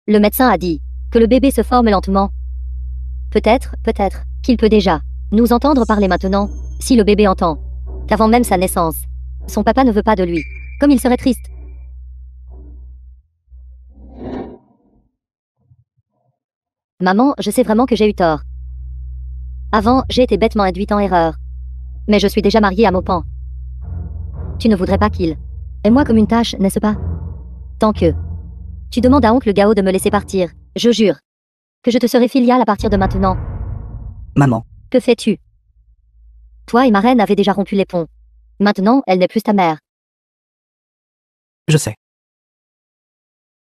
Le médecin a dit que le bébé se forme lentement. Peut-être qu'il peut déjà nous entendre parler maintenant, si le bébé entend qu'avant même sa naissance, son papa ne veut pas de lui. Comme il serait triste. Maman, je sais vraiment que j'ai eu tort. Avant, j'ai été bêtement induite en erreur. Mais je suis déjà mariée à Mopan. Tu ne voudrais pas qu'il ait moi comme une tâche, n'est-ce pas? Tant que tu demandes à oncle Gao de me laisser partir, je jure que je te serai filiale à partir de maintenant. Maman. Que fais-tu? Toi et ma reine avaient déjà rompu les ponts. Maintenant, elle n'est plus ta mère. Je sais.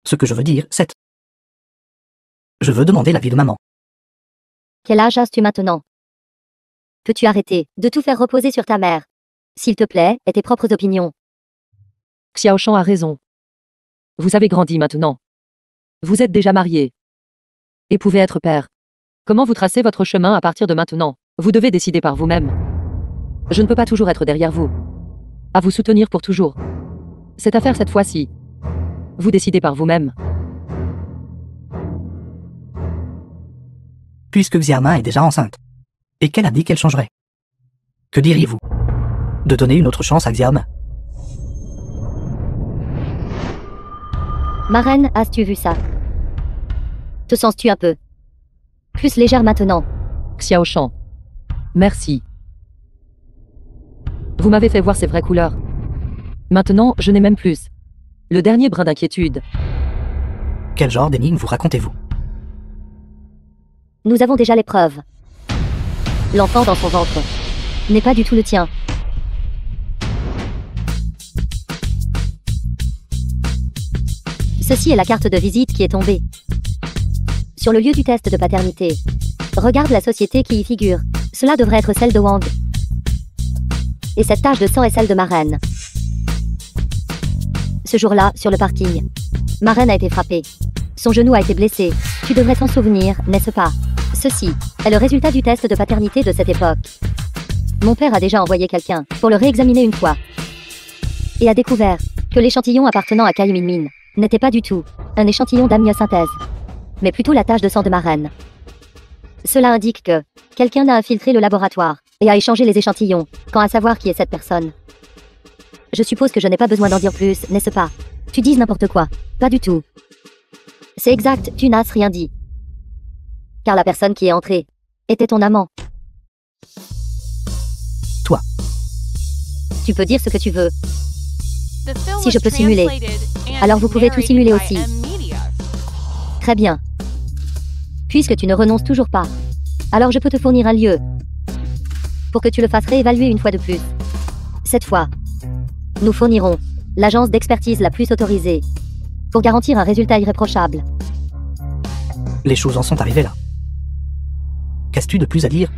Ce que je veux dire, c'est... Je veux demander l'avis de maman. Quel âge as-tu maintenant? Peux-tu arrêter de tout faire reposer sur ta mère? S'il te plaît, et tes propres opinions. Xiaoshan a raison. Vous avez grandi maintenant. Vous êtes déjà marié. Et pouvez être père. Comment vous tracez votre chemin à partir de maintenant? Vous devez décider par vous-même. Je ne peux pas toujours être derrière vous. À vous soutenir pour toujours. Cette affaire cette fois-ci. Vous décidez par vous-même. Puisque Xiaoma est déjà enceinte, et qu'elle a dit qu'elle changerait. Que diriez-vous de donner une autre chance à Xiaoma? Ma reine, as-tu vu ça? Te sens-tu un peu plus légère maintenant? Xiaoshan. Merci. Vous m'avez fait voir ses vraies couleurs. Maintenant, je n'ai même plus le dernier brin d'inquiétude. Quel genre d'énigme vous racontez-vous? Nous avons déjà les preuves. L'enfant dans son ventre n'est pas du tout le tien. Ceci est la carte de visite qui est tombée. Sur le lieu du test de paternité. Regarde la société qui y figure. Cela devrait être celle de Wang. Et cette tache de sang est celle de ma reine. Ce jour-là, sur le parking, ma reine a été frappée. Son genou a été blessé. Tu devrais t'en souvenir, n'est-ce pas? Ceci est le résultat du test de paternité de cette époque. Mon père a déjà envoyé quelqu'un pour le réexaminer une fois. Et a découvert que l'échantillon appartenant à Kai Minmin n'était pas du tout un échantillon d'amniosynthèse, mais plutôt la tache de sang de ma reine. Cela indique que quelqu'un a infiltré le laboratoire et a échangé les échantillons, quand à savoir qui est cette personne. Je suppose que je n'ai pas besoin d'en dire plus, n'est-ce pas? Tu dises n'importe quoi. Pas du tout. C'est exact, tu n'as rien dit. Car la personne qui est entrée était ton amant. Toi. Tu peux dire ce que tu veux. Si je peux simuler, alors vous pouvez tout simuler aussi. Très bien. Puisque tu ne renonces toujours pas, alors je peux te fournir un lieu pour que tu le fasses réévaluer une fois de plus. Cette fois, nous fournirons l'agence d'expertise la plus autorisée pour garantir un résultat irréprochable. Les choses en sont arrivées là. Qu'as-tu de plus à dire?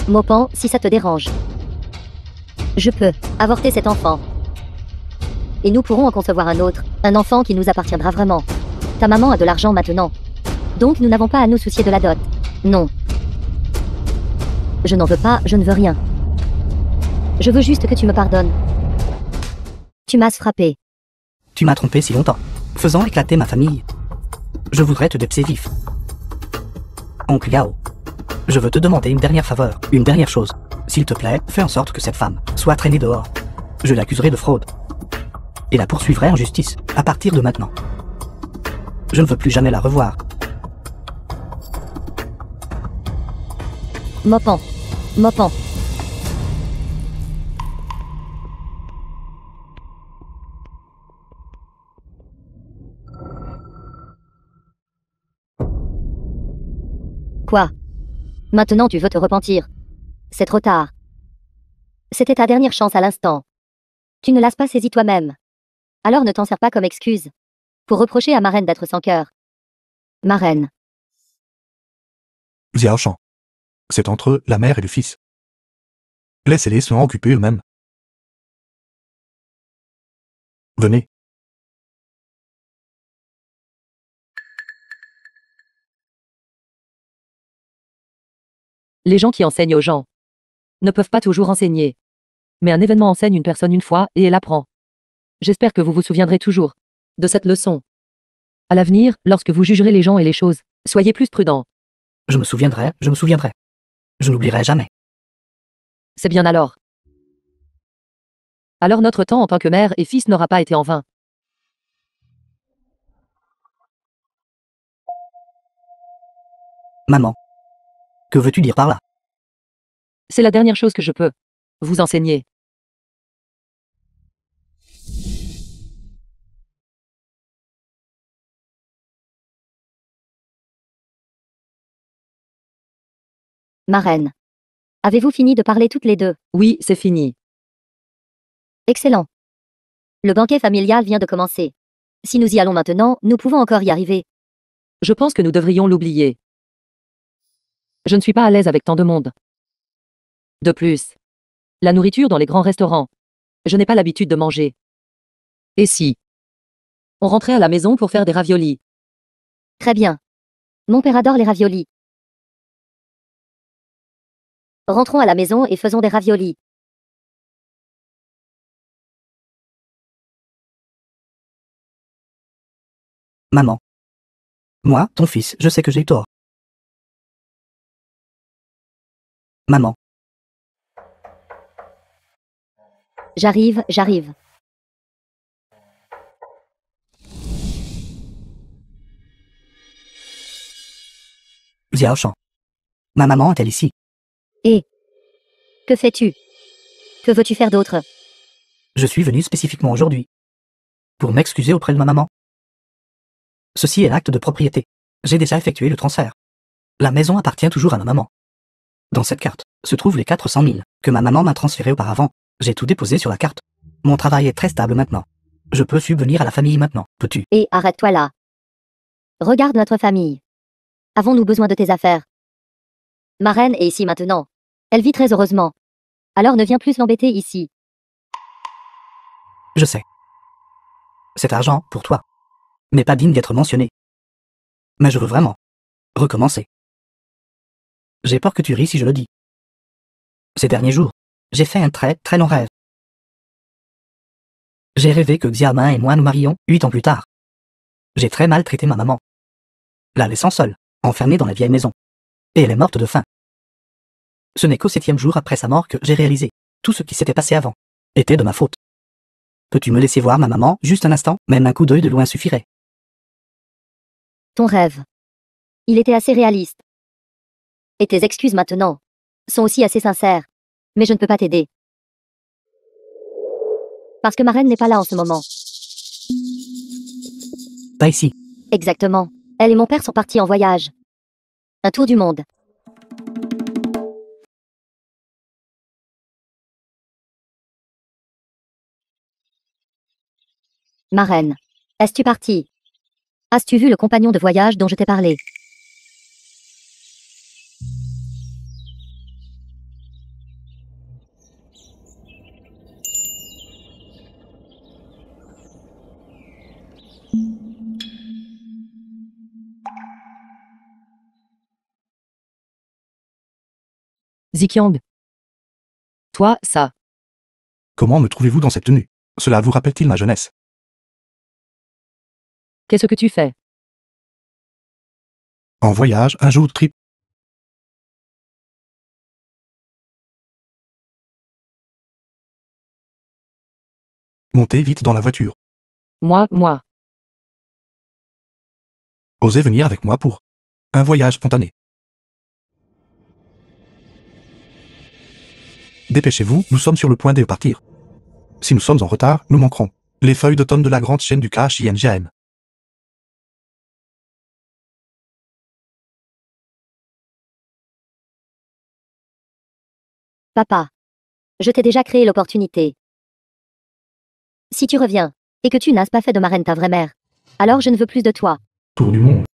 Mopan, si ça te dérange, je peux avorter cet enfant. Et nous pourrons en concevoir un autre, un enfant qui nous appartiendra vraiment. Ta maman a de l'argent maintenant. Donc nous n'avons pas à nous soucier de la dot. Non. Je n'en veux pas, je ne veux rien. Je veux juste que tu me pardonnes. Tu m'as frappé. Tu m'as trompé si longtemps, faisant éclater ma famille. Je voudrais te dépser vif. Oncle Gao, je veux te demander une dernière faveur, une dernière chose. S'il te plaît, fais en sorte que cette femme soit traînée dehors. Je l'accuserai de fraude. Et la poursuivrai en justice, à partir de maintenant. Je ne veux plus jamais la revoir. Mopan. Mopan. Quoi? Maintenant tu veux te repentir. C'est trop tard. C'était ta dernière chance à l'instant. Tu ne l'as pas saisie toi-même. Alors ne t'en sers pas comme excuse pour reprocher à ma reine d'être sans cœur. Ma reine. Xiaoshan. C'est entre eux, la mère et le fils. Laissez-les se en occuper eux-mêmes. Venez. Les gens qui enseignent aux gens ne peuvent pas toujours enseigner. Mais un événement enseigne une personne une fois et elle apprend. J'espère que vous vous souviendrez toujours de cette leçon. À l'avenir, lorsque vous jugerez les gens et les choses, soyez plus prudents. Je me souviendrai, je me souviendrai. Je n'oublierai jamais. C'est bien alors. Alors notre temps en tant que mère et fils n'aura pas été en vain. Maman. Que veux-tu dire par là? C'est la dernière chose que je peux vous enseigner. Ma reine. Avez-vous fini de parler toutes les deux? Oui, c'est fini. Excellent. Le banquet familial vient de commencer. Si nous y allons maintenant, nous pouvons encore y arriver. Je pense que nous devrions l'oublier. Je ne suis pas à l'aise avec tant de monde. De plus, la nourriture dans les grands restaurants, je n'ai pas l'habitude de manger. Et si on rentrait à la maison pour faire des raviolis? Très bien. Mon père adore les raviolis. Rentrons à la maison et faisons des raviolis. Maman. Moi, ton fils, je sais que j'ai eu tort. Maman. J'arrive, j'arrive. Xiaoshan. Ma maman est-elle ici? Et que fais-tu? Que veux-tu faire d'autre? Je suis venu spécifiquement aujourd'hui. Pour m'excuser auprès de ma maman. Ceci est l'acte de propriété. J'ai déjà effectué le transfert. La maison appartient toujours à ma maman. Dans cette carte se trouvent les 400 000 que ma maman m'a transférés auparavant. J'ai tout déposé sur la carte. Mon travail est très stable maintenant. Je peux subvenir à la famille maintenant. Peux-tu? Et arrête-toi là. Regarde notre famille. Avons-nous besoin de tes affaires? Ma reine est ici maintenant. Elle vit très heureusement. Alors ne viens plus l'embêter ici. Je sais. Cet argent, pour toi, n'est pas digne d'être mentionné. Mais je veux vraiment recommencer. J'ai peur que tu ris si je le dis. Ces derniers jours, j'ai fait un très très long rêve. J'ai rêvé que Xiaomin et moi nous marions 8 ans plus tard. J'ai très mal traité ma maman, la laissant seule, enfermée dans la vieille maison. Et elle est morte de faim. Ce n'est qu'au 7e jour après sa mort que j'ai réalisé tout ce qui s'était passé avant était de ma faute. Peux-tu me laisser voir ma maman juste un instant? Même un coup d'œil de loin suffirait. Ton rêve. Il était assez réaliste. Et tes excuses maintenant sont aussi assez sincères. Mais je ne peux pas t'aider. Parce que ma reine n'est pas là en ce moment. Pas ici. Exactement. Elle et mon père sont partis en voyage. Un tour du monde. Ma reine. Es-tu partie? As-tu vu le compagnon de voyage dont je t'ai parlé? Ziqiang. Toi, ça. Comment me trouvez-vous dans cette tenue? Cela vous rappelle-t-il ma jeunesse? Qu'est-ce que tu fais? En voyage, un jour trip. Montez vite dans la voiture. Moi. Osez venir avec moi pour un voyage spontané. Dépêchez-vous, nous sommes sur le point de partir. Si nous sommes en retard, nous manquerons les feuilles d'automne de la grande chaîne du KHINGM. Papa. Je t'ai déjà créé l'opportunité. Si tu reviens, et que tu n'as pas fait de ma reine ta vraie mère, alors je ne veux plus de toi. Tour du monde.